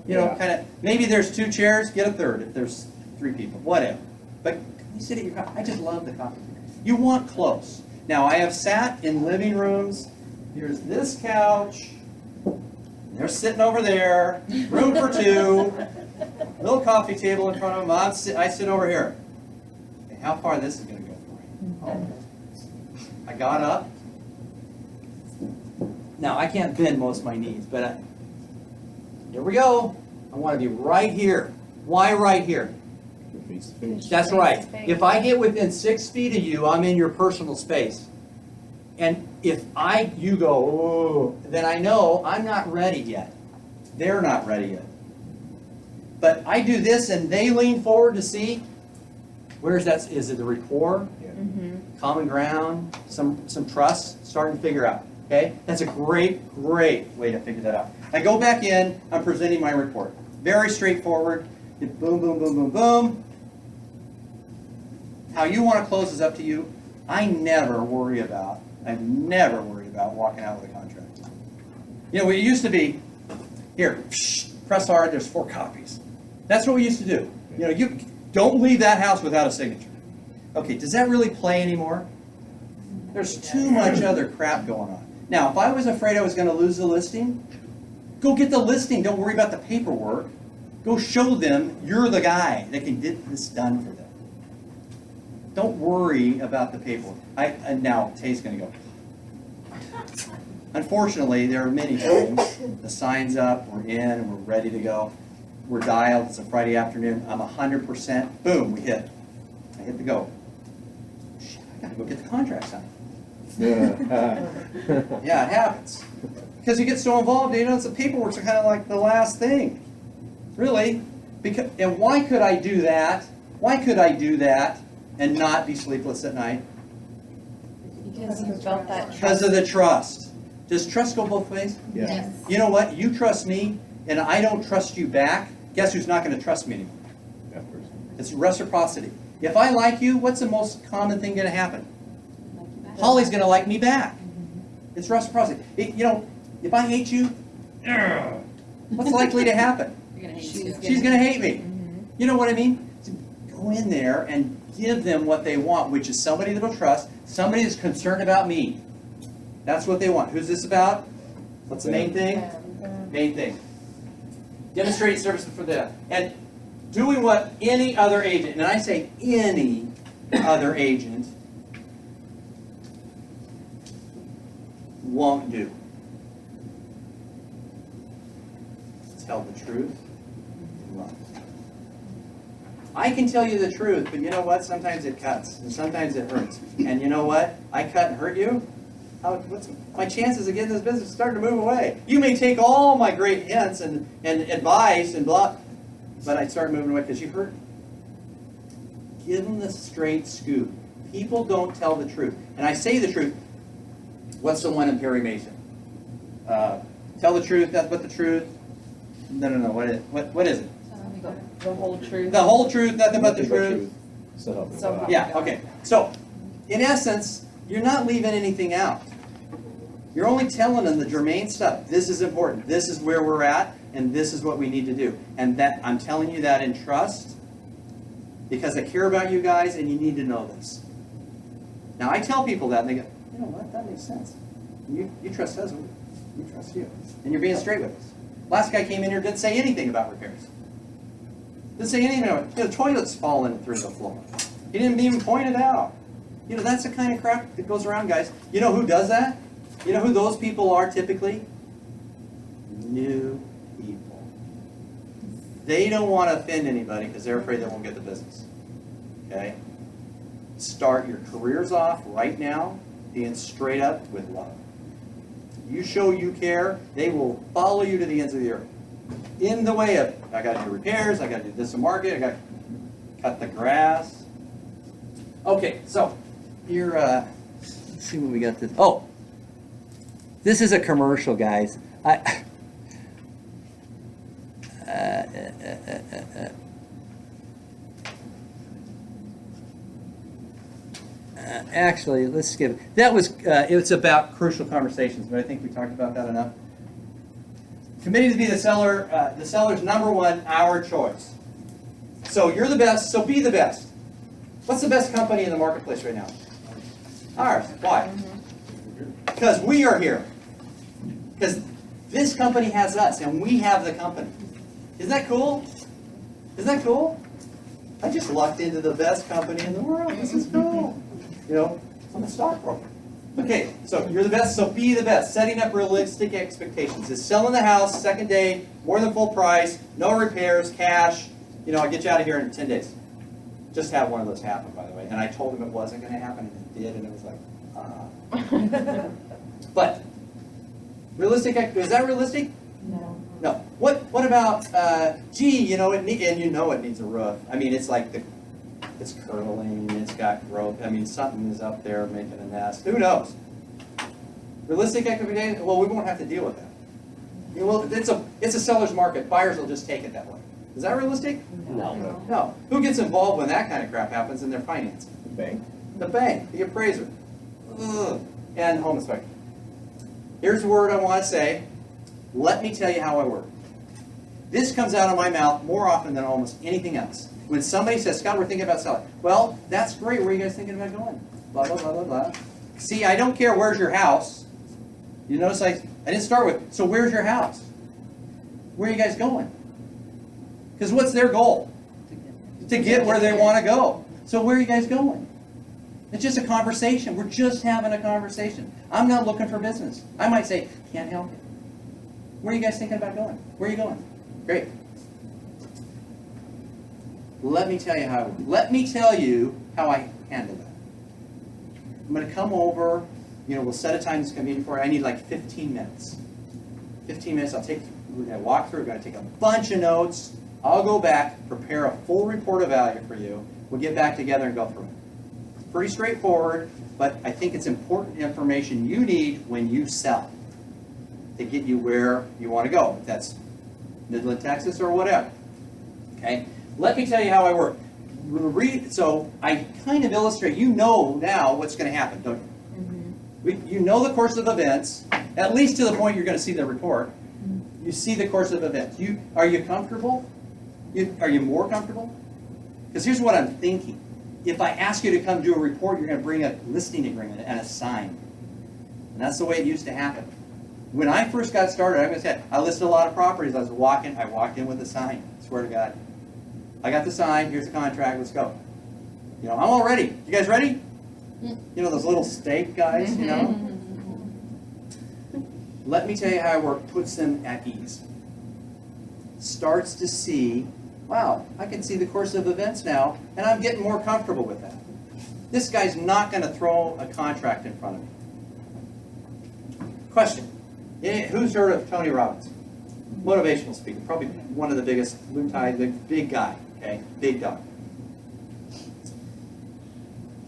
You know, kind of, maybe there's 2 chairs, get a third if there's 3 people, whatever. But you sit at your coffee, I just love the coffee table. You want close. Now, I have sat in living rooms, here's this couch, they're sitting over there, room for 2, little coffee table in front of them, I sit over here. Okay, how far this is going to go for you? Oh. I got up. Now, I can't bend most of my knees, but here we go. I want to be right here. Why right here? That's right. If I get within 6 feet of you, I'm in your personal space. And if you go, oh, then I know I'm not ready yet. They're not ready yet. But I do this and they lean forward to see. Where's that? Is it the rapport? Common ground? Some trust? Starting to figure out. Okay? That's a great way to figure that out. I go back in, I'm presenting my report. Very straightforward. Boom, boom, boom, boom, boom. How you want to close is up to you. I've never worried about walking out with a contract. You know, what it used to be, here, press hard, there's 4 copies. That's what we used to do. You know, you don't leave that house without a signature. Okay, does that really play anymore? There's too much other crap going on. Now, if I was afraid I was going to lose the listing, go get the listing. Don't worry about the paperwork. Go show them you're the guy that can get this done for them. Don't worry about the paperwork. And now Tay's gonna go. Unfortunately, there are many times, the sign's up, we're in, we're ready to go. We're dialed, it's a Friday afternoon, I'm 100%, boom, we hit. I hit the go. Shit, I gotta go get the contract signed. Yeah, it happens. Because you get so involved, it's the paperwork's kind of like the last thing. Really. And why could I do that? Why could I do that and not be sleepless at night? Because you felt that Because of the trust. Does trust go both ways? Yeah. You know what? You trust me, and I don't trust you back. Guess who's not going to trust me anymore? That person. It's reciprocity. If I like you, what's the most common thing going to happen? Holly's going to like me back. It's reciprocity. If I hate you, what's likely to happen? She's going to hate me. You know what I mean? So go in there and give them what they want, which is somebody that'll trust, somebody that's concerned about me. That's what they want. Who's this about? What's the main thing? Main thing. Demonstrating services for them. And doing what any other agent, and I say any other agent, won't do. Tell the truth in love. I can tell you the truth, but you know what? Sometimes it cuts, and sometimes it hurts. And you know what? I cut and hurt you. What's my chances of getting this business starting to move away? You may take all my great hints and advice and blah, but I start moving away because you hurt me. Give them the straight scoop. People don't tell the truth. And I say the truth. What's the one in Perry Mason? Tell the truth, nothing but the truth. No. What is it? the whole truth. The whole truth, nothing but the truth. So help me So God. Yeah, okay. So, in essence, you're not leaving anything out. You're only telling them the germane stuff. This is important. This is where we're at, and this is what we need to do. And that I'm telling you that in trust, because I care about you guys, and you need to know this. Now, I tell people that, and they go, you know what, that makes sense. You trust us, we trust you. And you're being straight with us. Last guy came in here, didn't say anything about repairs. Didn't say anything about it. The toilet's falling through the floor. He didn't even point it out. That's the kind of crap that goes around, guys. You know who does that? You know who those people are typically? New people. They don't want to offend anybody because they're afraid they won't get the business. Okay? Start your careers off right now being straight up with love. You show you care, they will follow you to the ends of the earth. In the way of, I got to do repairs, I got to do this to market, I got to cut the grass. Okay, so here, let's see what we got this. Oh, this is a commercial, guys. Actually, let's skip it. That was, it's about crucial conversations, but I think we talked about that enough. Committing to be the seller's number one, our choice. So you're the best, so be the best. What's the best company in the marketplace right now? Ours. Why? Because we are here. Because this company has us, and we have the company. Isn't that cool? Isn't that cool? I just lucked into the best company in the world. This is cool. I'm a stockbroker. Okay, so you're the best, so be the best. Setting up realistic expectations. Is selling the house, second day, more than full price, no repairs, cash. I'll get you out of here in 10 days. Just have one of those happen, by the way. And I told him it wasn't going to happen, and it did, and it was like, But, realistic, is that realistic? No. No. What about, it needs a roof. I mean, it's like it's curling, it's got growth. I mean, something is up there making a nest. Who knows? Realistic expectations? Well, we won't have to deal with that. It's a seller's market. Buyers will just take it that way. Is that realistic? No. No. Who gets involved when that kind of crap happens in their financing? The bank. The bank, the appraiser, and home inspector. Here's the word I want to say. Let me tell you how I work. This comes out of my mouth more often than almost anything else. When somebody says, Scott, we're thinking about selling. Well, that's great. Where are you guys thinking about going? Blah, blah, blah, blah, blah. See, I don't care where's your house. You notice I didn't start with, so where's your house? Where are you guys going? Because what's their goal? To get where they want to go. So where are you guys going? It's just a conversation. We're just having a conversation. I'm not looking for business. I might say, can't help you. Where are you guys thinking about going? Where are you going? Great. Let me tell you how I handle that. I'm going to come over, we'll set a time that's convenient for it. I need like 15 minutes. 15 minutes, we're going to walk through, we're going to take a bunch of notes. I'll go back, prepare a full report of value for you. We'll get back together and go through it. Pretty straightforward, but I think it's important information you need when you sell to get you where you want to go. If that's Midland, Texas, or whatever. Okay? Let me tell you how I work. So I kind of illustrate, now what's going to happen, don't you? You know the course of events, at least to the point you're going to see the report. You see the course of events. Are you comfortable? Are you more comfortable? Because here's what I'm thinking. If I ask you to come do a report, you're going to bring a listing agreement and a sign. And that's the way it used to happen. When I first got started, I'm going to say, I listed a lot of properties. I walked in with a sign. I swear to God. I got the sign, here's the contract, let's go. I'm all ready. You guys ready? Those little steak guys, Let me tell you how I work, puts them at ease. Starts to see, wow, I can see the course of events now, and I'm getting more comfortable with that. This guy's not going to throw a contract in front of me. Question. Who's heard of Tony Robbins? Motivational speaker, probably one of the biggest, the big guy, okay, big dog.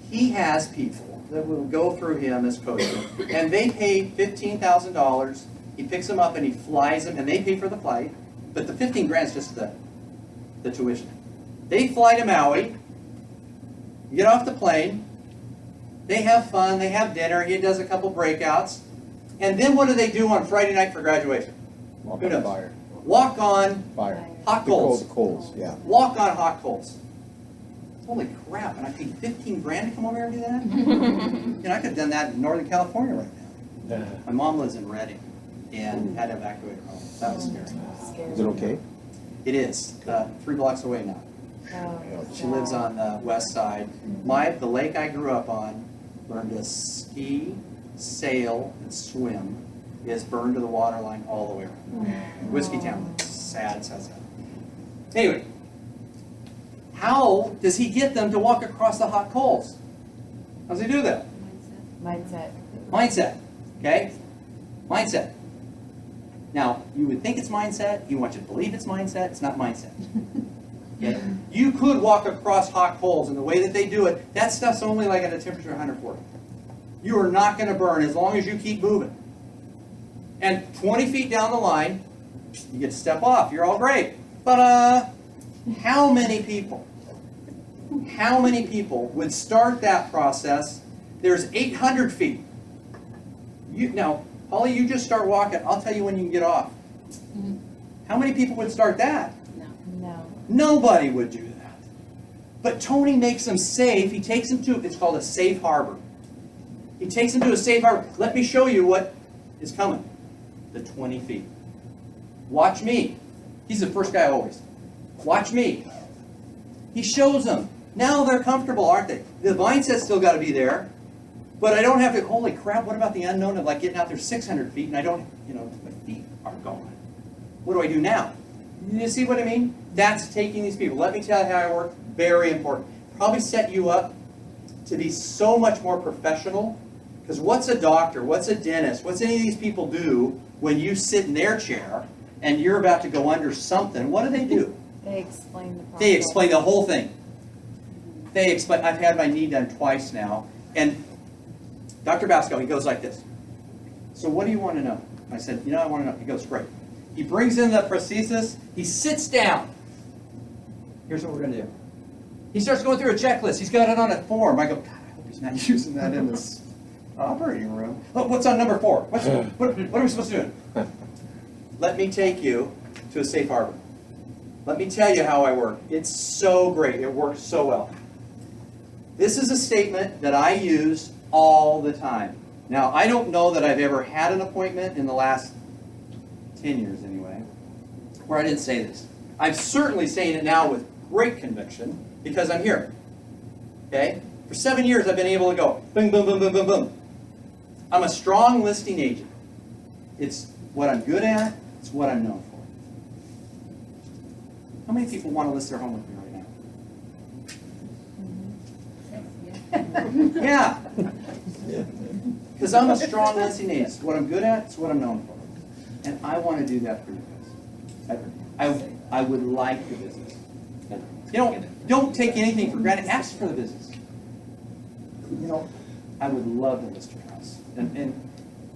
He has people that will go through him as coaching, and they pay $15,000. He picks them up and he flies them, and they pay for the flight, but the 15 grand is just the tuition. They fly to Maui, you get off the plane, they have fun, they have dinner, he does a couple breakouts, and then what do they do on Friday night for graduation? Walk Who on knows? fire. Walk on Fire. hot coals. Coals, yeah. Walk on hot coals. Holy crap, and I paid 15 grand to come over here and do that? I could have done that in Northern California right now. My mom lives in Redding and had to evacuate her home. That was scary. Is it okay? It is, 3 blocks away now. She lives on the west side. The lake I grew up on, learned to ski, sail, and swim, is burned to the water line all the way around. Whiskey Town. Sad. Anyway, how does he get them to walk across the hot coals? How does he do that? Mindset. Okay? Mindset. Now, you would think it's mindset. You want you to believe it's mindset. It's not mindset. Okay? You could walk across hot coals, and the way that they do it, that stuff's only like at a temperature of 140. You are not going to burn as long as you keep moving. And 20 feet down the line, you get to step off. You're all great. But how many people would start that process? There's 800 feet. Now, Holly, you just start walking. I'll tell you when you can get off. How many people would start that? No. Nobody would do that. But Tony makes them safe. He takes them to, it's called a safe harbor. He takes them to a safe harbor. Let me show you what is coming. The 20 feet. Watch me. He's the first guy always. Watch me. He shows them. Now they're comfortable, aren't they? The mindset's still got to be there. But I don't have to, holy crap, what about the unknown of like getting out there 600 feet and I don't, my feet are gone. What do I do now? You see what I mean? That's taking these people. Let me tell you how I work. Very important. Probably set you up to be so much more professional. Because what's a doctor, what's a dentist, what's any of these people do when you sit in their chair and you're about to go under something? What do? They explain the problem. They explain the whole thing. I've had my knee done twice now. And Dr. Basco, he goes like this. So what do you want to know? I said, I want to know. He goes, great. He brings in the prosthesis. He sits down. Here's what we're going to do. He starts going through a checklist. He's got it on a form. I go, God, I hope he's not using that in this operating room. Oh, what's on number 4? What are we supposed to do? Let me take you to a safe harbor. Let me tell you how I work. It's so great. It works so well. This is a statement that I use all the time. Now, I don't know that I've ever had an appointment in the last 10 years anyway, where I didn't say this. I'm certainly saying it now with great conviction because I'm here. Okay? For 7 years, I've been able to go boom, boom, boom, boom, boom, boom. I'm a strong listing agent. It's what I'm good at. It's what I'm known for. How many people want to list their home with me right now? Yeah. Because I'm a strong listing agent. It's what I'm good at. It's what I'm known for. And I want to do that for you guys. I would like the business. You know, don't take anything for granted. Ask for the business. You know, I would love to list your house. And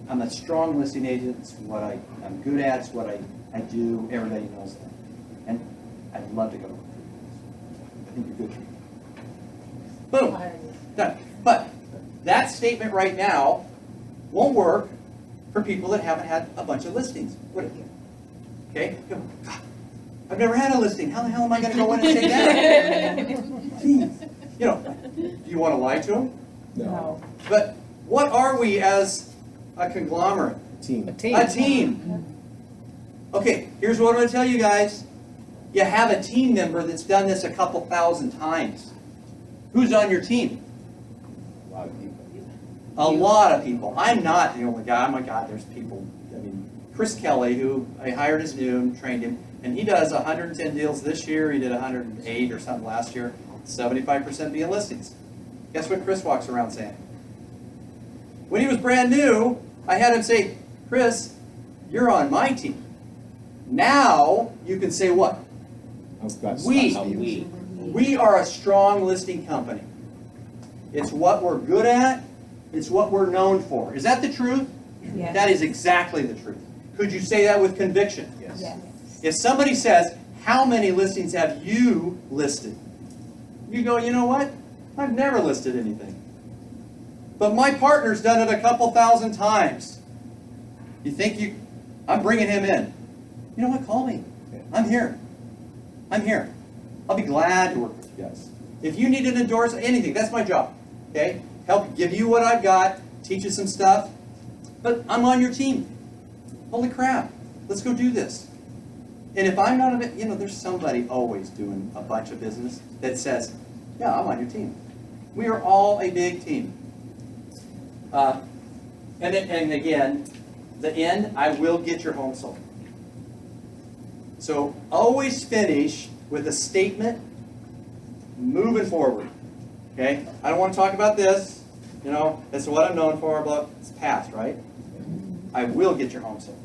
I'm a strong listing agent. It's what I'm good at. It's what I do. Everybody knows that. And I'd love to go to work for you guys. I think you're good people. Boom. Done. But that statement right now won't work for people that haven't had a bunch of listings. Okay? God, I've never had a listing. How the hell am I going to go in and say that? Jeez. You know, do you want to lie to them? No. But what are we as a conglomerate? Team. A team. Okay, here's what I'm going to tell you guys. You have a team member that's done this a couple thousand times. Who's on your team? A lot of people. A lot of people. I'm not the only guy. Oh my God, there's people. I mean, Chris Kelly, who I hired as new, trained him, and he does 110 deals this year. He did 108 or something last year. 75% being listings. Guess what Chris walks around saying? When he was brand new, I had him say, Chris, you're on my team. Now you can say what? We are a strong listing company. It's what we're good at. It's what we're known for. Is that the truth? Yes. That is exactly the truth. Could you say that with conviction? Yes. Yes. If somebody says, how many listings have you listed? You go, you know what? I've never listed anything. But my partner's done it a couple thousand times. You think I'm bringing him in. You know what? Call me. I'm here. I'm here. I'll be glad to work with you guys. If you need an endorsement, anything, that's my job. Okay? Help give you what I've got, teach you some stuff. But I'm on your team. Holy crap. Let's go do this. And if I'm not, there's somebody always doing a bunch of business that says, yeah, I'm on your team. We are all a big team. And again, the end, I will get your home sold. So always finish with a statement moving forward. Okay? I don't want to talk about this. That's what I'm known for, but it's past, right? I will get your home sold.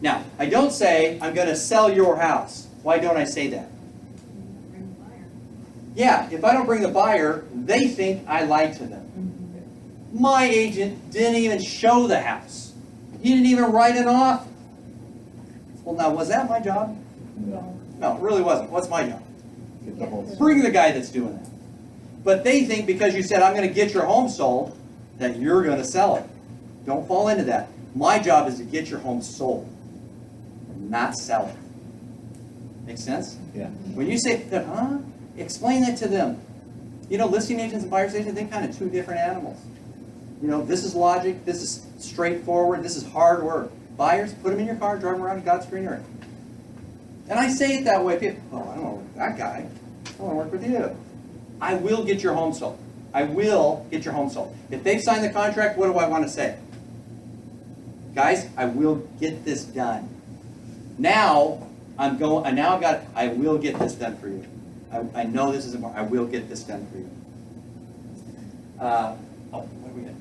Now, I don't say I'm going to sell your house. Why don't I say that? Yeah, if I don't bring the buyer, they think I lied to them. My agent didn't even show the house. He didn't even write an offer. Well, now, was that my job? No. No, it really wasn't. What's my job? Get the whole. Bring the guy that's doing that. But they think because you said, I'm going to get your home sold, that you're going to sell it. Don't fall into that. My job is to get your home sold, not sell it. Make sense? Yeah. When you say, explain that to them. Listing agents and buyer's agents, they're kind of two different animals. This is logic, this is straightforward, this is hard work. Buyers, put them in your car, drive them around God's green earth. And I say it that way. People, I don't want to work with that guy. I want to work with you. I will get your home sold. I will get your home sold. If they've signed the contract, what do I want to say? Guys, I will get this done. Now, I will get this done for you. I know this is important. I will get this done for you. What are we doing?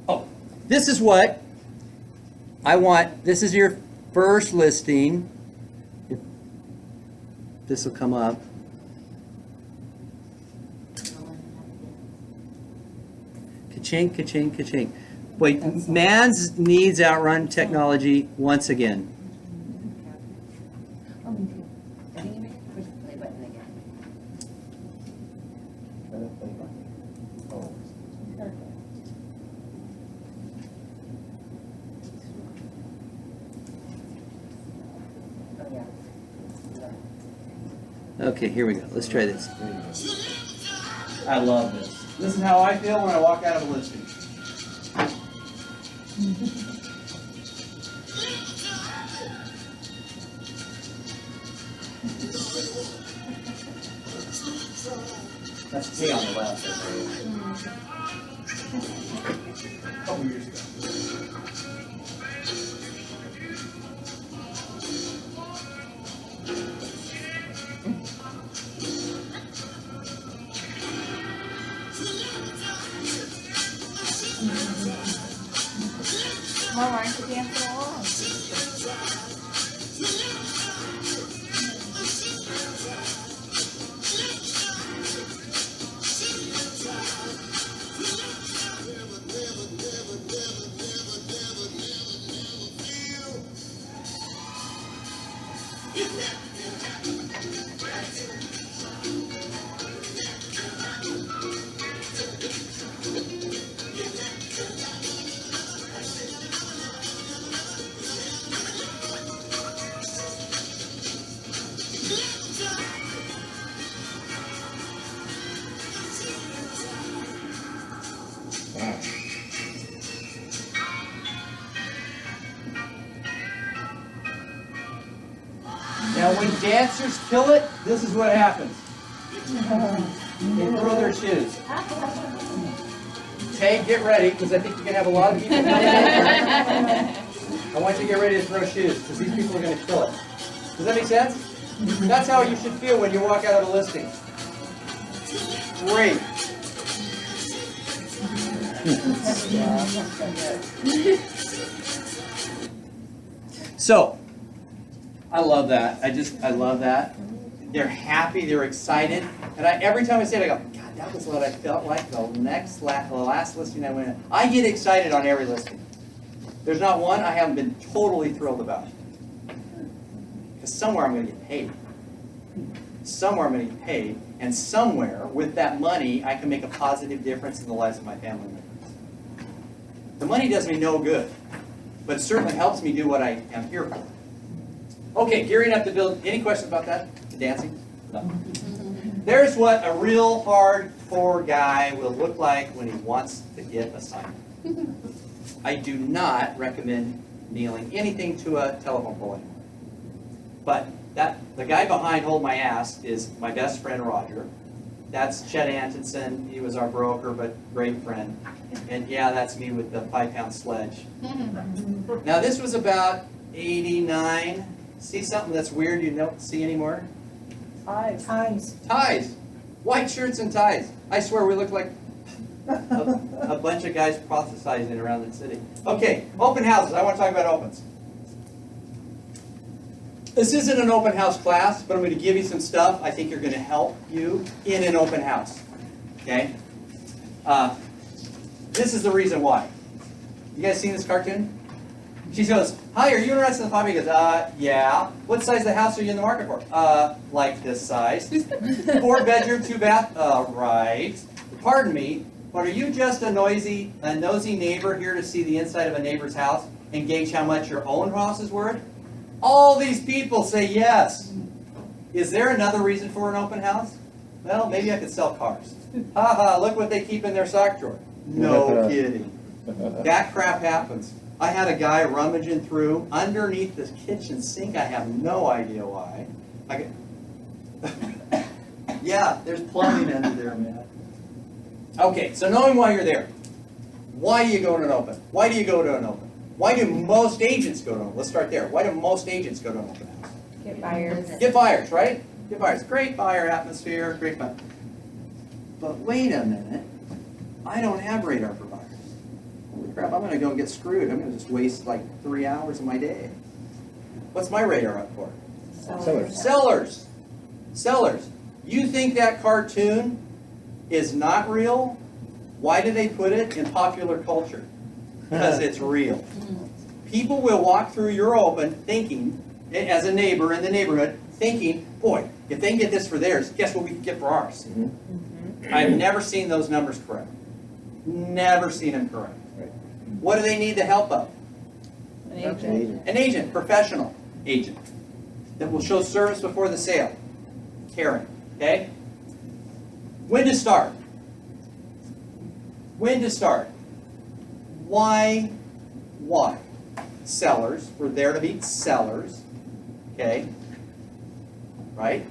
Oh, this is what I want. This is your first listing. This will come up. Ka-ching, ka-ching, ka-ching. Wait, man's needs outrun technology once again. Okay, here we go. Let's try this. I love this. This is how I feel when I walk out of a listing. That's K on the left. Couple years ago. Mom, aren't you dancing along? Now, when dancers kill it, this is what happens. They throw their shoes. Tay, get ready, because I think you're going to have a lot of people coming in here. I want you to get ready to throw shoes, because these people are going to kill it. Does that make sense? That's how you should feel when you walk out of a listing. Great. So, I love that. I love that. They're happy, they're excited. And every time I say it, I go, God, that was what I felt like the last listing I went in. I get excited on every listing. There's not one I haven't been totally thrilled about. Because somewhere I'm going to get paid. Somewhere I'm going to get paid. And somewhere, with that money, I can make a positive difference in the lives of my family members. The money does me no good. But it certainly helps me do what I am here for. Okay, gearing up to build. Any questions about that? The dancing? No. There's what a real hardcore guy will look like when he wants to get assignment. I do not recommend nailing anything to a telephone pole anymore. But the guy behind Hold My Ass is my best friend Roger. That's Chet Antonson. He was our broker, but great friend. And yeah, that's me with the 5-pound sledge. Now this was about 89. See something that's weird you don't see anymore? Ties. Ties. White shirts and ties. I swear we look like a bunch of guys prophesizing around the city. Okay, open houses. I want to talk about opens. This isn't an open house class, but I'm going to give you some stuff I think are going to help you in an open house. Okay? This is the reason why. You guys seen this cartoon? She goes, hi, are you interested in the hobby? He goes, yeah. What size of the house are you in the market for? Like this size. 4 bedroom, 2 bath? Right. Pardon me, but are you just a nosy neighbor here to see the inside of a neighbor's house and gauge how much your own house is worth? All these people say yes. Is there another reason for an open house? Well, maybe I could sell cars. Ha ha, look what they keep in their sock drawer. No kidding. That crap happens. I had a guy rummaging through underneath this kitchen sink. I have no idea why. Yeah, there's plumbing under there, man. Okay, so knowing why you're there. Why do you go to an open? Why do you go to an open? Why do most agents go to an open? Let's start there. Why do most agents go to an open house? Get buyers. Get buyers, right? Get buyers. Great buyer atmosphere, great fun. But wait a minute. I don't have radar for buyers. Holy crap, I'm going to go and get screwed. I'm going to just waste like 3 hours of my day. What's my radar up for? Sellers. Sellers. Sellers. You think that cartoon is not real? Why do they put it in popular culture? Because it's real. People will walk through your open thinking, as a neighbor in the neighborhood, thinking, boy, if they can get this for theirs, guess what we can get for ours? I've never seen those numbers correct. Never seen them correct. Right. What do they need the help of? An agent. An agent, professional agent, that will show service before the sale. Caring, okay? When to start? When to start? Why? Sellers. We're there to meet sellers. Okay? Right?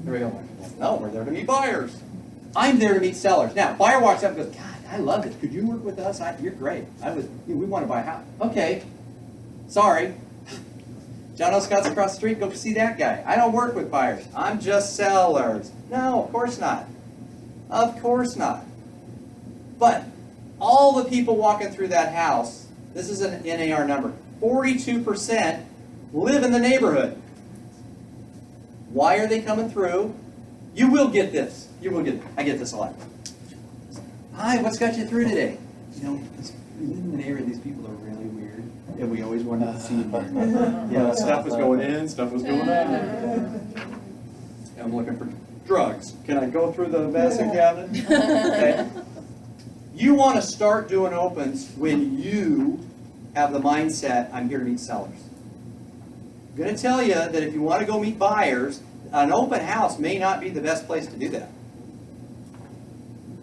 Here we go. No, we're there to meet buyers. I'm there to meet sellers. Now, buyer walks up and goes, God, I love it. Could you work with us? You're great. We want to buy a house. Okay, sorry. John L. Scott's across the street, go see that guy. I don't work with buyers. I'm just sellers. No, of course not. Of course not. But all the people walking through that house, this is an NAR number, 42% live in the neighborhood. Why are they coming through? You will get this. You will get it. I get this a lot. Hi, what's got you through today? You know, we live in an area, these people are really weird, and we always wanted to see them. Yeah, stuff was going in, stuff was going out. I'm looking for drugs. Can I go through the medicine cabinet? Okay. You want to start doing opens when you have the mindset, I'm here to meet sellers. I'm going to tell you that if you want to go meet buyers, an open house may not be the best place to do that.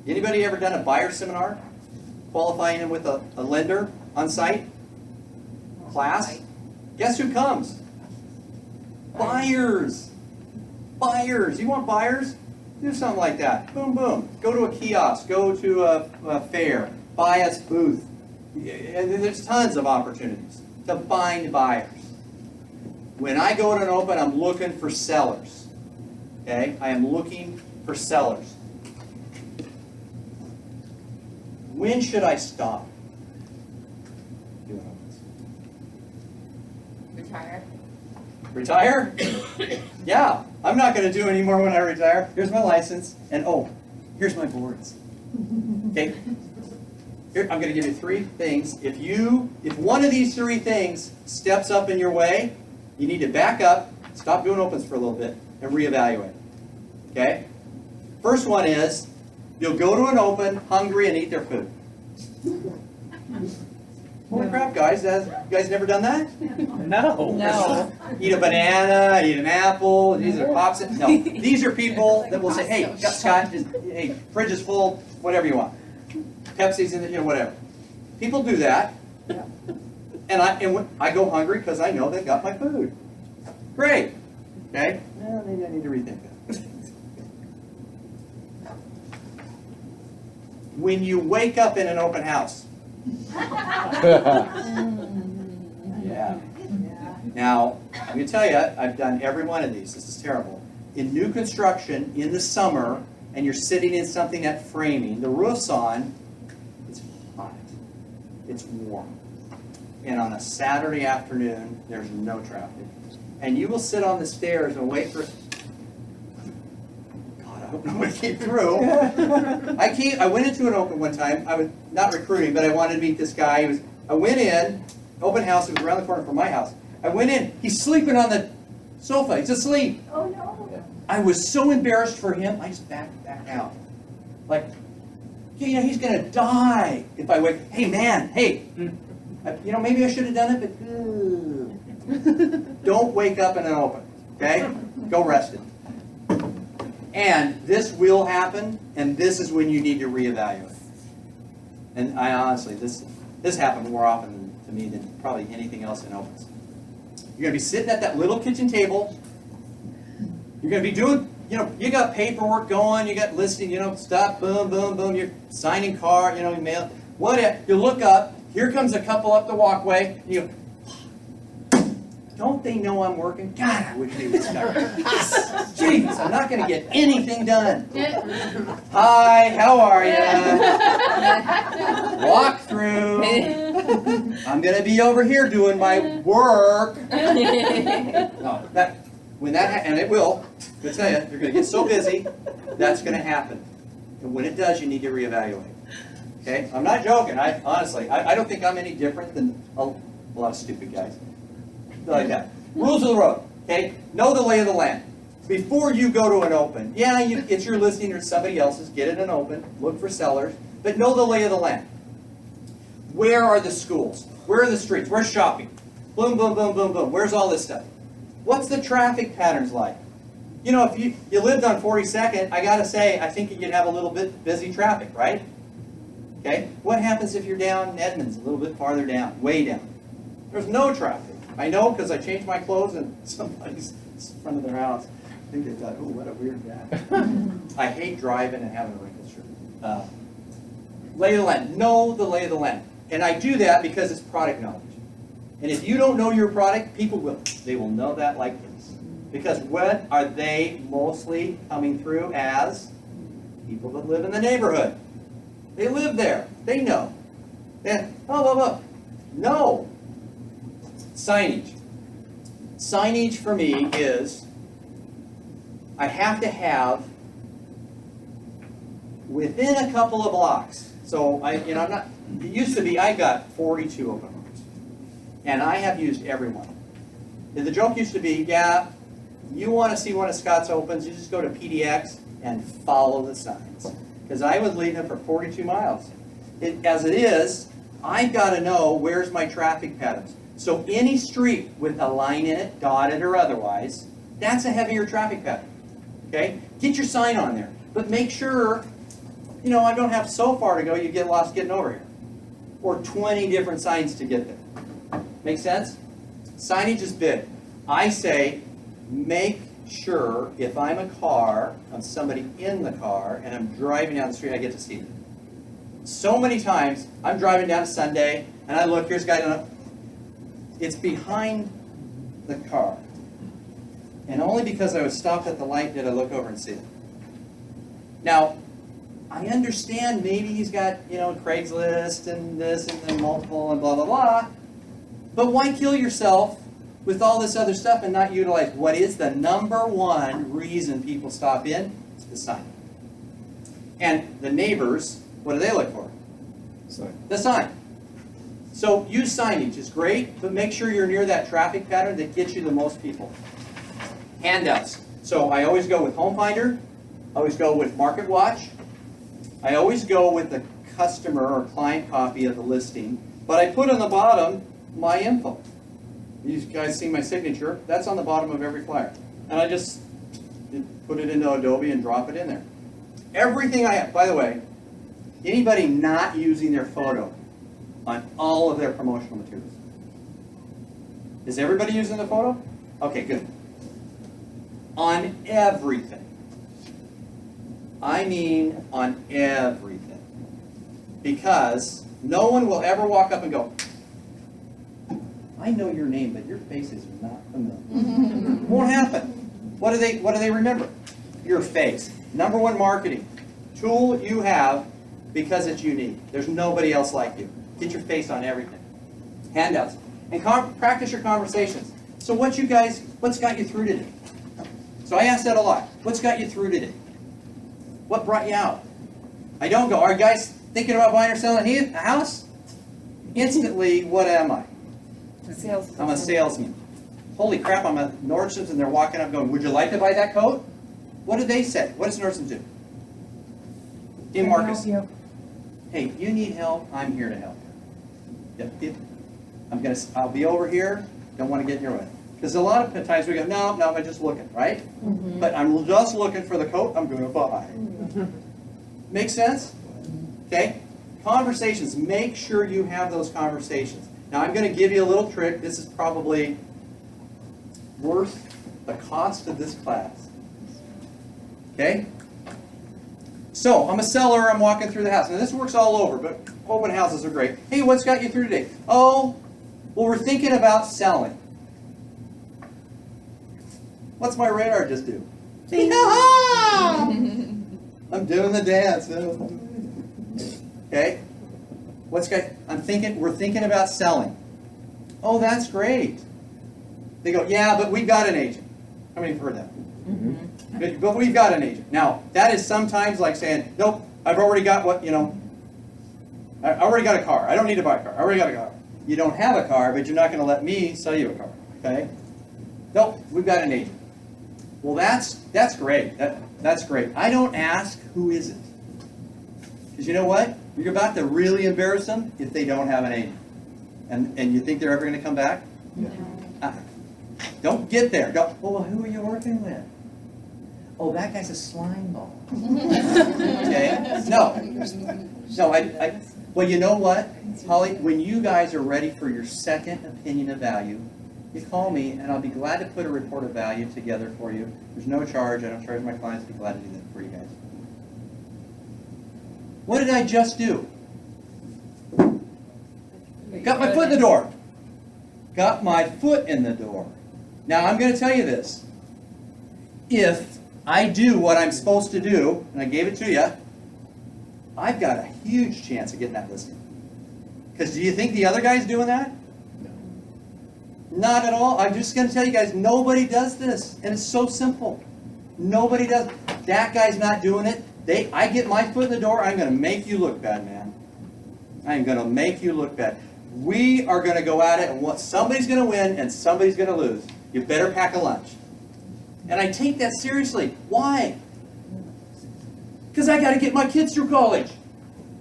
Anybody ever done a buyer seminar? Qualifying in with a lender on site? Class? Guess who comes? Buyers. Buyers. You want buyers? Do something like that. Boom, boom. Go to a kiosk. Go to a fair. Buy us booth. And there's tons of opportunities to find buyers. When I go to an open, I'm looking for sellers. Okay? I am looking for sellers. When should I stop doing opens? Retire. Retire? Yeah. I'm not going to do any more when I retire. Here's my license. And oh, here's my boards. Okay? Here, I'm going to give you 3 things. If one of these 3 things steps up in your way, you need to back up, stop doing opens for a little bit, and reevaluate. Okay? First one is, you'll go to an open hungry and eat their food. Holy crap, guys. You guys never done that? No. No. Eat a banana, eat an apple, these are pops. No, these are people that will say, hey, Scott, hey, fridge is full, whatever you want. Pepsi's in it, whatever. People do that. And I go hungry because I know they got my food. Great. Okay? Well, maybe I need to rethink that. When you wake up in an open house. Yeah. Now, I'm going to tell you, I've done every one of these. This is terrible. In new construction, in the summer, and you're sitting in something that framing, the roof's on, it's hot. It's warm. And on a Saturday afternoon, there's no traffic. And you will sit on the stairs and wait for... God, I hope nobody came through. I went into an open one time. I was not recruiting, but I wanted to meet this guy. I went in, open house, it was around the corner from my house. I went in, he's sleeping on the sofa. He's asleep. Oh, no. I was so embarrassed for him, I just backed out. Like, yeah, he's going to die if I wake. Hey, man, hey. Maybe I should have done it, but don't wake up in an open, okay? Go rested. And this will happen, and this is when you need to reevaluate. And I honestly, this happened more often to me than probably anything else in opens. You're going to be sitting at that little kitchen table. You're going to be doing, you got paperwork going, you got listing, stuff, boom, boom, boom. You're signing card, you mail. You look up. Here comes a couple up the walkway. And you go, don't they know I'm working? God, I wish they would start. Jeez, I'm not going to get anything done. Hi, how are you? Walk through. I'm going to be over here doing my work. No, and it will. I tell you, you're going to get so busy, that's going to happen. And when it does, you need to reevaluate. Okay, I'm not joking. Honestly, I don't think I'm any different than a lot of stupid guys like that. Rules of the road. Okay, know the lay of the land. Before you go to an open, it's your listing or somebody else's. Get it an open. Look for sellers, but know the lay of the land. Where are the schools? Where are the streets? Where's shopping? Boom, boom, boom, boom, boom. Where's all this stuff? What's the traffic patterns like? If you lived on 42nd, I gotta say, I think you'd have a little bit busy traffic, right? Okay, what happens if you're down in Edmonds, a little bit farther down, way down? There's no traffic. I know because I changed my clothes in somebody's front of their house. I think they thought, oh, what a weird guy. I hate driving and having a wrinkled shirt. Lay of the land. Know the lay of the land. And I do that because it's product knowledge. And if you don't know your product, people will. They will know that like this. Because what are they mostly coming through as? People that live in the neighborhood. They live there. They know. No. Signage. Signage for me is, I have to have within a couple of blocks. So I'm not, it used to be I got 42 open homes. And I have used every one. And the joke used to be, yeah, you want to see one of Scott's opens, you just go to PDX and follow the signs. Because I was leading them for 42 miles. As it is, I've got to know where's my traffic patterns. So any street with a line in it, dotted or otherwise, that's a heavier traffic pattern. Okay? Get your sign on there. But make sure, I don't have so far to go, you get lost getting over here. Or 20 different signs to get there. Make sense? Signage is big. I say, make sure if I'm a car, I'm somebody in the car, and I'm driving down the street, I get to see it. So many times, I'm driving down Sunday, and I look, here's a guy, it's behind the car. And only because I was stopped at the light did I look over and see it. Now, I understand maybe he's got, Craigslist and this and then multiple and blah, blah, blah. But why kill yourself with all this other stuff and not utilize what is the number one reason people stop in? It's the sign. And the neighbors, what do they look for? Sign. The sign. So use signage. It's great, but make sure you're near that traffic pattern that gets you the most people. Handouts. So I always go with Home Finder. I always go with Market Watch. I always go with the customer or client copy of the listing. But I put on the bottom my info. You guys see my signature? That's on the bottom of every flyer. And I just put it into Adobe and drop it in there. Everything I have, by the way, anybody not using their photo on all of their promotional materials? Is everybody using the photo? Okay, good. On everything. I mean on everything. Because no one will ever walk up and go, I know your name, but your face is not familiar. Won't happen. What do they remember? Your face. Number one marketing tool you have because it's unique. There's nobody else like you. Get your face on everything. Handouts. And practice your conversations. So what's got you through today? So I ask that a lot. What's got you through today? What brought you out? I don't go, are you guys thinking about buying or selling a house? Instantly, what am I? I'm a salesman. Holy crap, I'm at Nordstrom's and they're walking up going, would you like to buy that coat? What do they say? What does Nordstrom's do? Dear Marcus, hey, you need help, I'm here to help you. I'll be over here, don't want to get in your way. Because a lot of times we go, no, I'm just looking, right? Mm-hmm. But I'm just looking for the coat I'm going to buy. Mm-hmm. Make sense? Okay? Conversations, make sure you have those conversations. Now I'm going to give you a little trick. This is probably worth the cost of this class. Okay? So, I'm a seller, I'm walking through the house. Now this works all over, but open houses are great. Hey, what's got you through today? Oh, well, we're thinking about selling. What's my radar just do? I'm doing the dance. Okay? We're thinking about selling. Oh, that's great. They go, yeah, but we've got an agent. How many have heard that? Mm-hmm. But we've got an agent. Now, that is sometimes like saying, nope, I've already got I already got a car. I don't need to buy a car. I already got a car. You don't have a car, but you're not going to let me sell you a car. Okay? Nope, we've got an agent. Well, that's great. That's great. I don't ask who is it. Because you know what? You're about to really embarrass them if they don't have an agent. And you think they're ever going to come back? No. Don't get there. Go, well, who are you working with? Oh, that guy's a slime ball. Okay? No, well, you know what, Holly? When you guys are ready for your second opinion of value, you call me and I'll be glad to put a report of value together for you. There's no charge. I don't charge my clients. I'd be glad to do that for you guys. What did I just do? Got my foot in the door. Got my foot in the door. Now I'm going to tell you this. If I do what I'm supposed to do, and I gave it to you, I've got a huge chance of getting that listing. Because do you think the other guy's doing that? No. Not at all. I'm just going to tell you guys, nobody does this. And it's so simple. Nobody does. That guy's not doing it. I get my foot in the door, I'm going to make you look bad, man. I'm going to make you look bad. We are going to go at it, and somebody's going to win and somebody's going to lose. You better pack a lunch. And I take that seriously. Why? Because I got to get my kids through college.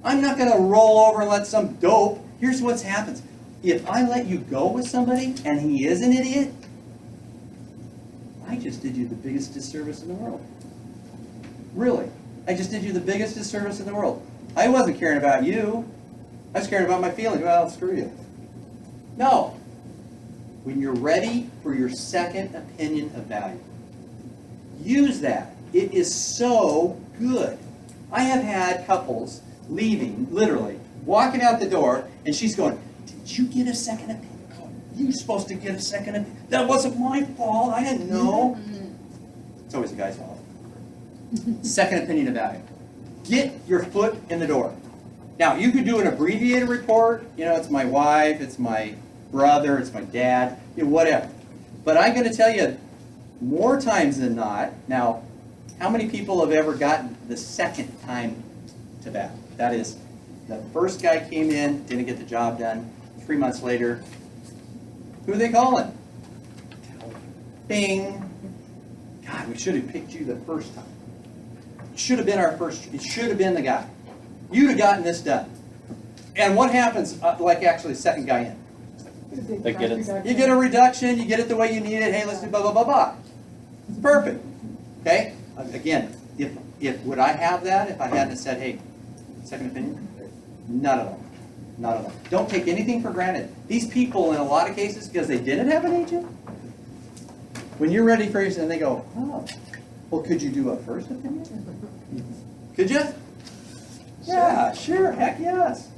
I'm not going to roll over and let some dope. Here's what happens. If I let you go with somebody and he is an idiot, I just did you the biggest disservice in the world. Really. I just did you the biggest disservice in the world. I wasn't caring about you. I was caring about my feelings. Well, screw you. No. When you're ready for your second opinion of value, use that. It is so good. I have had couples leaving, literally, walking out the door, and she's going, did you get a second opinion? Oh, you were supposed to get a second opinion. That wasn't my fault. I didn't know. It's always the guy's fault. Second opinion of value. Get your foot in the door. Now, you could do an abbreviated report. You know, it's my wife, it's my brother, it's my dad, you know, whatever. But I'm going to tell you, more times than not, now, how many people have ever gotten the second time to bat? That is, the first guy came in, didn't get the job done. 3 months later, who are they calling? Bing. God, we should have picked you the first time. It should have been our first, it should have been the guy. You'd have gotten this done. And what happens, like actually second guy in? They get it. You get a reduction, you get it the way you need it, hey, let's do blah, blah, blah, blah. It's perfect. Okay? Again, if would I have that if I hadn't said, hey, second opinion? Not at all. Not at all. Don't take anything for granted. These people, in a lot of cases, because they didn't have an agent, when you're ready for yours, and they go, oh, well, could you do a first opinion? Could you? Yeah, sure, heck yes.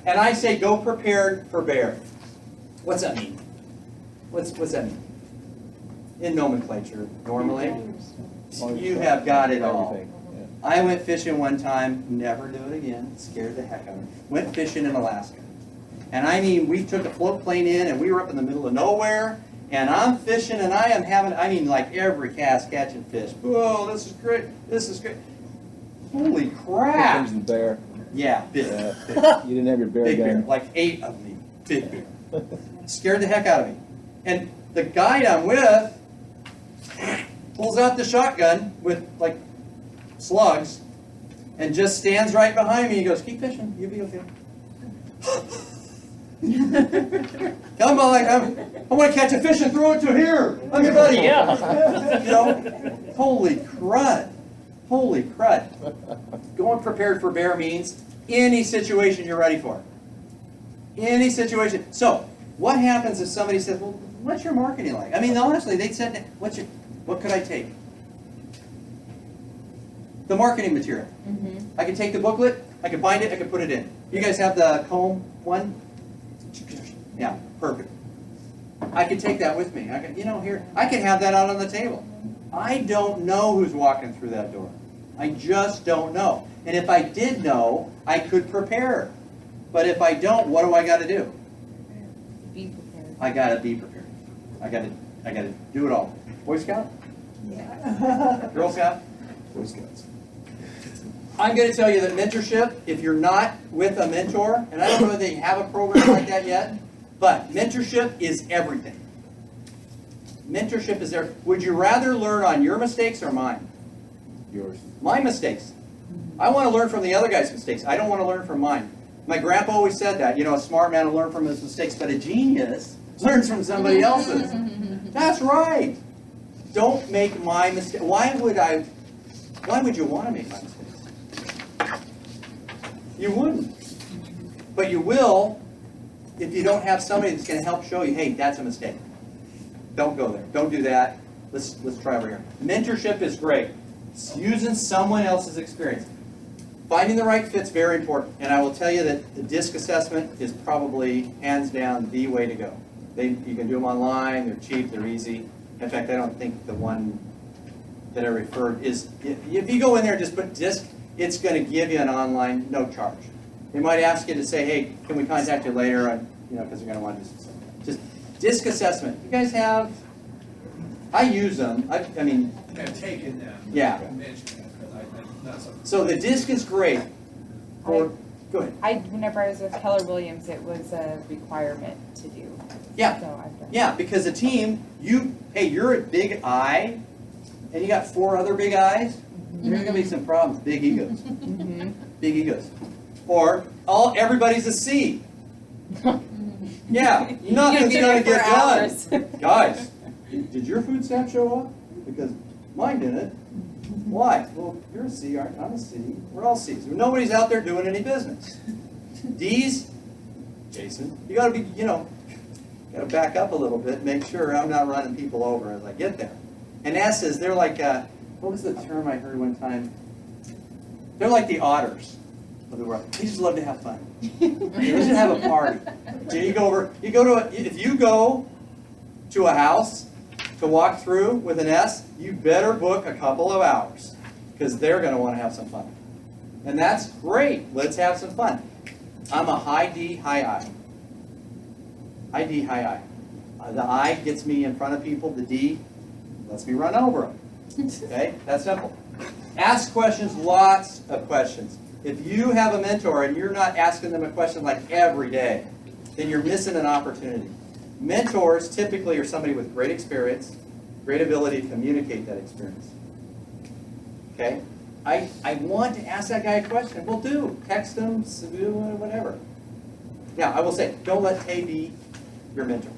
And I say, go prepared for bear. What's that mean? What's that mean? In nomenclature, normally, you have got it all. I went fishing one time, never do it again, scared the heck out of me. Went fishing in Alaska. And I mean, we took a float plane in and we were up in the middle of nowhere, and I'm fishing and I am having, I mean, like every cast catching fish. Whoa, this is great, this is great. Holy crap. Here comes the bear. Yeah, big. You didn't have your bear Big bear, gun. like 8 of me, big bear. Scared the heck out of me. And the guide I'm with pulls out the shotgun with like slugs and just stands right behind me. He goes, keep fishing, you'll be okay. Come on, like I want to catch a fish and throw it to here. I'm your buddy. Yeah. You know, holy crud. Holy crud. Going prepared for bear means any situation you're ready for. Any situation. So, what happens if somebody says, well, what's your marketing like? I mean, honestly, they'd said, what could I take? The marketing material. I could take the booklet, I could bind it, I could put it in. You guys have the comb one? Yeah, perfect. I could take that with me. I could, you know, here, I could have that out on the table. I don't know who's walking through that door. I just don't know. And if I did know, I could prepare. But if I don't, what do I got to do? Be prepared. I got to be prepared. I got to do it all. Boy Scout? Yeah. Girl Scout? Boy Scouts. I'm going to tell you that mentorship, if you're not with a mentor, and I don't know if they have a program like that yet, but mentorship is everything. Mentorship is there. Would you rather learn on your mistakes or mine? Yours. My mistakes. I want to learn from the other guy's mistakes. I don't want to learn from mine. My grandpa always said that. You know, a smart man will learn from his mistakes, but a genius learns from somebody else's. That's right. Don't make my mistake. Why would you want to make my mistakes? You wouldn't. But you will if you don't have somebody that's going to help show you, hey, that's a mistake. don't go there. Don't do that. Let's try over here. Mentorship is great. It's using someone else's experience. Finding the right fit's very important. And I will tell you that the DISC assessment is probably hands down the way to go. You can do them online. They're cheap. They're easy. In fact, I don't think the one that I referred is, if you go in there and just put DISC, it's going to give you an online, no charge. They might ask you to say, hey, can we contact you later on, because they're going to want to just DISC assessment. You guys have, I use them. I mean, I've taken them. Yeah. Not something. So the DISC is great. Go ahead. Whenever I was with Keller Williams, it was a requirement to do. Yeah. So I've done. Yeah, because a team, you're a big I, and you got 4 other big I's. There's gonna be some problems. Big egos. Big egos. Or everybody's a C. Yeah, nothing's gonna get done. Guys, did your food stamp show up? Because mine didn't. Why? Well, you're a C, aren't you? I'm a C. We're all C's. Nobody's out there doing any business. D's, Jason, you gotta be, gotta back up a little bit, make sure I'm not running people over as I get there. And S's, they're like, what was the term I heard one time? They're like the otters of the world. They just love to have fun. They just have a party. So if you go to a house to walk through with an S, you better book a couple of hours because they're going to want to have some fun. And that's great. Let's have some fun. I'm a high D, high I. High D, high I. The I gets me in front of people. The D lets me run over them. Okay? That's simple. Ask questions, lots of questions. If you have a mentor and you're not asking them a question like every day, then you're missing an opportunity. Mentors typically are somebody with great experience, great ability to communicate that experience. Okay? I want to ask that guy a question. Well, text him, whatever. Now, I will say, don't let Tay be your mentor.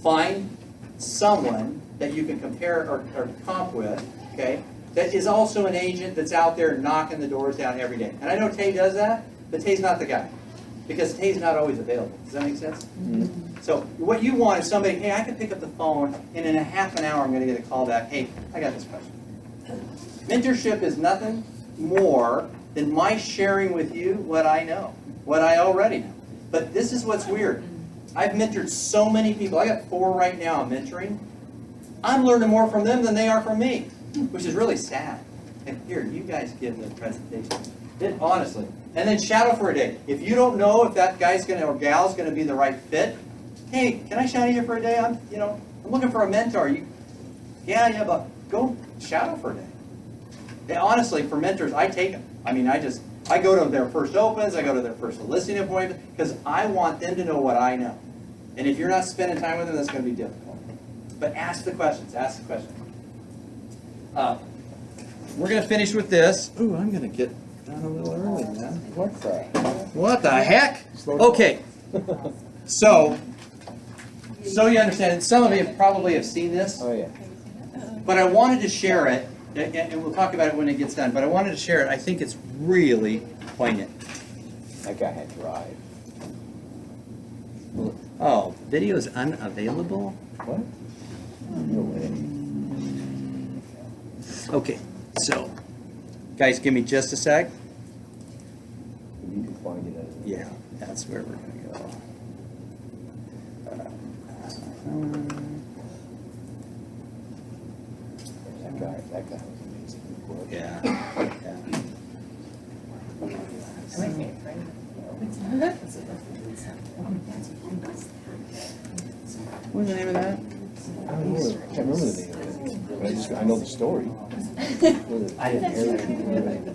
Find someone that you can compare or comp with, okay, that is also an agent that's out there knocking the doors down every day. And I know Tay does that, but Tay's not the guy. Because Tay's not always available. Does that make sense? Mm-hmm. So what you want is somebody, hey, I can pick up the phone, and in a half an hour I'm going to get a call back. Hey, I got this question. Mentorship is nothing more than my sharing with you what I know, what I already know. But this is what's weird. I've mentored so many people. I got 4 right now I'm mentoring. I'm learning more from them than they are from me, which is really sad. And here, you guys give the presentation. Honestly. And then shadow for a day. If you don't know if that guy's or gal's going to be the right fit, hey, can I shadow you for a day? I'm looking for a mentor. Yeah, but go shadow for a day. Yeah, honestly, for mentors, I take them. I mean, I go to their first opens, I go to their first listening appointment, because I want them to know what I know. And if you're not spending time with them, that's going to be difficult. But ask the questions. Ask the questions. We're going to finish with this. Ooh, I'm going to get done a little early, man. What the heck? Okay. So you understand, and some of you probably have seen this. Oh, yeah. But I wanted to share it, and we'll talk about it when it gets done, but I wanted to share it. I think it's really poignant. That guy had drive. Oh, video is unavailable? What? No way. Okay, so, guys, give me just a sec. You can find it. Yeah, that's where we're going to go. That guy was amazing. Yeah. What's the name of that? I don't know. I can't remember the name of it. But I know the story. I didn't hear it.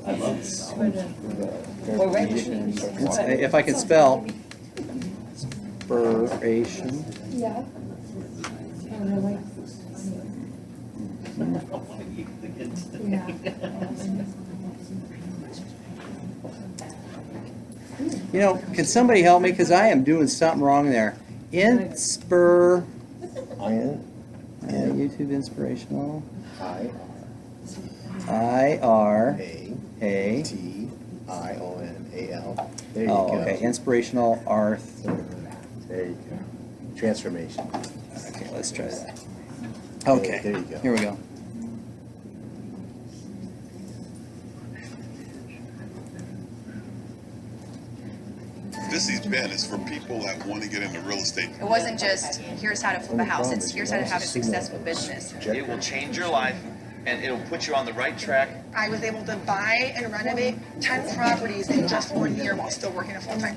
I love it. If I can spell, inspiration. Yeah. Can somebody help me? Because I am doing something wrong there. YouTube inspirational. IRATIONAL. There you go. Okay. Inspirational Arthur. There you go. Transformation. Okay, let's try that. There Okay, you go. here we go. This event is for people that want to get into real estate. It wasn't just, here's how to flip a house, it's here's how to have a successful business. It will change your life, and it'll put you on the right track. I was able to buy and renovate 10 properties in just 1 year while still working a full-time.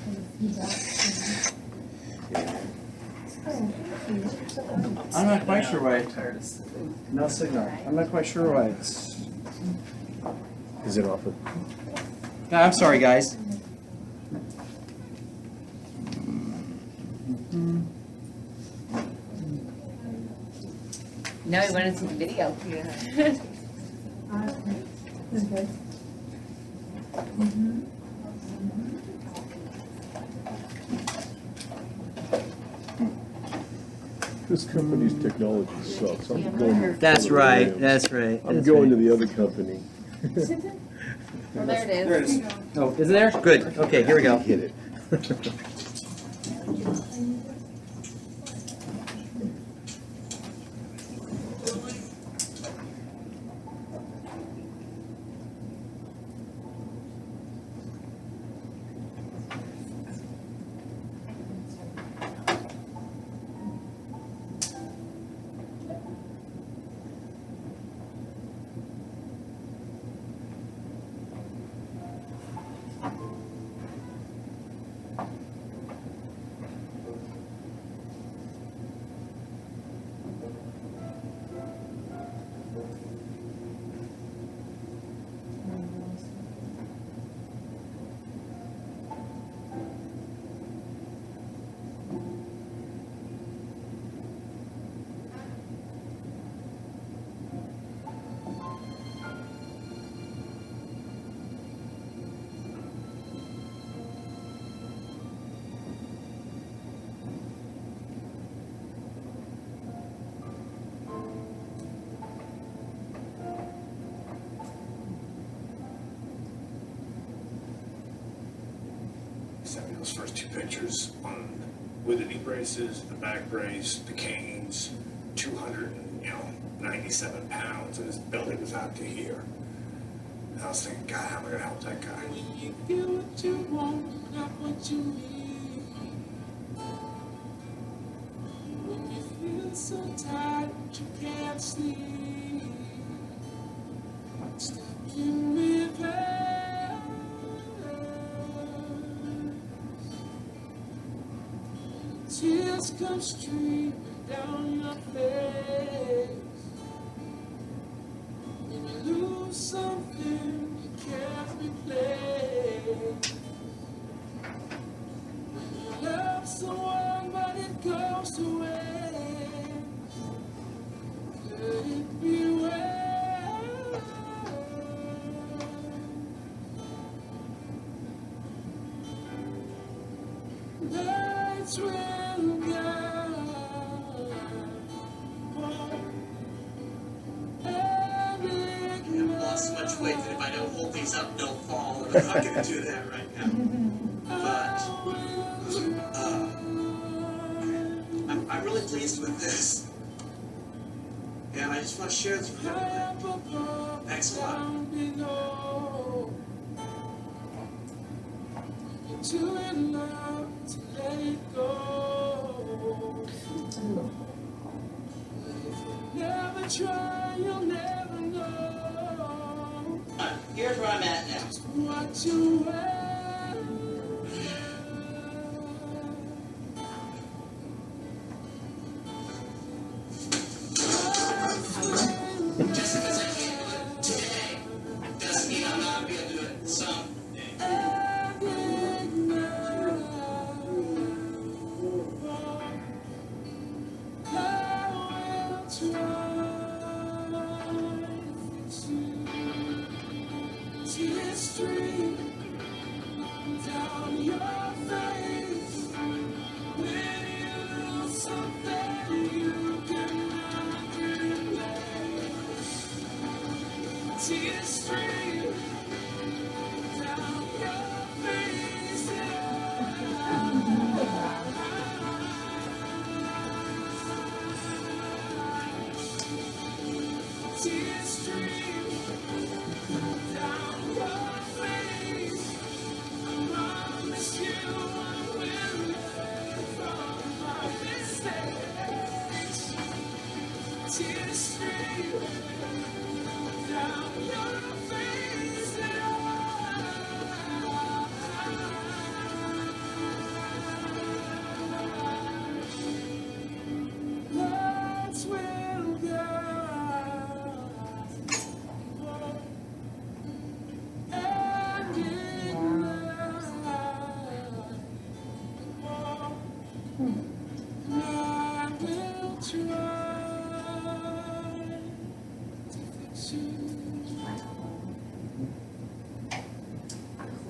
I'm not quite sure why. No signal. I'm not quite sure why it's. Is it off of? No, I'm sorry, guys. No, he wanted some video. This company's technology sucks. I'm going. That's right, that's right. I'm that's going right. to the other company. Well, there it is. Oh, is it there? Good, okay, here we go. Hit it. Sent me those first two pictures on with the knee braces, the back brace, the canes, 297 pounds, and his belly was out to here. And I was thinking, God, how am I gonna help that guy? When you get what you want, not what you need. When you feel so tired that you can't sleep. Step in reverse. Tears come streaming down your face. When you lose something you can't replace. When you love someone but it goes to waste. Could it be well? Lights will guide. I've lost so much weight that if I don't hold these up, they'll fall, and I'm not gonna do that right now. But, I'm really pleased with this. And I just want to share this with everybody. Thanks a lot. Too in love to let it go. Never try, you'll never know. Here's where I'm at now. What you wear. Just because I can't do it today doesn't mean I'm not gonna be able to do it someday. Tears stream down your face when you lose something you cannot replace. Tears stream down your face.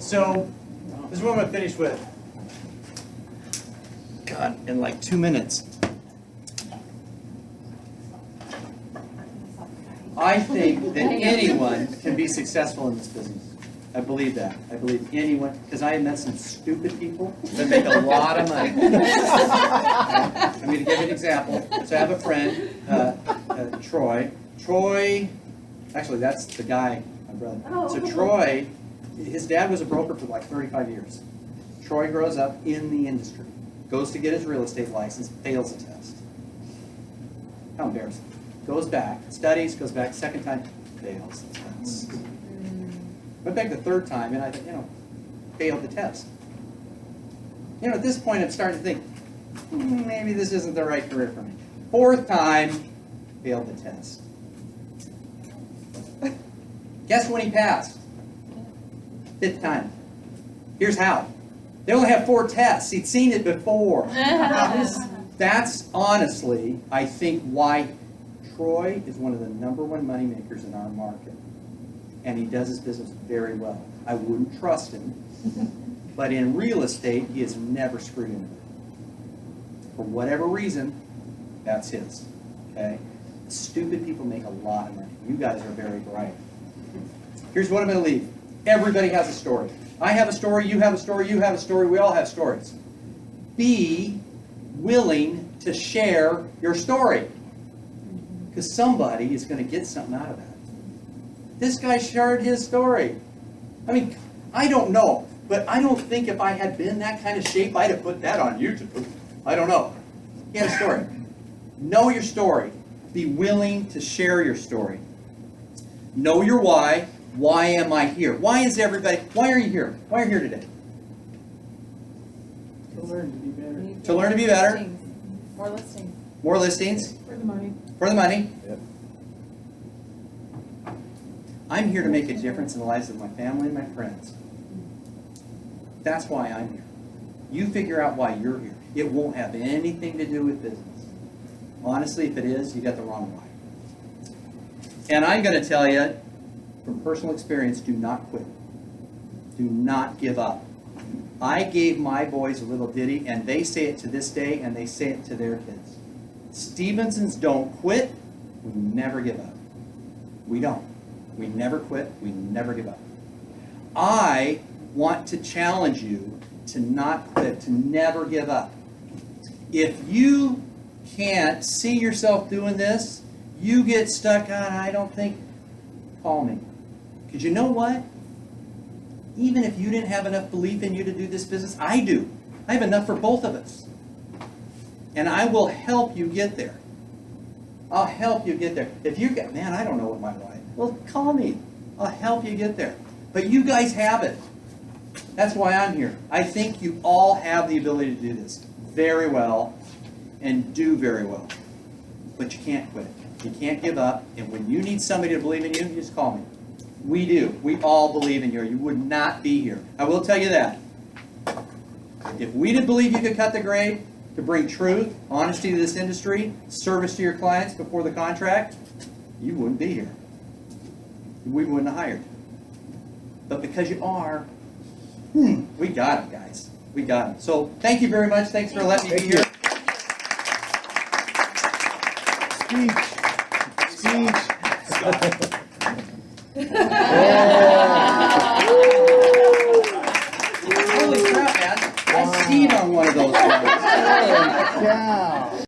So, this is what I'm gonna finish with. God, in like 2 minutes. I think that anyone can be successful in this business. I believe that. I believe anyone, because I have met some stupid people that make a lot of money. I'm going to give you an example. So I have a friend, Troy. Troy, actually that's the guy, my brother. So Troy, his dad was a broker for like 35 years. Troy grows up in the industry, goes to get his real estate license, fails the test. How embarrassing. Goes back, studies, goes back second time, fails the test. Went back the third time, and I, failed the test. At this point, I'm starting to think, maybe this isn't the right career for me. Fourth time, failed the test. Guess when he passed? Fifth time. Here's how. They only have 4 tests. He'd seen it before. That's honestly, I think, why Troy is one of the #1 money makers in our market. And he does his business very well. I wouldn't trust him, but in real estate, he has never screwed anybody. For whatever reason, that's his, okay? Stupid people make a lot of money. You guys are very bright. Here's what I'm going to leave. Everybody has a story. I have a story, you have a story, you have a story, we all have stories. Be willing to share your story, because somebody is going to get something out of that. This guy shared his story. I mean, I don't know, but I don't think if I had been that kind of shape, I'd have put that on YouTube. I don't know. He had a story. Know your story. Be willing to share your story. Know your why. Why am I here? Why is everybody, why are you here? Why are you here today? To learn to be better. To learn to be better. More listings. More listings. For the money. For the money. Yep. I'm here to make a difference in the lives of my family and my friends. That's why I'm here. You figure out why you're here. It won't have anything to do with business. Honestly, if it is, you got the wrong why. And I'm going to tell you, from personal experience, do not quit. Do not give up. I gave my boys a little ditty, and they say it to this day, and they say it to their kids. Stevensons don't quit. We never give up. We don't. We never quit. We never give up. I want to challenge you to not quit, to never give up. If you can't see yourself doing this, you get stuck on, I don't think, call me. Because you know what? Even if you didn't have enough belief in you to do this business, I do. I have enough for both of us. And I will help you get there. I'll help you get there. If you get, man, I don't know what my why. Well, call me. I'll help you get there. But you guys have it. That's why I'm here. I think you all have the ability to do this very well and do very well. But you can't quit. You can't give up. And when you need somebody to believe in you, you just call me. We do. We all believe in you. You would not be here. I will tell you that. If we didn't believe you could cut the grade, to bring truth, honesty to this industry, service to your clients before the contract, you wouldn't be here. We wouldn't have hired. But because you are, we got it, guys. We got it. So thank you very much. Thanks for letting me be here. Speech. Holy crap, man. I Steve on one of those ones. Yeah.